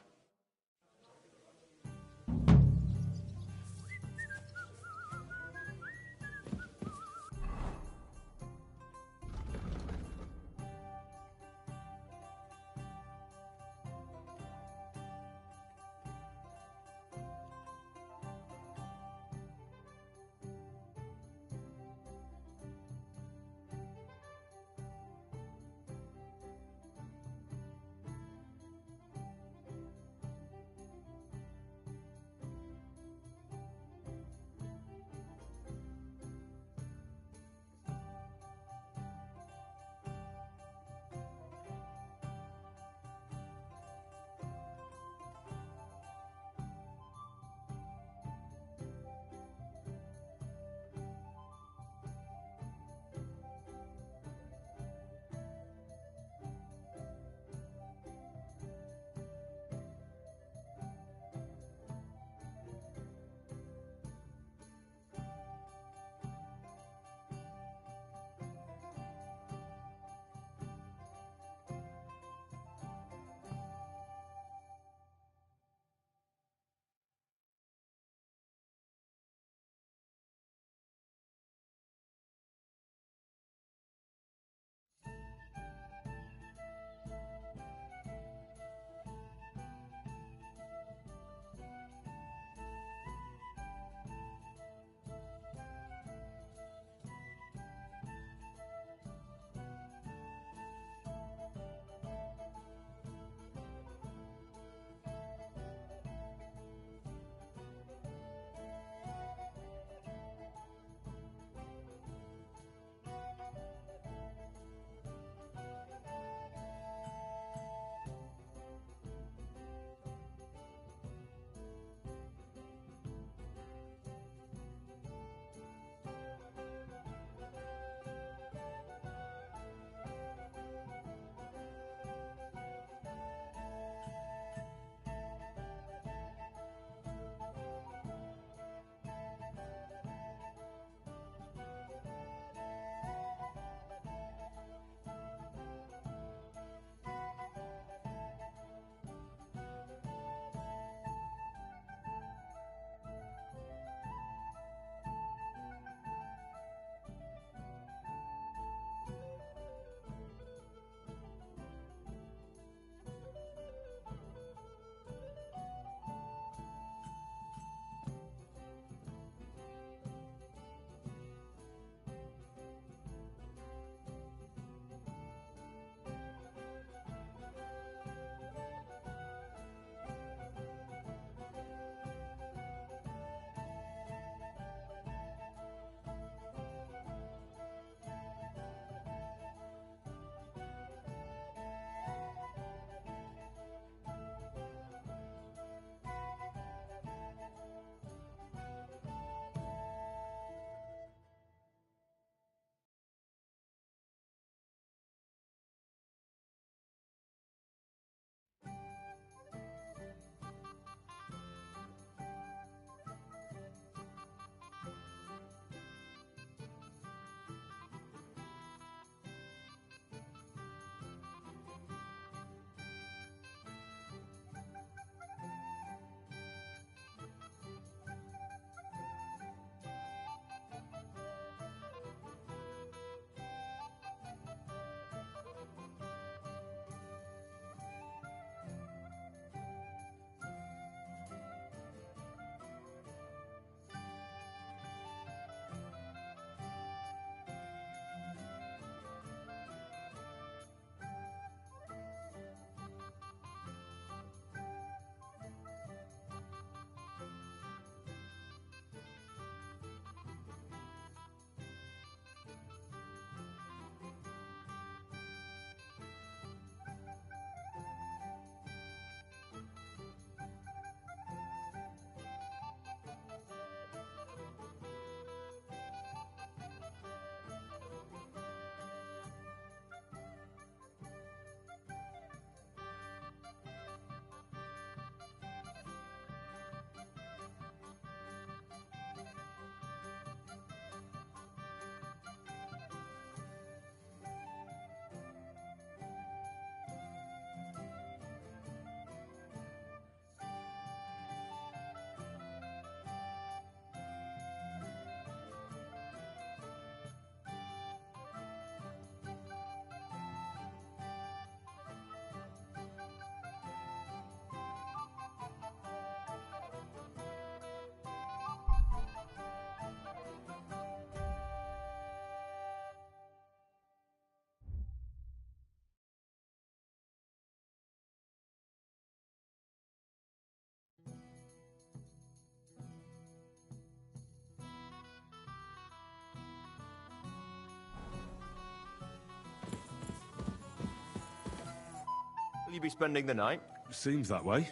Will you be spending the night? Seems that way.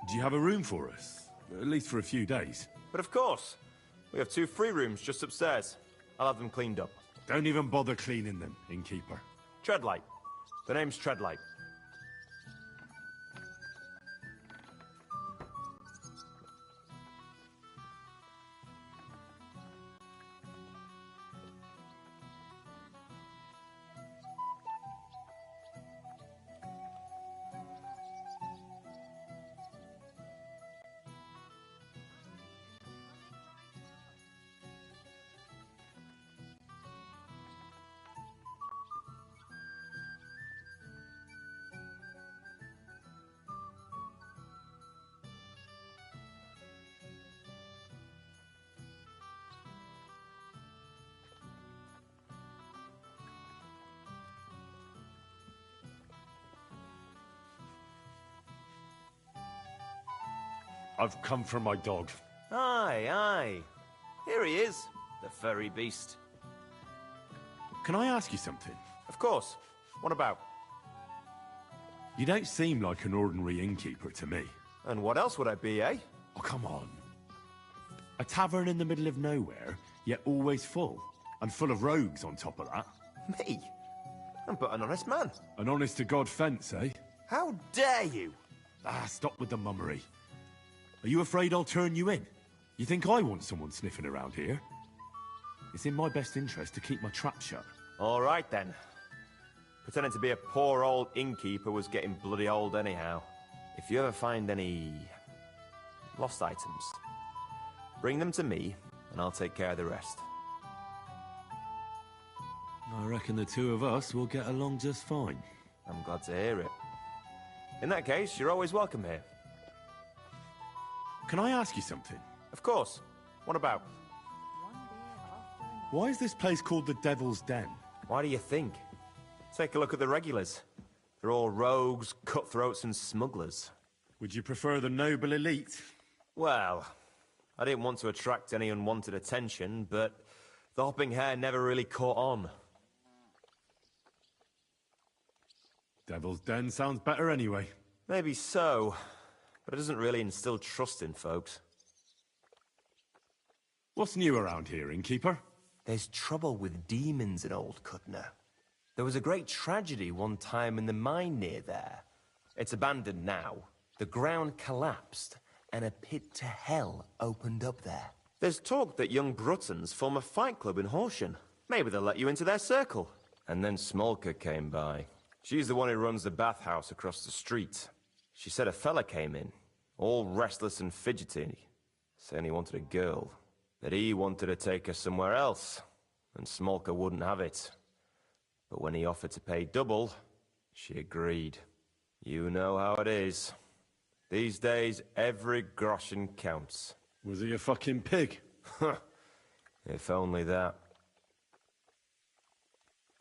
Do you have a room for us? At least for a few days. But of course. We have 2 free rooms just upstairs. I'll have them cleaned up. Don't even bother cleaning them, innkeeper. Treadlight. The name's Treadlight. I've come for my dog. Aye, aye. Here he is, the furry beast. Can I ask you something? Of course. What about? You don't seem like an ordinary innkeeper to me. And what else would I be, eh? Oh, come on. A tavern in the middle of nowhere, yet always full. And full of rogues on top of that. Me? I'm but an honest man. An honest-to-God fence, eh? How dare you? Ah, stop with the mummery. Are you afraid I'll turn you in? You think I want someone sniffing around here? It's in my best interest to keep my trap shut. All right, then. Pretending to be a poor old innkeeper was getting bloody old anyhow. If you ever find any lost items, bring them to me, and I'll take care of the rest. I reckon the 2 of us will get along just fine. I'm glad to hear it. In that case, you're always welcome here. Can I ask you something? Of course. What about? Why is this place called the Devil's Den? Why do you think? Take a look at the regulars. They're all rogues, cutthroats, and smugglers. Would you prefer the noble elite? Well, I didn't want to attract any unwanted attention, but the hopping hair never really caught on. Devil's Den sounds better anyway. Maybe so, but it doesn't really instill trust in folks. What's new around here, innkeeper? There's trouble with demons in Old Cutner. There was a great tragedy one time in the mine near there. It's abandoned now. The ground collapsed, and a pit to hell opened up there. There's talk that young Bruttons form a fight club in Horsham. Maybe they'll let you into their circle. And then Smolka came by. She's the one who runs the bathhouse across the street. She said a fella came in, all restless and fidgety, saying he wanted a girl. That he wanted to take her somewhere else, and Smolka wouldn't have it. But when he offered to pay double, she agreed. You know how it is. These days, every groschen counts. Was he a fucking pig? If only that.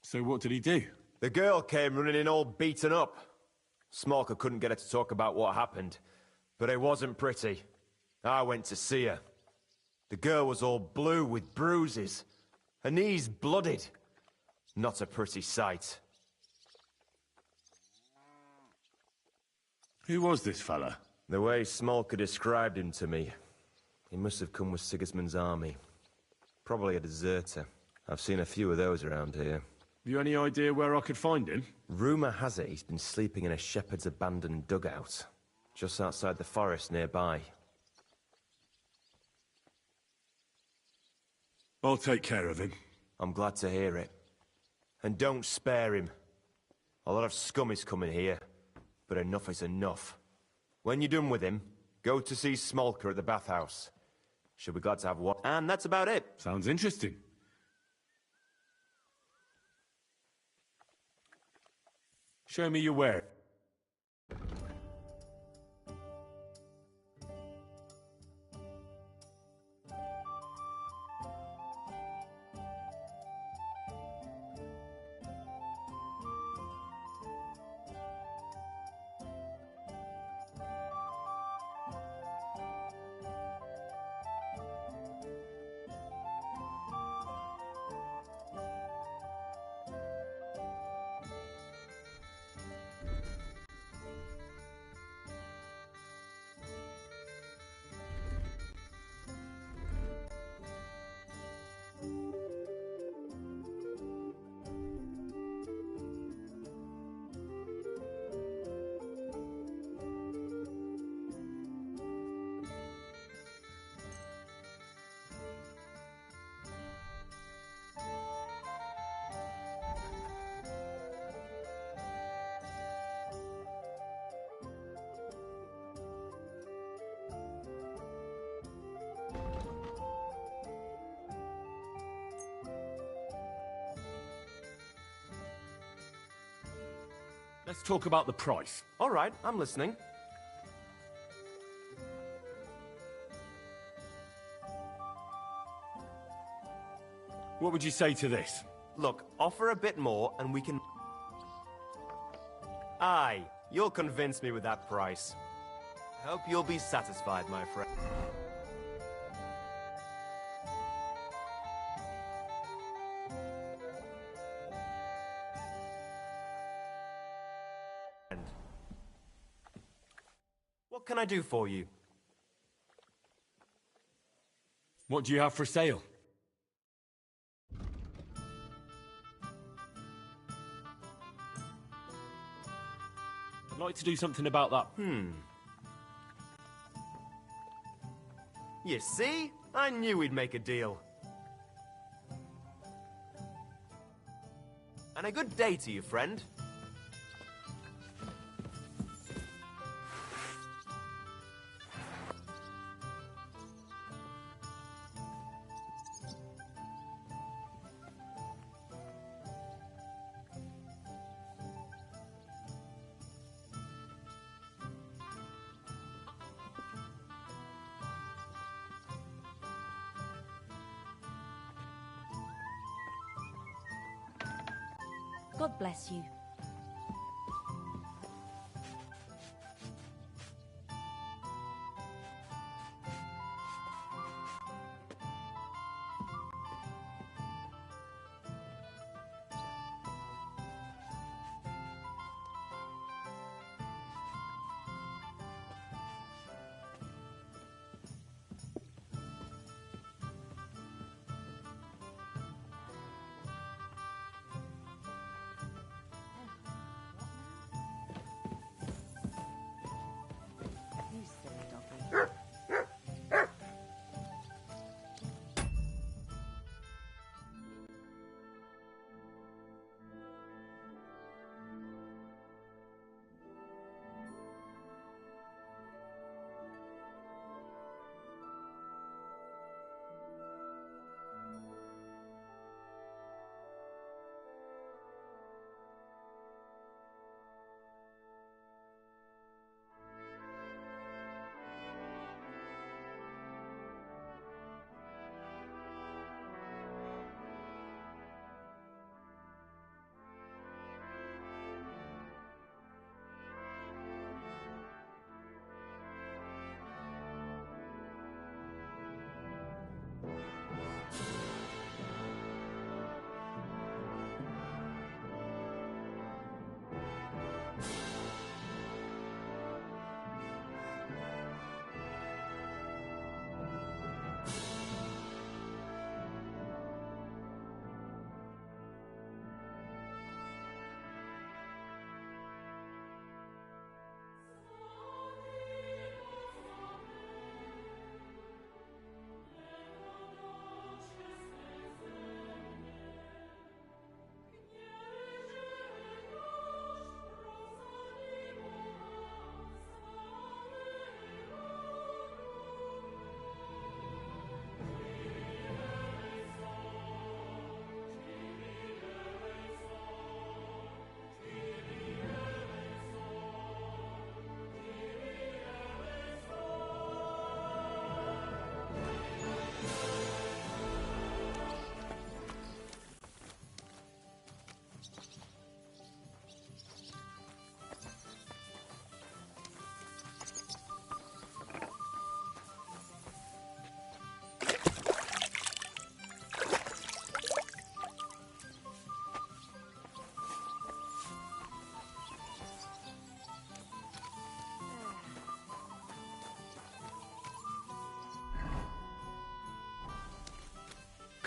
So what did he do? The girl came running in all beaten up. Smolka couldn't get her to talk about what happened, but it wasn't pretty. I went to see her. The girl was all blue with bruises. Her knees blooded. Not a pretty sight. Who was this fella? The way Smolka described him to me, he must have come with Sigismund's army. Probably a deserter. I've seen a few of those around here. Have you any idea where I could find him? Rumour has it he's been sleeping in a shepherd's abandoned dugout, just outside the forest nearby. I'll take care of him. I'm glad to hear it. And don't spare him. A lot of scum is coming here, but enough is enough. When you're done with him, go to see Smolka at the bathhouse. She'll be glad to have one. And that's about it. Sounds interesting. Show me your ware. Let's talk about the price. All right, I'm listening. What would you say to this? Look, offer a bit more and we can... Aye, you'll convince me with that price. I hope you'll be satisfied, my friend. What can I do for you? What do you have for sale? I'd like to do something about that. You see? I knew we'd make a deal. And a good day to you, friend. God bless you.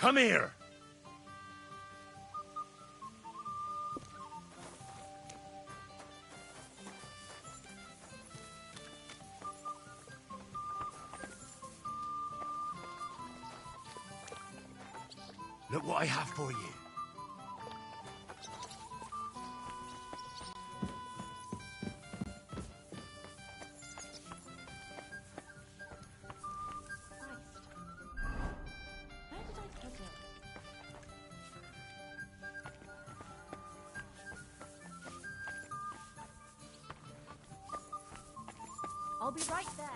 Come here! Look what I have for you. I'll be right there.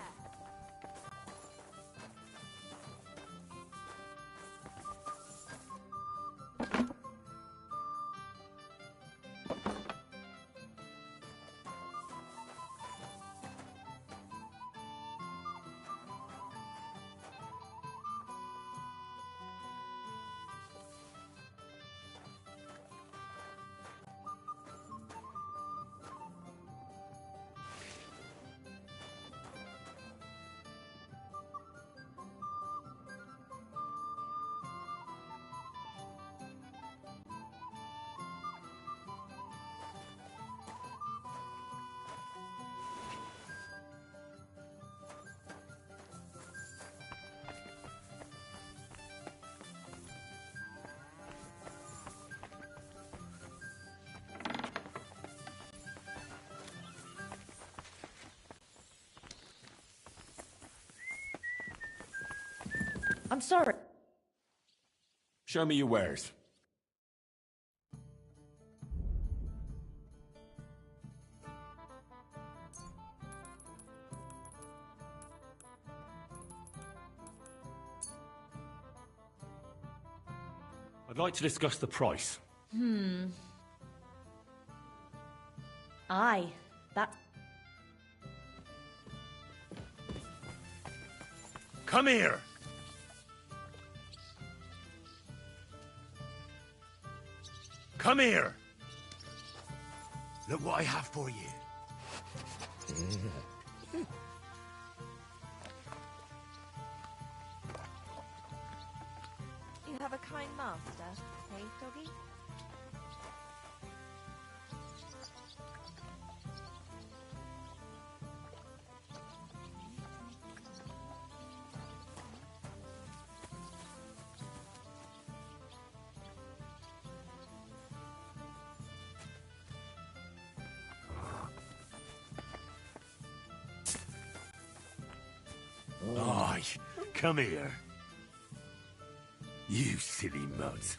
I'm sorry. Show me your wares. I'd like to discuss the price. Aye, that... Come here! Come here! Look what I have for you. You have a kind master, eh, doggy? Aye, come here. You silly mutt.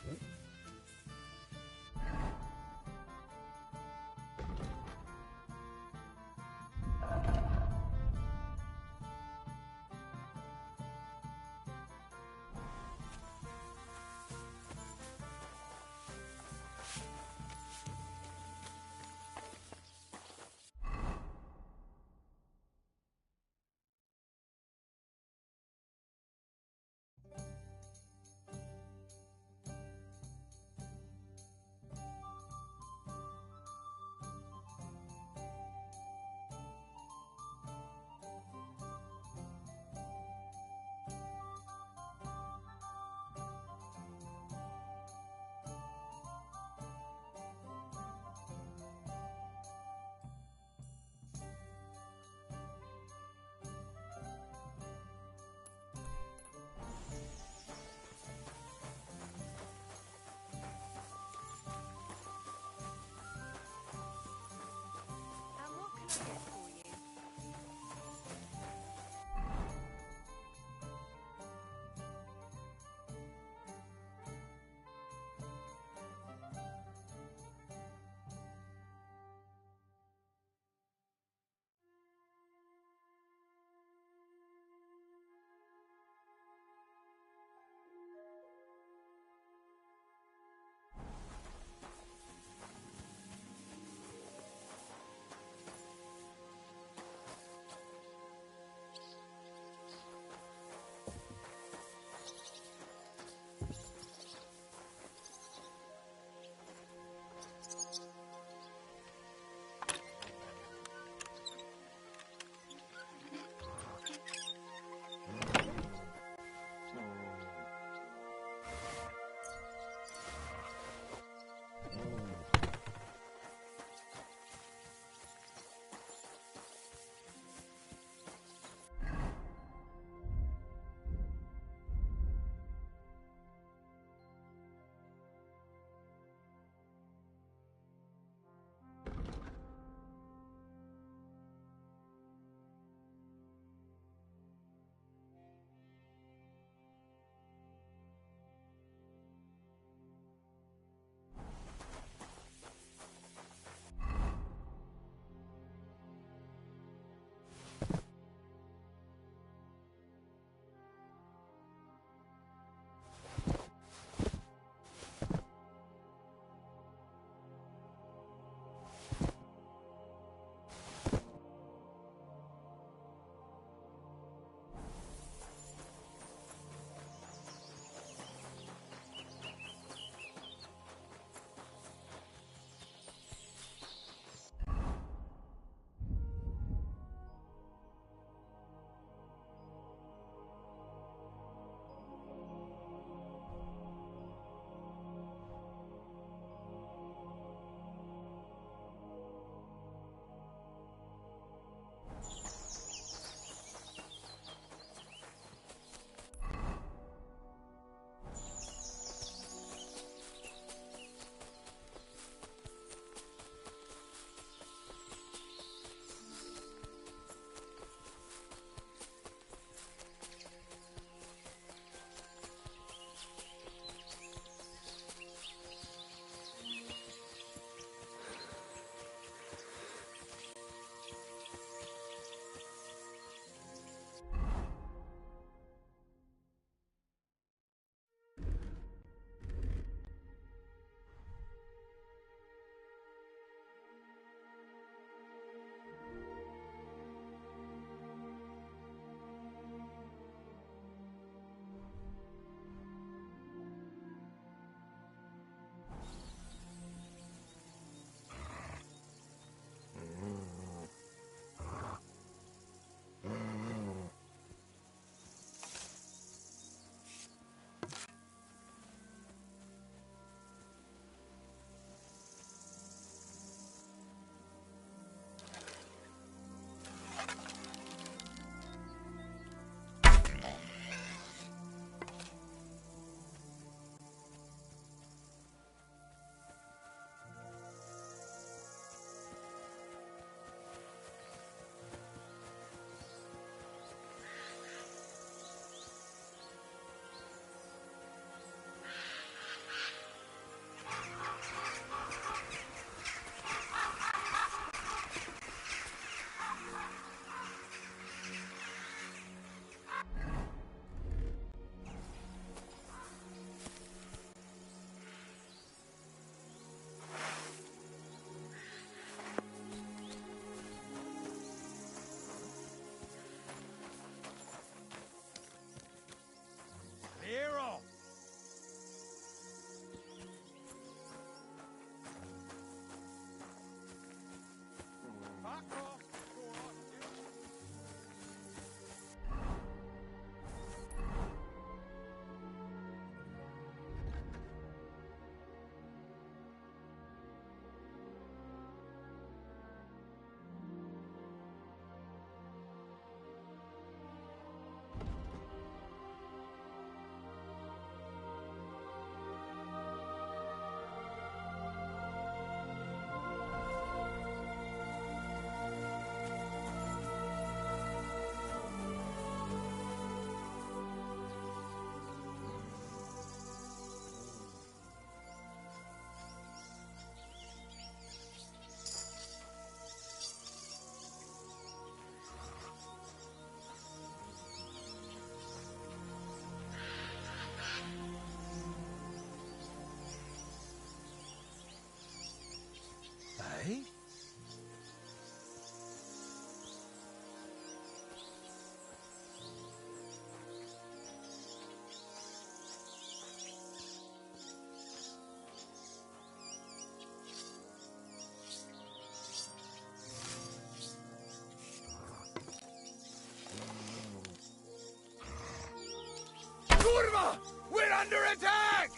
under attack!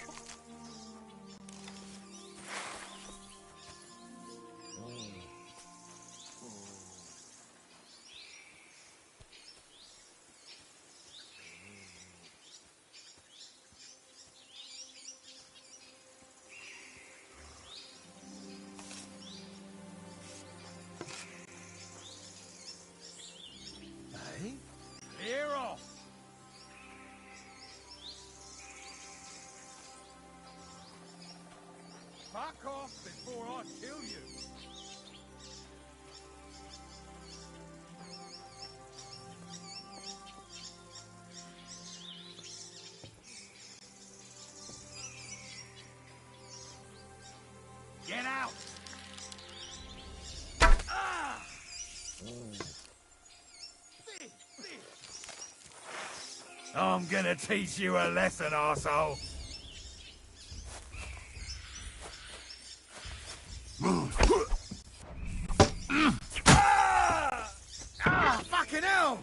Hey? Clear off! Fuck off before I kill you! Get out! Ah! I'm gonna teach you a lesson, arsehole! Ah, fucking hell!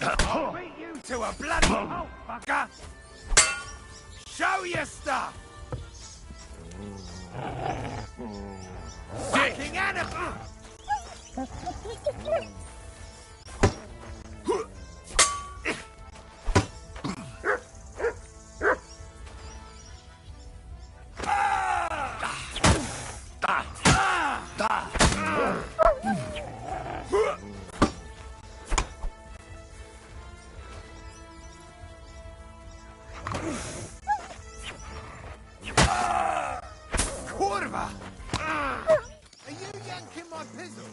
I'll beat you to a bloody pulp, fucker! Show your stuff! Fucking animal! Kurva! Are you yanking my pizzle?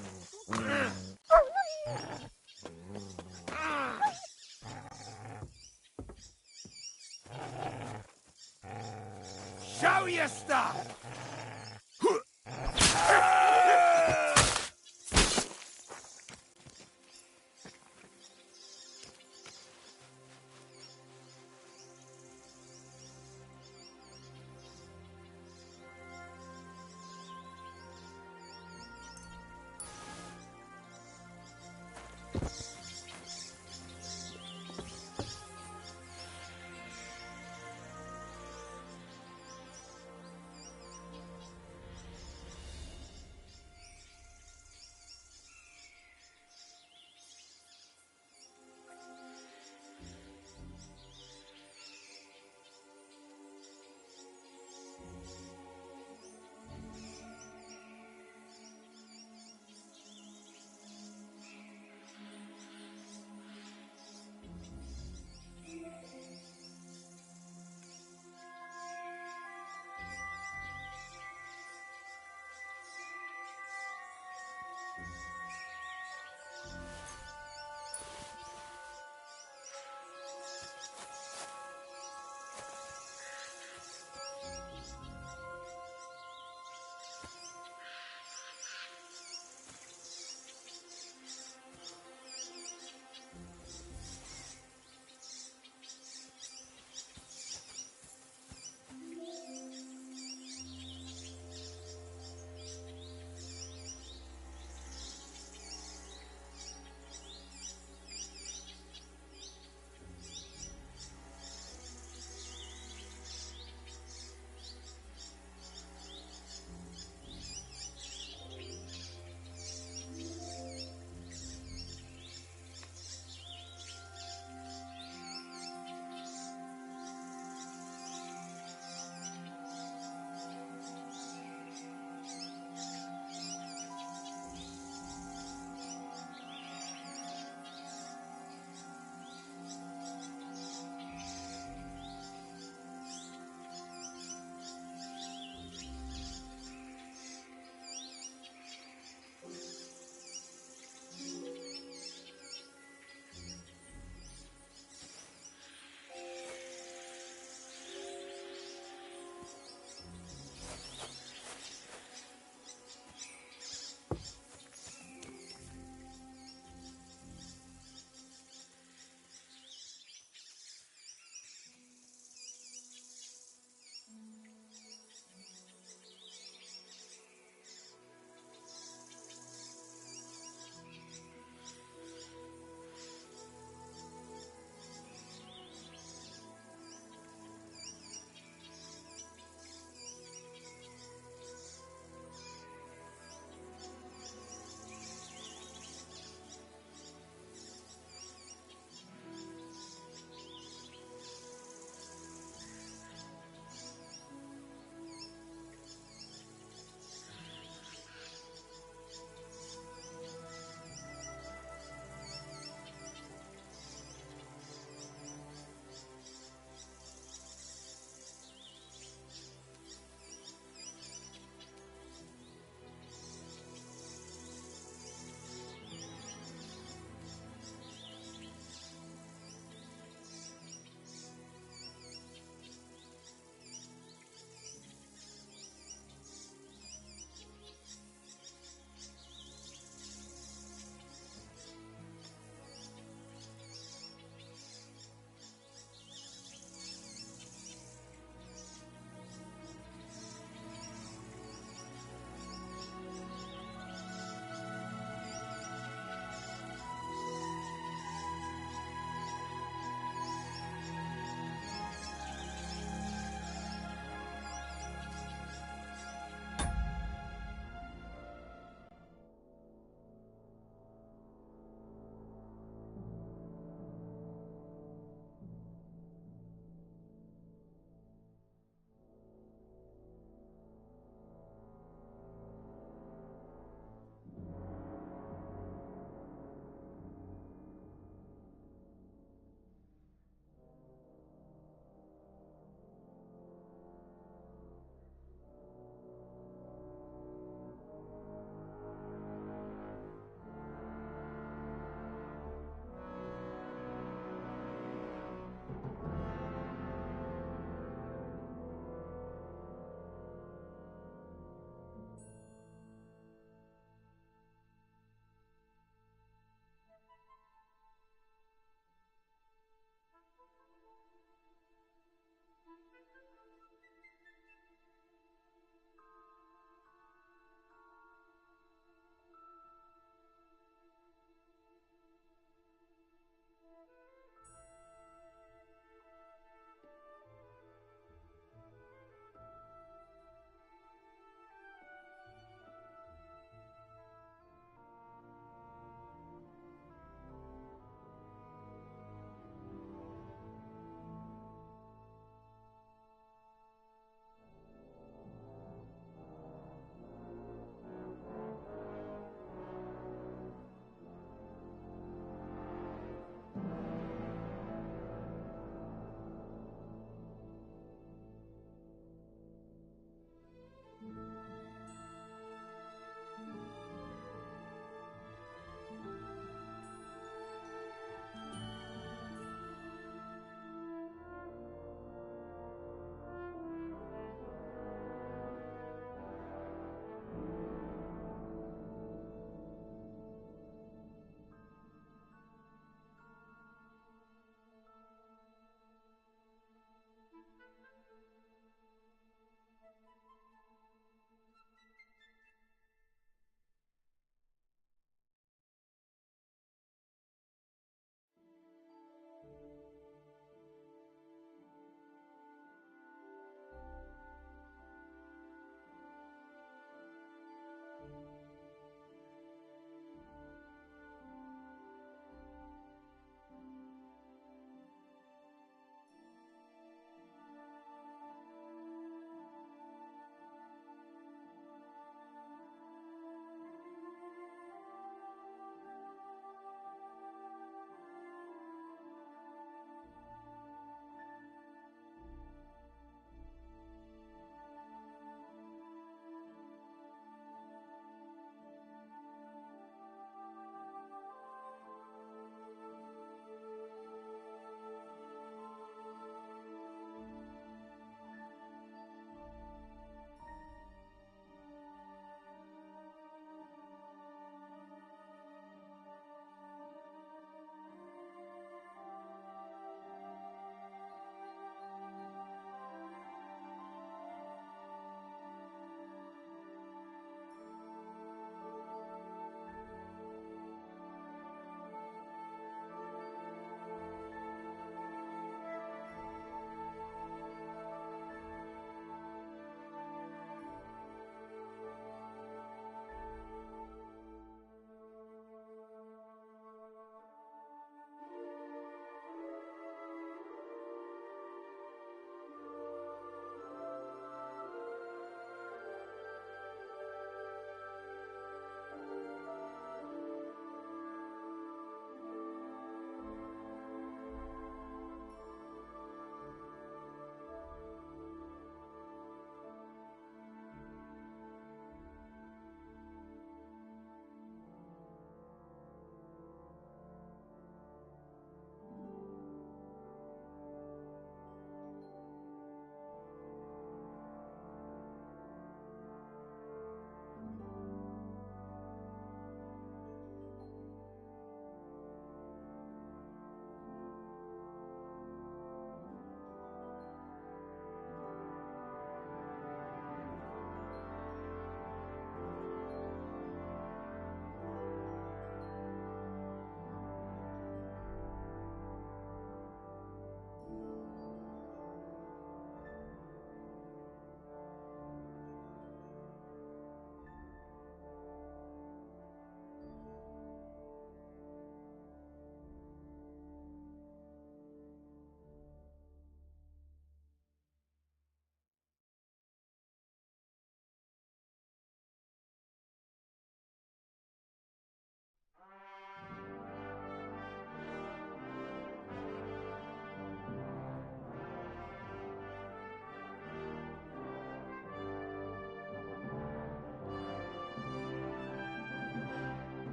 Show your stuff!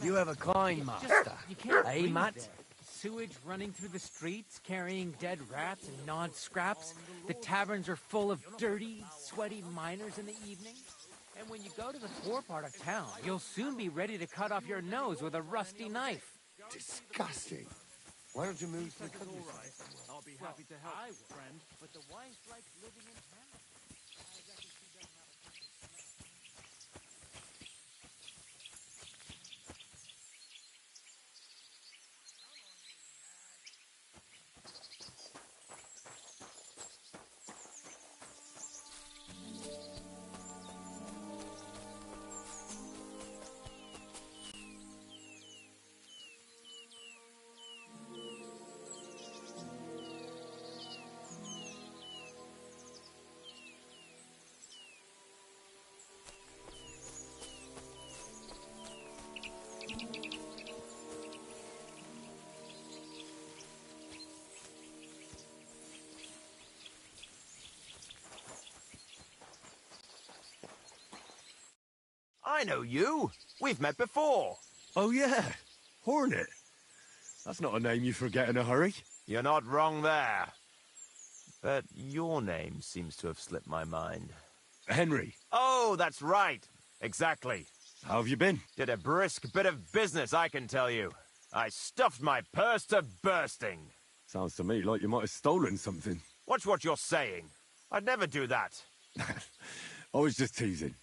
You have a kind master. You can't Eh, breathe Matt? there. Sewage running through the streets, carrying dead rats and gnawed scraps. The taverns are full of dirty, sweaty miners in the evening. And when you go to the poor part of town, you'll soon be ready to cut off your nose with a rusty knife. Disgusting. Why don't you move to the countryside? I'll be happy to help, friend. But the wife likes living in town. I reckon she doesn't have a sense of smell. I know you. We've met before. Oh, yeah. Hornet. That's not a name you forget in a hurry. You're not wrong there. But your name seems to have slipped my mind. Henry. Oh, that's right. Exactly. How have you been? Did a brisk bit of business, I can tell you. I stuffed my purse to bursting. Sounds to me like you might have stolen something. Watch what you're saying. I'd never do that. I was just teasing.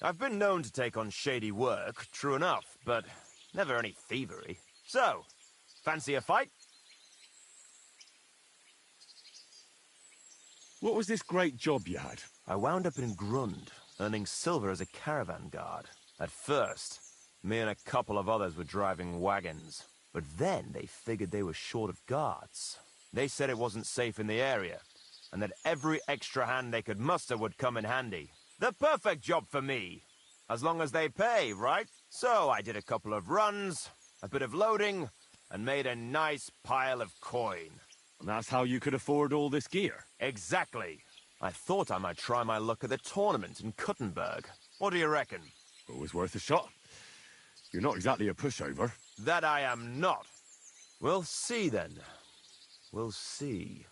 I've been known to take on shady work, true enough, but never any thievery. So, fancy a fight? What was this great job you had? I wound up in Grund, earning silver as a caravan guard. At first, me and a couple of others were driving wagons. But then they figured they were short of guards. They said it wasn't safe in the area, and that every extra hand they could muster would come in handy. The perfect job for me. As long as they pay, right? So I did a couple of runs, a bit of loading, and made a nice pile of coin. And that's how you could afford all this gear? Exactly. I thought I might try my luck at the tournament in Kuttenberg. What do you reckon? Always worth a shot. You're not exactly a pushover. That I am not. We'll see then. We'll see.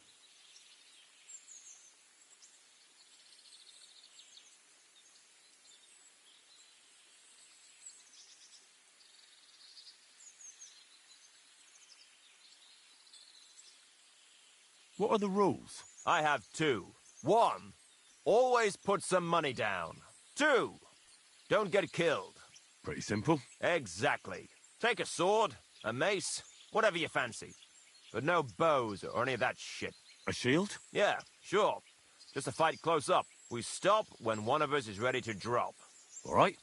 What are the rules? I have two. 1, always put some money down. 2, don't get killed. Pretty simple. Exactly. Take a sword, a mace, whatever you fancy. But no bows or any of that shit. A shield? Yeah, sure. Just a fight close up. We stop when one of us is ready to drop. All right.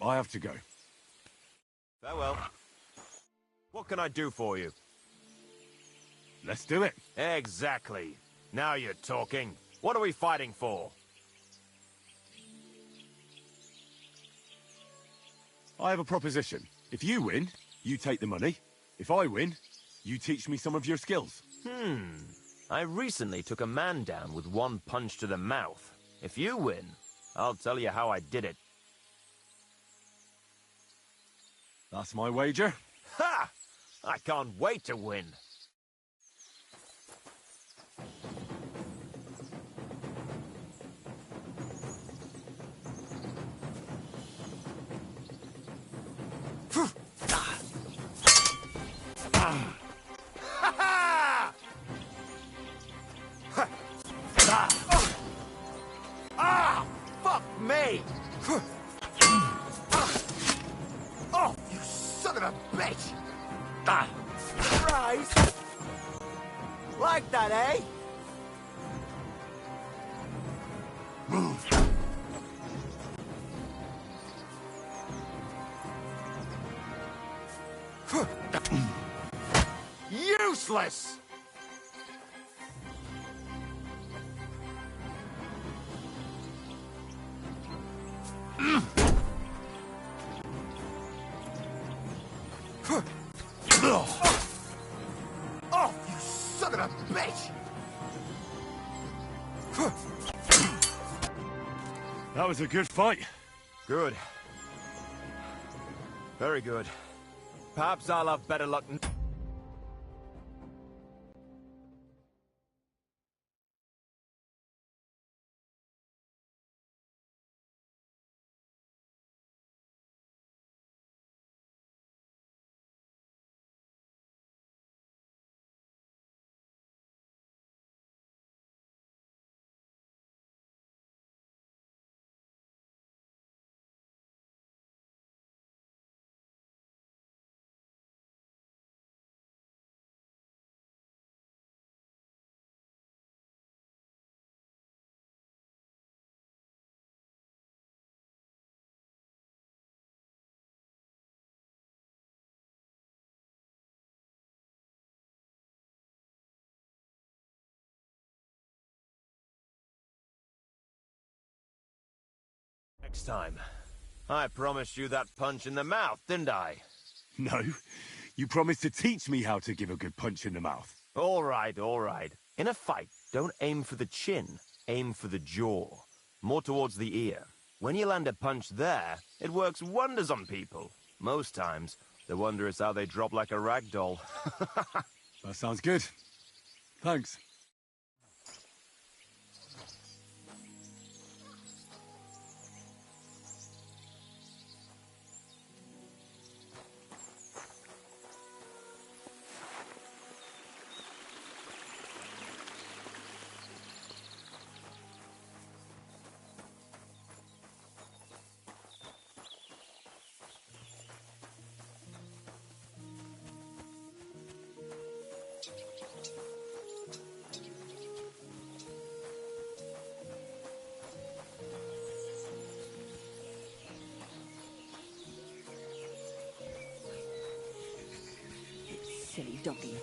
I have to go. Farewell. What can I do for you? Let's do it. Exactly. Now you're talking. What are we fighting for? I have a proposition. If you win, you take the money. If I win, you teach me some of your skills. I recently took a man down with one punch to the mouth. If you win, I'll tell you how I did it. That's my wager. Ha! I can't wait to win. a bitch! Ah. Right. Like that, eh? Move. Useless! Oh, you son of a bitch! That was a good fight. Good. Very good. Perhaps I'll have better luck. Next time. I promised you that punch in the mouth, didn't I? No, you promised to teach me how to give a good punch in the mouth. All right, all right. In a fight, don't aim for the chin. Aim for the jaw. More towards the ear. When you land a punch there, it works wonders on people. Most times, the wonder is how they drop like a rag doll. That sounds good. Thanks. Silly doggy.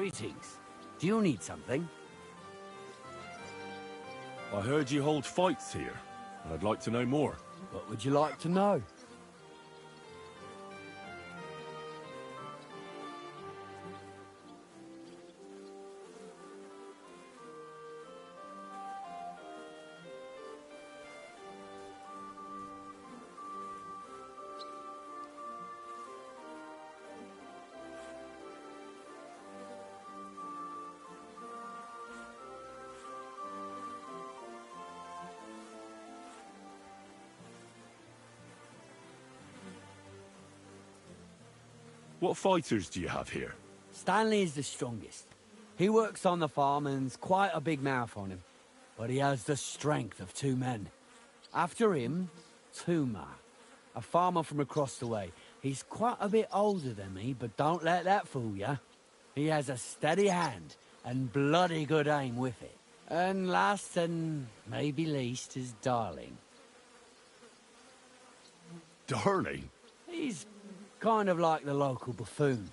Greetings. Do you need something? I heard you hold fights here, and I'd like to know more. What would you like to know? What fighters do you have here? Stanley is the strongest. He works on the farm and's quite a big mouth on him. But he has the strength of 2 men. After him, Tuma, a farmer from across the way. He's quite a bit older than me, but don't let that fool ya. He has a steady hand and bloody good aim with it. And last and maybe least is Darling. Darling? He's kind of like the local buffoon.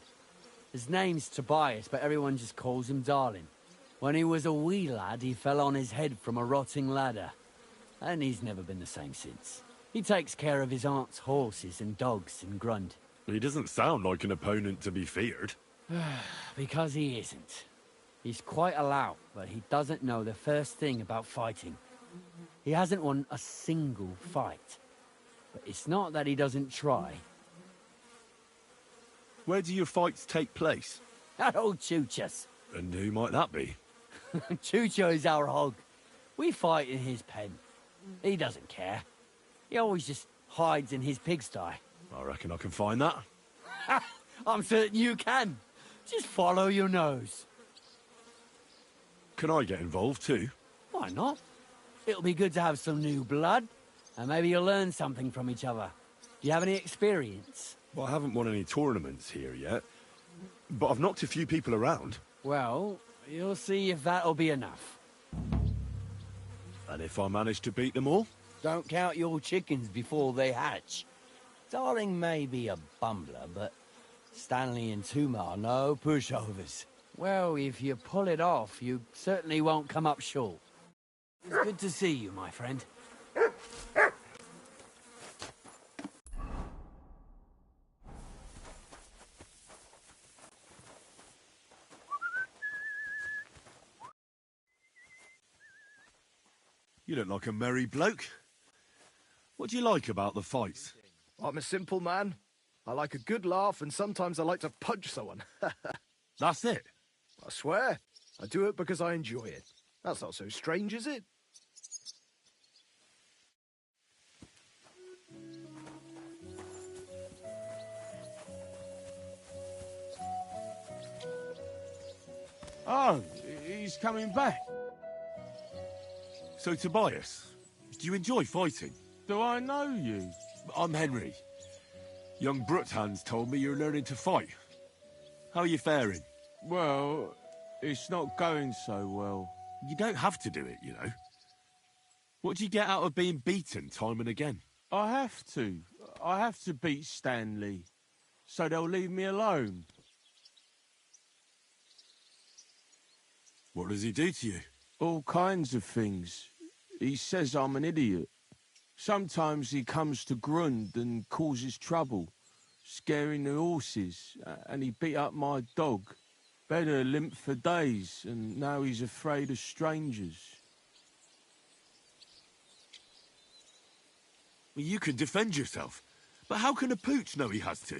His name's Tobias, but everyone just calls him Darling. When he was a wee lad, he fell on his head from a rotting ladder. And he's never been the same since. He takes care of his aunt's horses and dogs in Grund. He doesn't sound like an opponent to be feared. Because he isn't. He's quite a lout, but he doesn't know the first thing about fighting. He hasn't won a single fight. But it's not that he doesn't try. Where do your fights take place? At old Chucha's. And who might that be? Chucho is our hog. We fight in his pen. He doesn't care. He always just hides in his pigsty. I reckon I can find that. I'm certain you can. Just follow your nose. Can I get involved too? Why not? It'll be good to have some new blood, and maybe you'll learn something from each other. Do you have any experience? Well, I haven't won any tournaments here yet, but I've knocked a few people around. Well, you'll see if that'll be enough. And if I manage to beat them all? Don't count your chickens before they hatch. Darling may be a bumbler, but Stanley and Tuma are no pushovers. Well, if you pull it off, you certainly won't come up short. It's good to see you, my friend. You look like a merry bloke. What do you like about the fights? I'm a simple man. I like a good laugh, and sometimes I like to punch someone. That's it? I swear. I do it because I enjoy it. That's not so strange, is it? Oh, he's coming back. So, Tobias, do you enjoy fighting? Do I know you? I'm Henry. Young Bruthans told me you're learning to fight. How are you faring? Well, it's not going so well. You don't have to do it, you know. What do you get out of being beaten time and again? I have to. I have to beat Stanley, so they'll leave me alone. What does he do to you? All kinds of things. He says I'm an idiot. Sometimes he comes to Grund and causes trouble, scaring the horses, and he beat up my dog. Better limped for days, and now he's afraid of strangers. Well, you can defend yourself, but how can a pooch know he has to?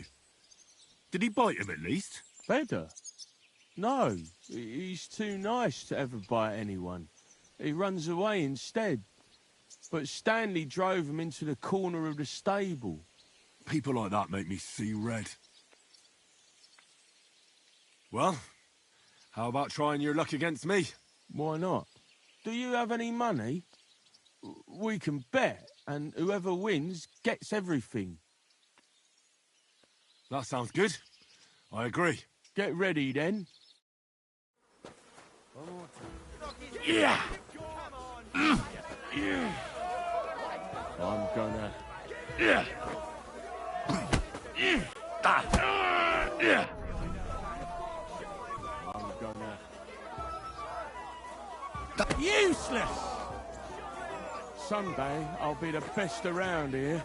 Did he bite him at least? Better? No, he's too nice to ever bite anyone. He runs away instead. But Stanley drove him into the corner of the stable. People like that make me see red. Well, how about trying your luck against me? Why not? Do you have any money? We can bet, and whoever wins gets everything. That sounds good. I agree. Get ready, then. Yeah! I'm gonna... Yeah! I'm Useless! Someday, I'll be the best around here.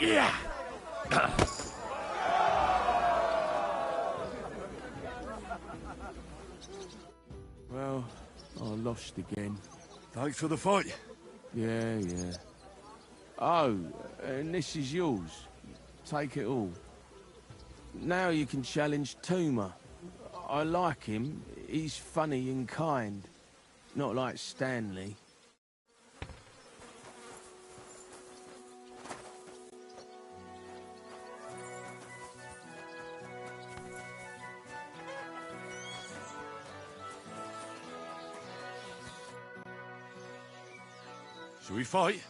Yeah! Well, I lost again. Thanks for the fight. Yeah. Oh, and this is yours. Take it all. Now you can challenge Tuma. I like him. He's funny and kind. Not like Stanley. Shall we fight?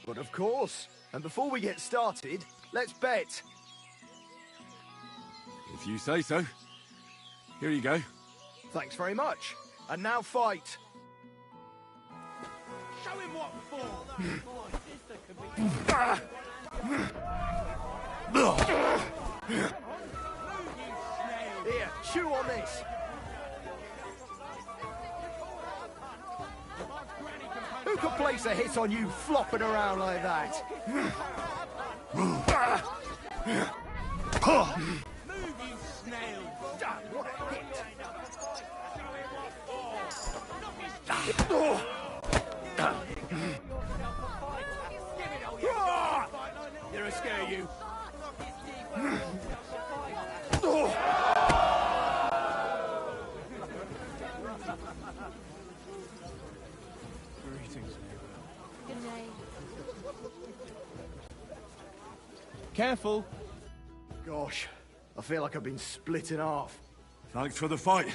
But of course. And before we get started, let's bet. If you say so. Here you go. Thanks very much. And now fight. Show him what for! Here, chew on this. Who could place a hit on you flopping around like that? Move, you snail! What a hit! Did I scare you? Good night. Careful. Gosh, I feel like I've been split in half. Thanks for the fight.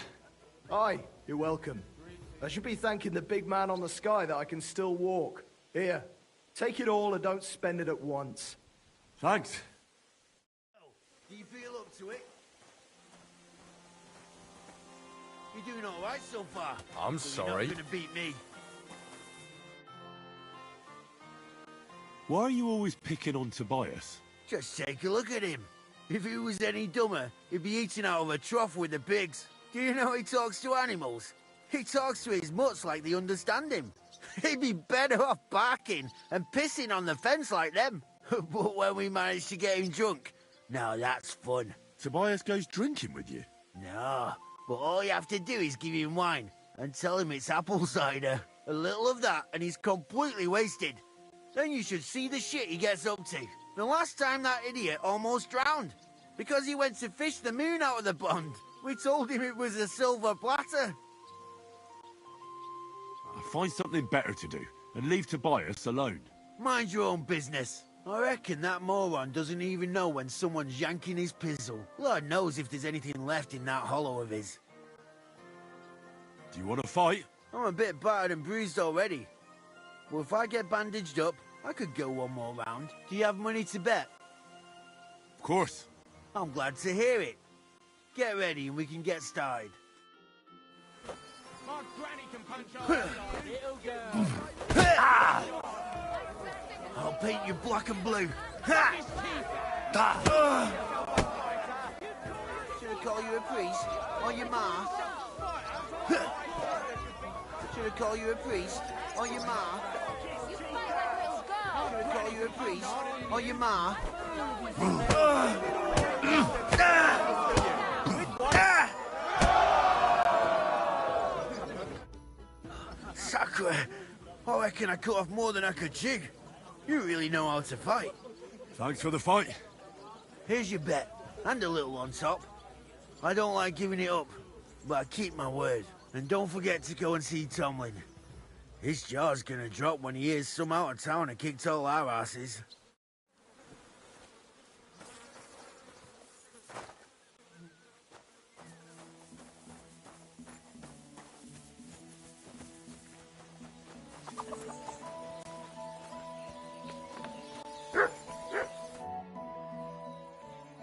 Aye, you're welcome. I should be thanking the big man on the sky that I can still walk. Here, take it all and don't spend it at once. Thanks. Do you feel up to it? You're doing all right so far. I'm but sorry. You're not gonna beat me. Why are you always picking on Tobias? Just take a look at him. If he was any dumber, he'd be eating out of a trough with the pigs. Do you know he talks to animals? He talks to his mutts like they understand him. He'd be better off barking and pissing on the fence like them. But when we manage to get him drunk, now that's fun. Tobias goes drinking with you? No, but all you have to do is give him wine and tell him it's apple cider. A little of that and he's completely wasted. Then you should see the shit he gets up to. The last time that idiot almost drowned because he went to fish the moon out of the pond. We told him it was a silver platter. I'll find something better to do and leave Tobias alone. Mind your own business. I reckon that moron doesn't even know when someone's yanking his pizzle. Lord knows if there's anything left in that hollow of his. Do you want to fight? I'm a bit battered and bruised already. But if I get bandaged up, I could go one more round. Do you have money to bet? Of course. I'm glad to hear it. Get ready and we can get started. My granny can punch our little girl. I'll paint you black and blue. Should I call you a priest? Or your ma? Should I call you a priest? Or your ma? Should I call you a priest? Or your ma? Sacre! I reckon I cut off more than I could jig. You really know how to fight. Thanks for the fight. Here's your bet, and a little on top. I don't like giving it up, but I keep my word. And don't forget to go and see Tomlin. His jaw's gonna drop when he hears some out of town and kicked all our asses.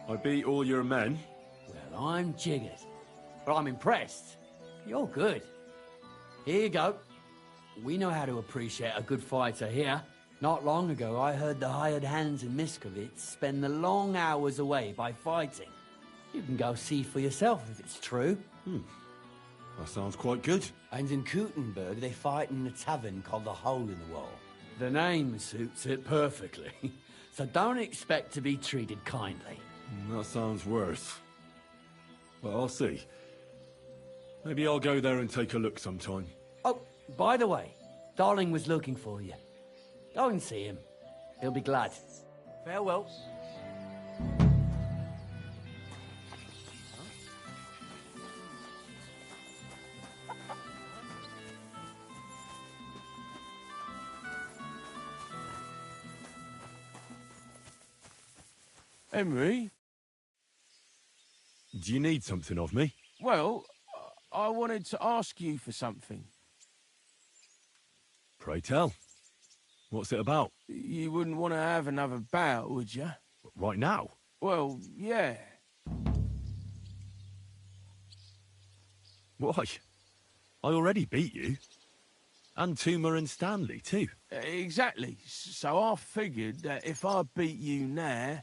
I beat all your men. Well, I'm jiggered. But I'm impressed. You're good. Here you go. We know how to appreciate a good fighter here. Not long ago, I heard the hired hands in Miskovitz spend the long hours away by fighting. You can go see for yourself if it's true. That sounds quite good. And in Kuttenberg, they fight in a tavern called the Hole in the Wall. The name suits it perfectly. So don't expect to be treated kindly. That sounds worse. Well, I'll see. Maybe I'll go there and take a look sometime. Oh, by the way, Darling was looking for you. Go and see him. He'll be glad. Farewell. Henry? Do you need something of me? Well, I wanted to ask you for something. Pray tell. What's it about? You wouldn't want to have another bout, would you? Right now? Well, yeah. Why? I already beat you. And Tuma and Stanley, too. Exactly. So I figured that if I beat you now,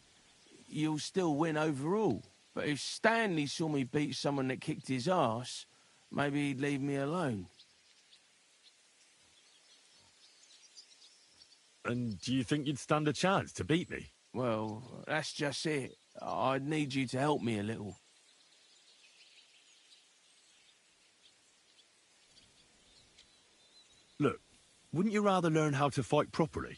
you'll still win overall. But if Stanley saw me beat someone that kicked his ass, maybe he'd leave me alone. And do you think you'd stand a chance to beat me? Well, that's just it. I'd need you to help me a little. Look, wouldn't you rather learn how to fight properly?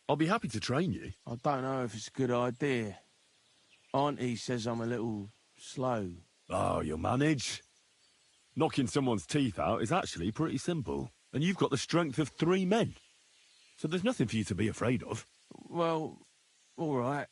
I'll be happy to train you. I don't know if it's a good idea. Auntie says I'm a little slow. Oh, you'll manage. Knocking someone's teeth out is actually pretty simple. And you've got the strength of 3 men. So there's nothing for you to be afraid of. Well, all right.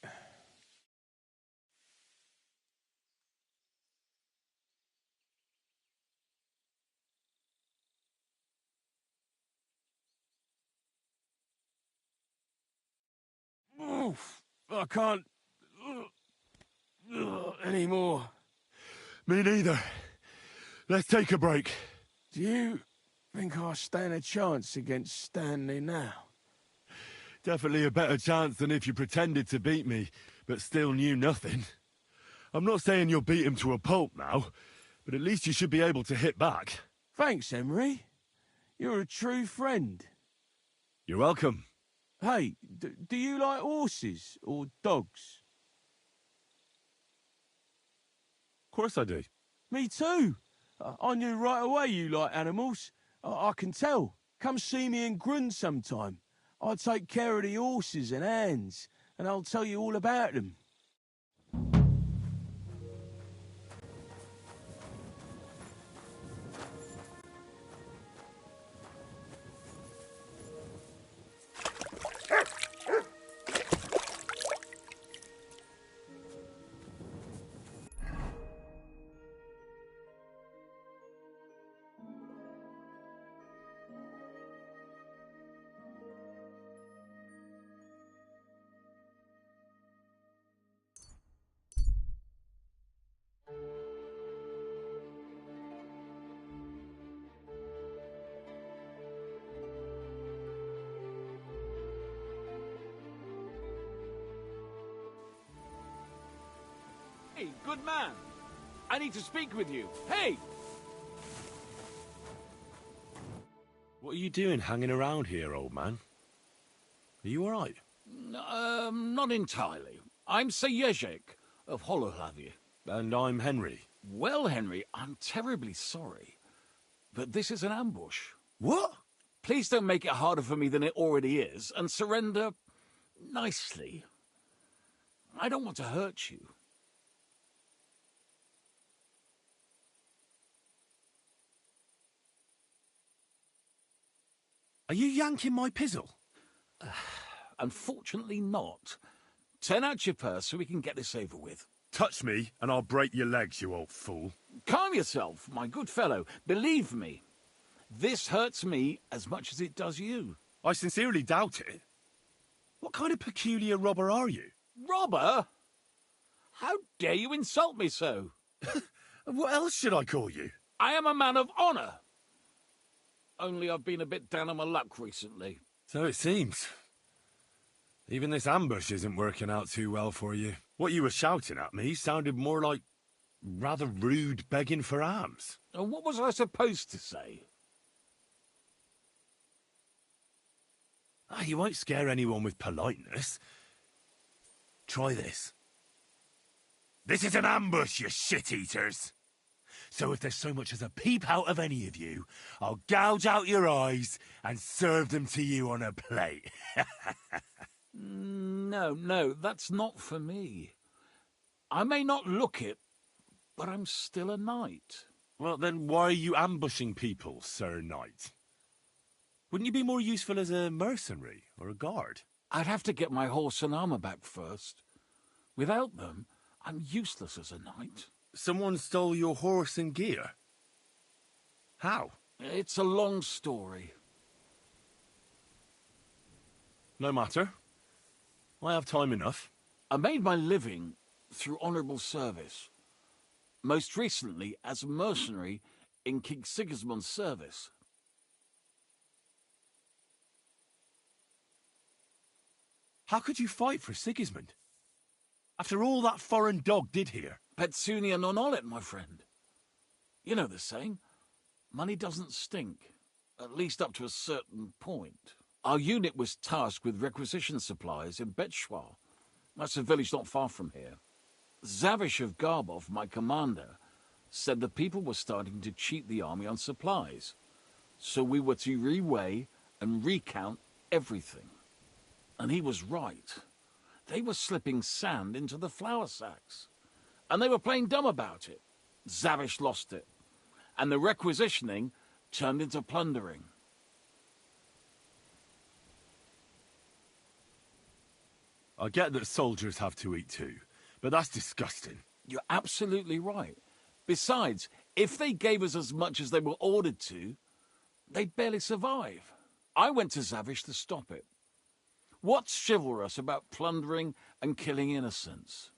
Oof, I can't anymore. Me neither. Let's take a break. Do you think I stand a chance against Stanley now? Definitely a better chance than if you pretended to beat me, but still knew nothing. I'm not saying you'll beat him to a pulp now, but at least you should be able to hit back. Thanks, Emery. You're a true friend. You're welcome. Hey, do you like horses or dogs? Of course I do. Me too. I knew right away you like animals. I can tell. Come see me in Grund sometime. I'll take care of the horses and hands, and I'll tell you all about them. Hey, good man. I need to speak with you. Hey! What are you doing hanging around here, old man? Are you all right? Not entirely. I'm Sir Ježek of Holohlavie. And I'm Henry. Well, Henry, I'm terribly sorry, but this is an ambush. What? Please don't make it harder for me than it already is, and surrender nicely. I don't want to hurt you. Are you yanking my pizzle? Unfortunately not. Turn out your purse so we can get this over with. Touch me, and I'll break your legs, you old fool. Calm yourself, my good fellow. Believe me, this hurts me as much as it does you. I sincerely doubt it. What kind of peculiar robber are you? Robber? How dare you insult me so? What else should I call you? I am a man of honour. Only I've been a bit down on my luck recently. So it seems. Even this ambush isn't working out too well for you. What you were shouting at me sounded more like rather rude begging for alms. And what was I supposed to say? Ah, you won't scare anyone with politeness. Try this. This is an ambush, you shit-eaters! So if there's so much as a peep out of any of you, I'll gouge out your eyes and serve them to you on a plate. No, that's not for me. I may not look it, but I'm still a knight. Well, then why are you ambushing people, Sir Knight? Wouldn't you be more useful as a mercenary or a guard? I'd have to get my horse and armor back first. Without them, I'm useless as a knight. Someone stole your horse and gear? How? It's a long story. No matter. I have time enough. I made my living through honourable service. Most recently as a mercenary in King Sigismund's service. How could you fight for Sigismund? After all that foreign dog did here? Petsunia non olet, my friend. You know the saying, money doesn't stink, at least up to a certain point. Our unit was tasked with requisition supplies in Betschwar. That's a village not far from here. Zavish of Garbov, my commander, said the people were starting to cheat the army on supplies, so we were to reweigh and recount everything. And he was right. They were slipping sand into the flour sacks. And they were playing dumb about it. Zavish lost it. And the requisitioning turned into plundering. I get that soldiers have to eat too, but that's disgusting. You're absolutely right. Besides, if they gave us as much as they were ordered to, they'd barely survive. I went to Zavish to stop it. What's chivalrous about plundering and killing innocents?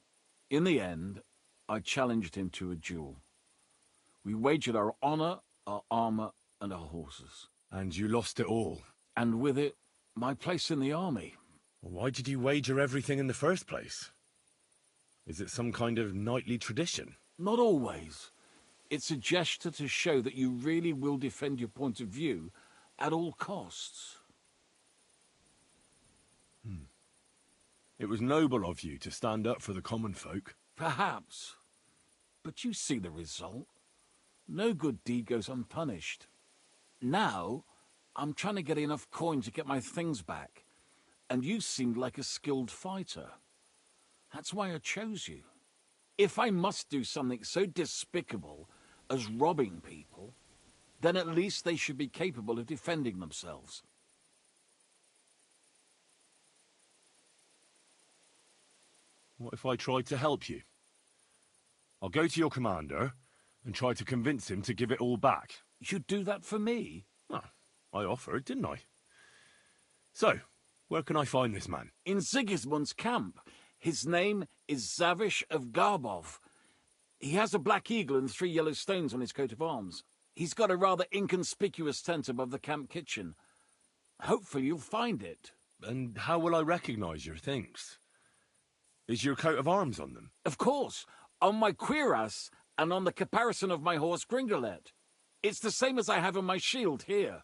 In the end, I challenged him to a duel. We wagered our honor, our armor, and our horses. And you lost it all? And with it, my place in the army. Why did you wager everything in the first place? Is it some kind of knightly tradition? Not always. It's a gesture to show that you really will defend your point of view at all costs. It was noble of you to stand up for the common folk. Perhaps. But you see the result. No good deed goes unpunished. Now, I'm trying to get enough coin to get my things back, and you seemed like a skilled fighter. That's why I chose you. If I must do something so despicable as robbing people, then at least they should be capable of defending themselves. What if I tried to help you? I'll go to your commander and try to convince him to give it all back. You'd do that for me? Oh, I offered, didn't I? So, where can I find this man? In Sigismund's camp. His name is Zavish of Garbov. He has a black eagle and 3 yellow stones on his coat of arms. He's got a rather inconspicuous tent above the camp kitchen. Hopefully you'll find it. And how will I recognize your things? Is your coat of arms on them? Of course, on my cuirass and on the caparison of my horse Gringolet. It's the same as I have on my shield here.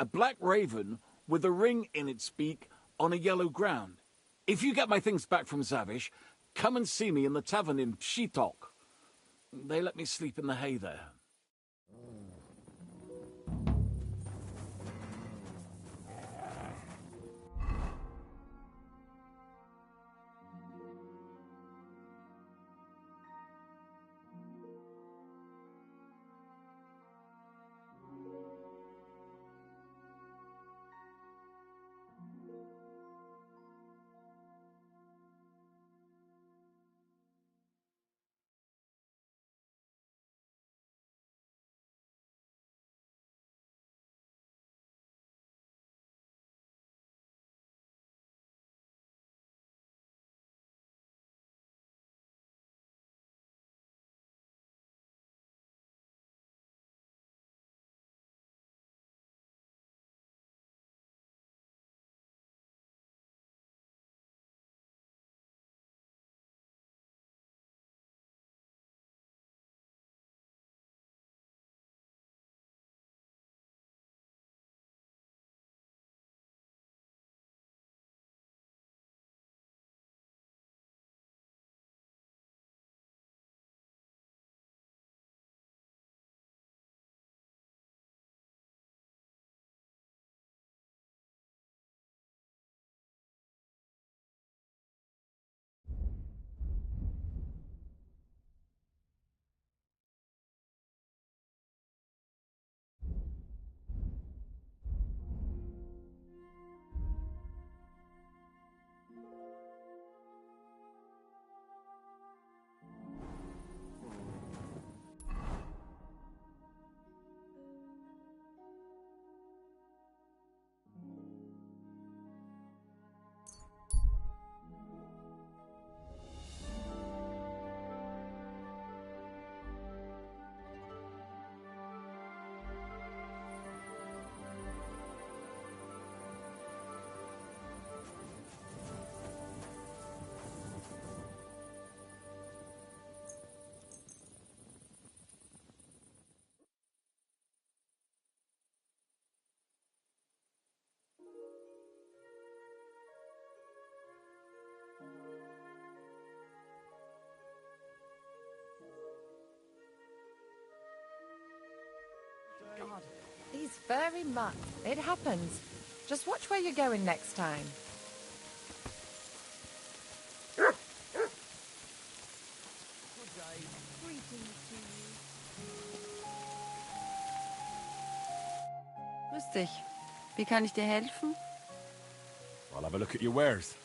A black raven with a ring in its beak on a yellow ground. If you get my things back from Zavish, come and see me in the tavern in Pshitok. They let me sleep in the hay there. God. These furry mutts. It happens. Just watch where you're going next time. Grüß dich. Wie kann ich dir helfen? I'll have a look at your wares.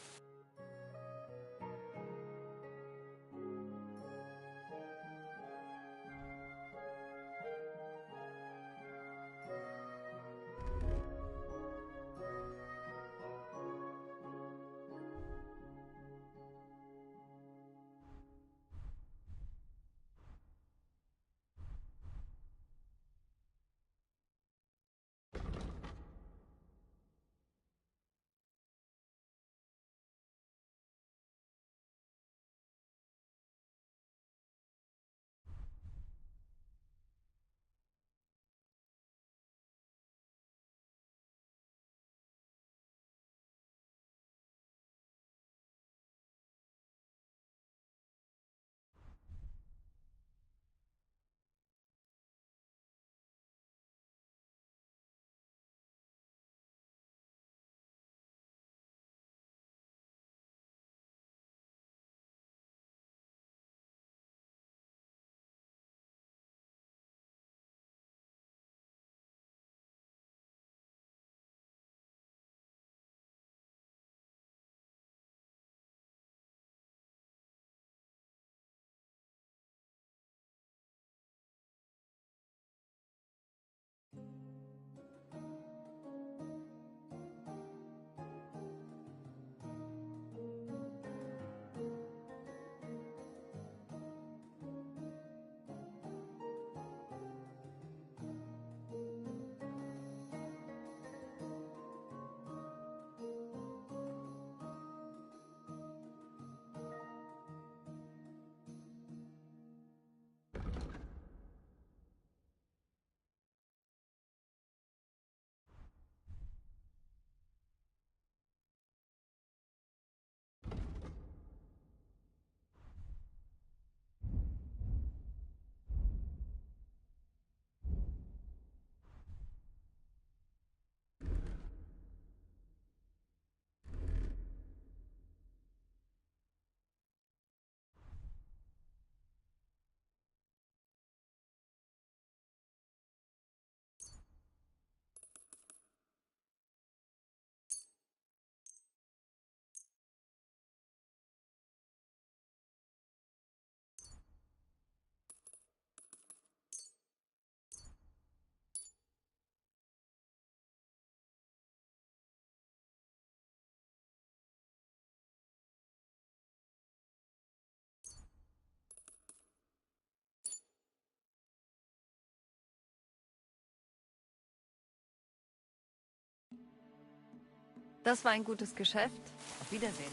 Das war ein gutes Geschäft. Auf Wiedersehen.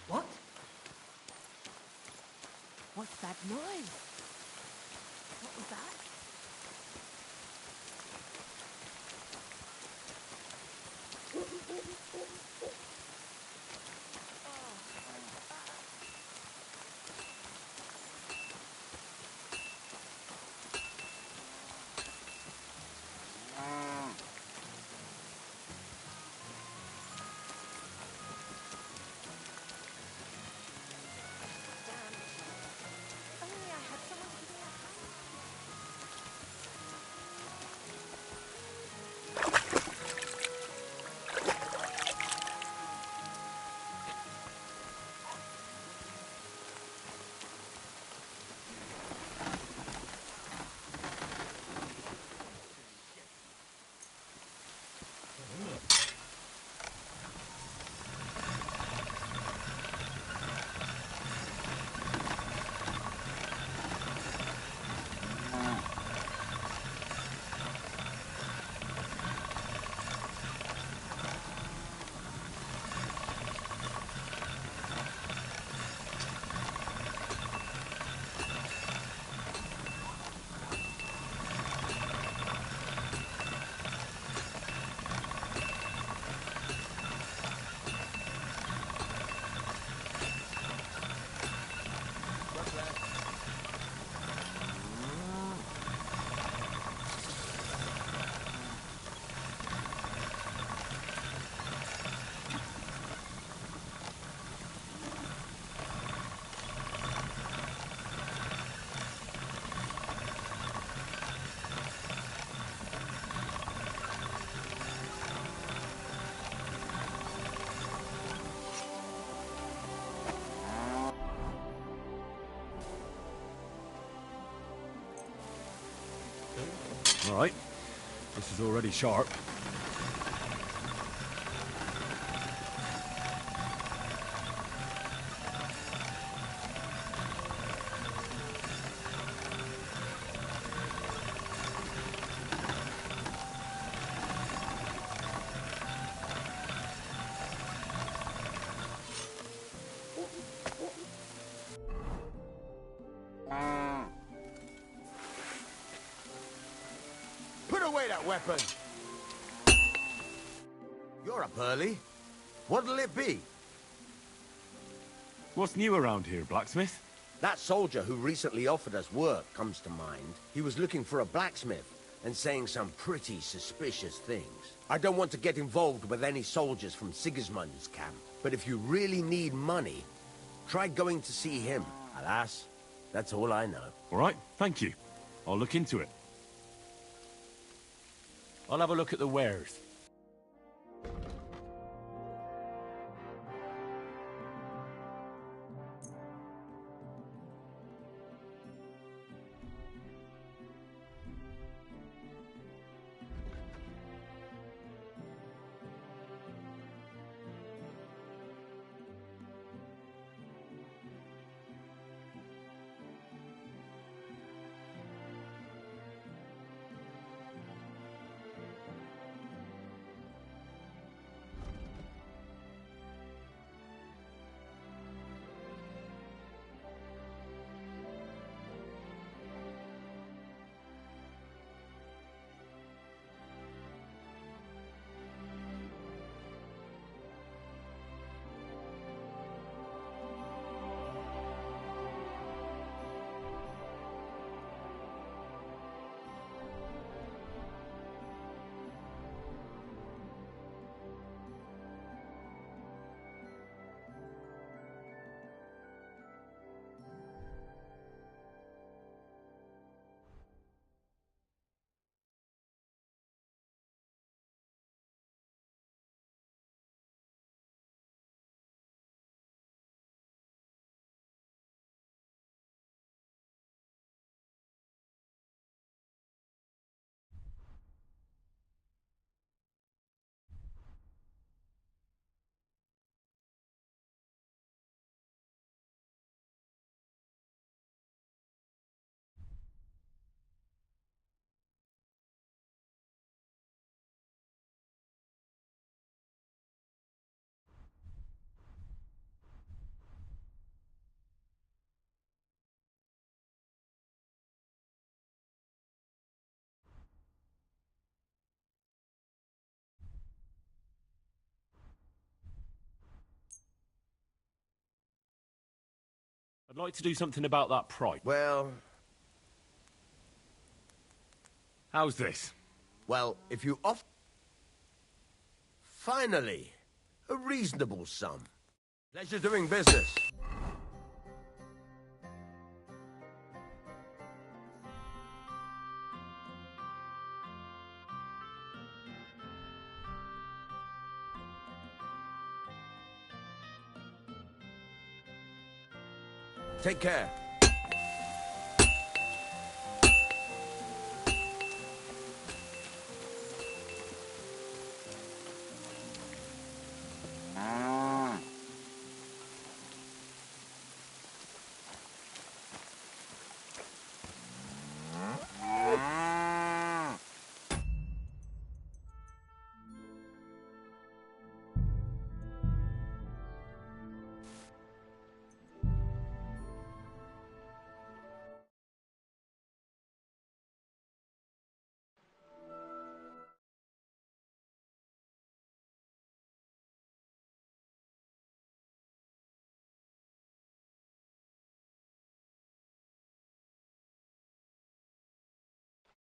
What? What's that noise? What was that? right. This is already sharp. Put away that weapon! You're up early. What'll it be? What's new around here, blacksmith? That soldier who recently offered us work comes to mind. He was looking for a blacksmith and saying some pretty suspicious things. I don't want to get involved with any soldiers from Sigismund's camp, but if you really need money, try going to see him. Alas, that's all I know. All right, thank you. I'll look into it. I'll have a look at the wares. I'd like to do something about that price. Well... How's this? Well, if you off... Finally, a reasonable sum. Pleasure doing business. Take care.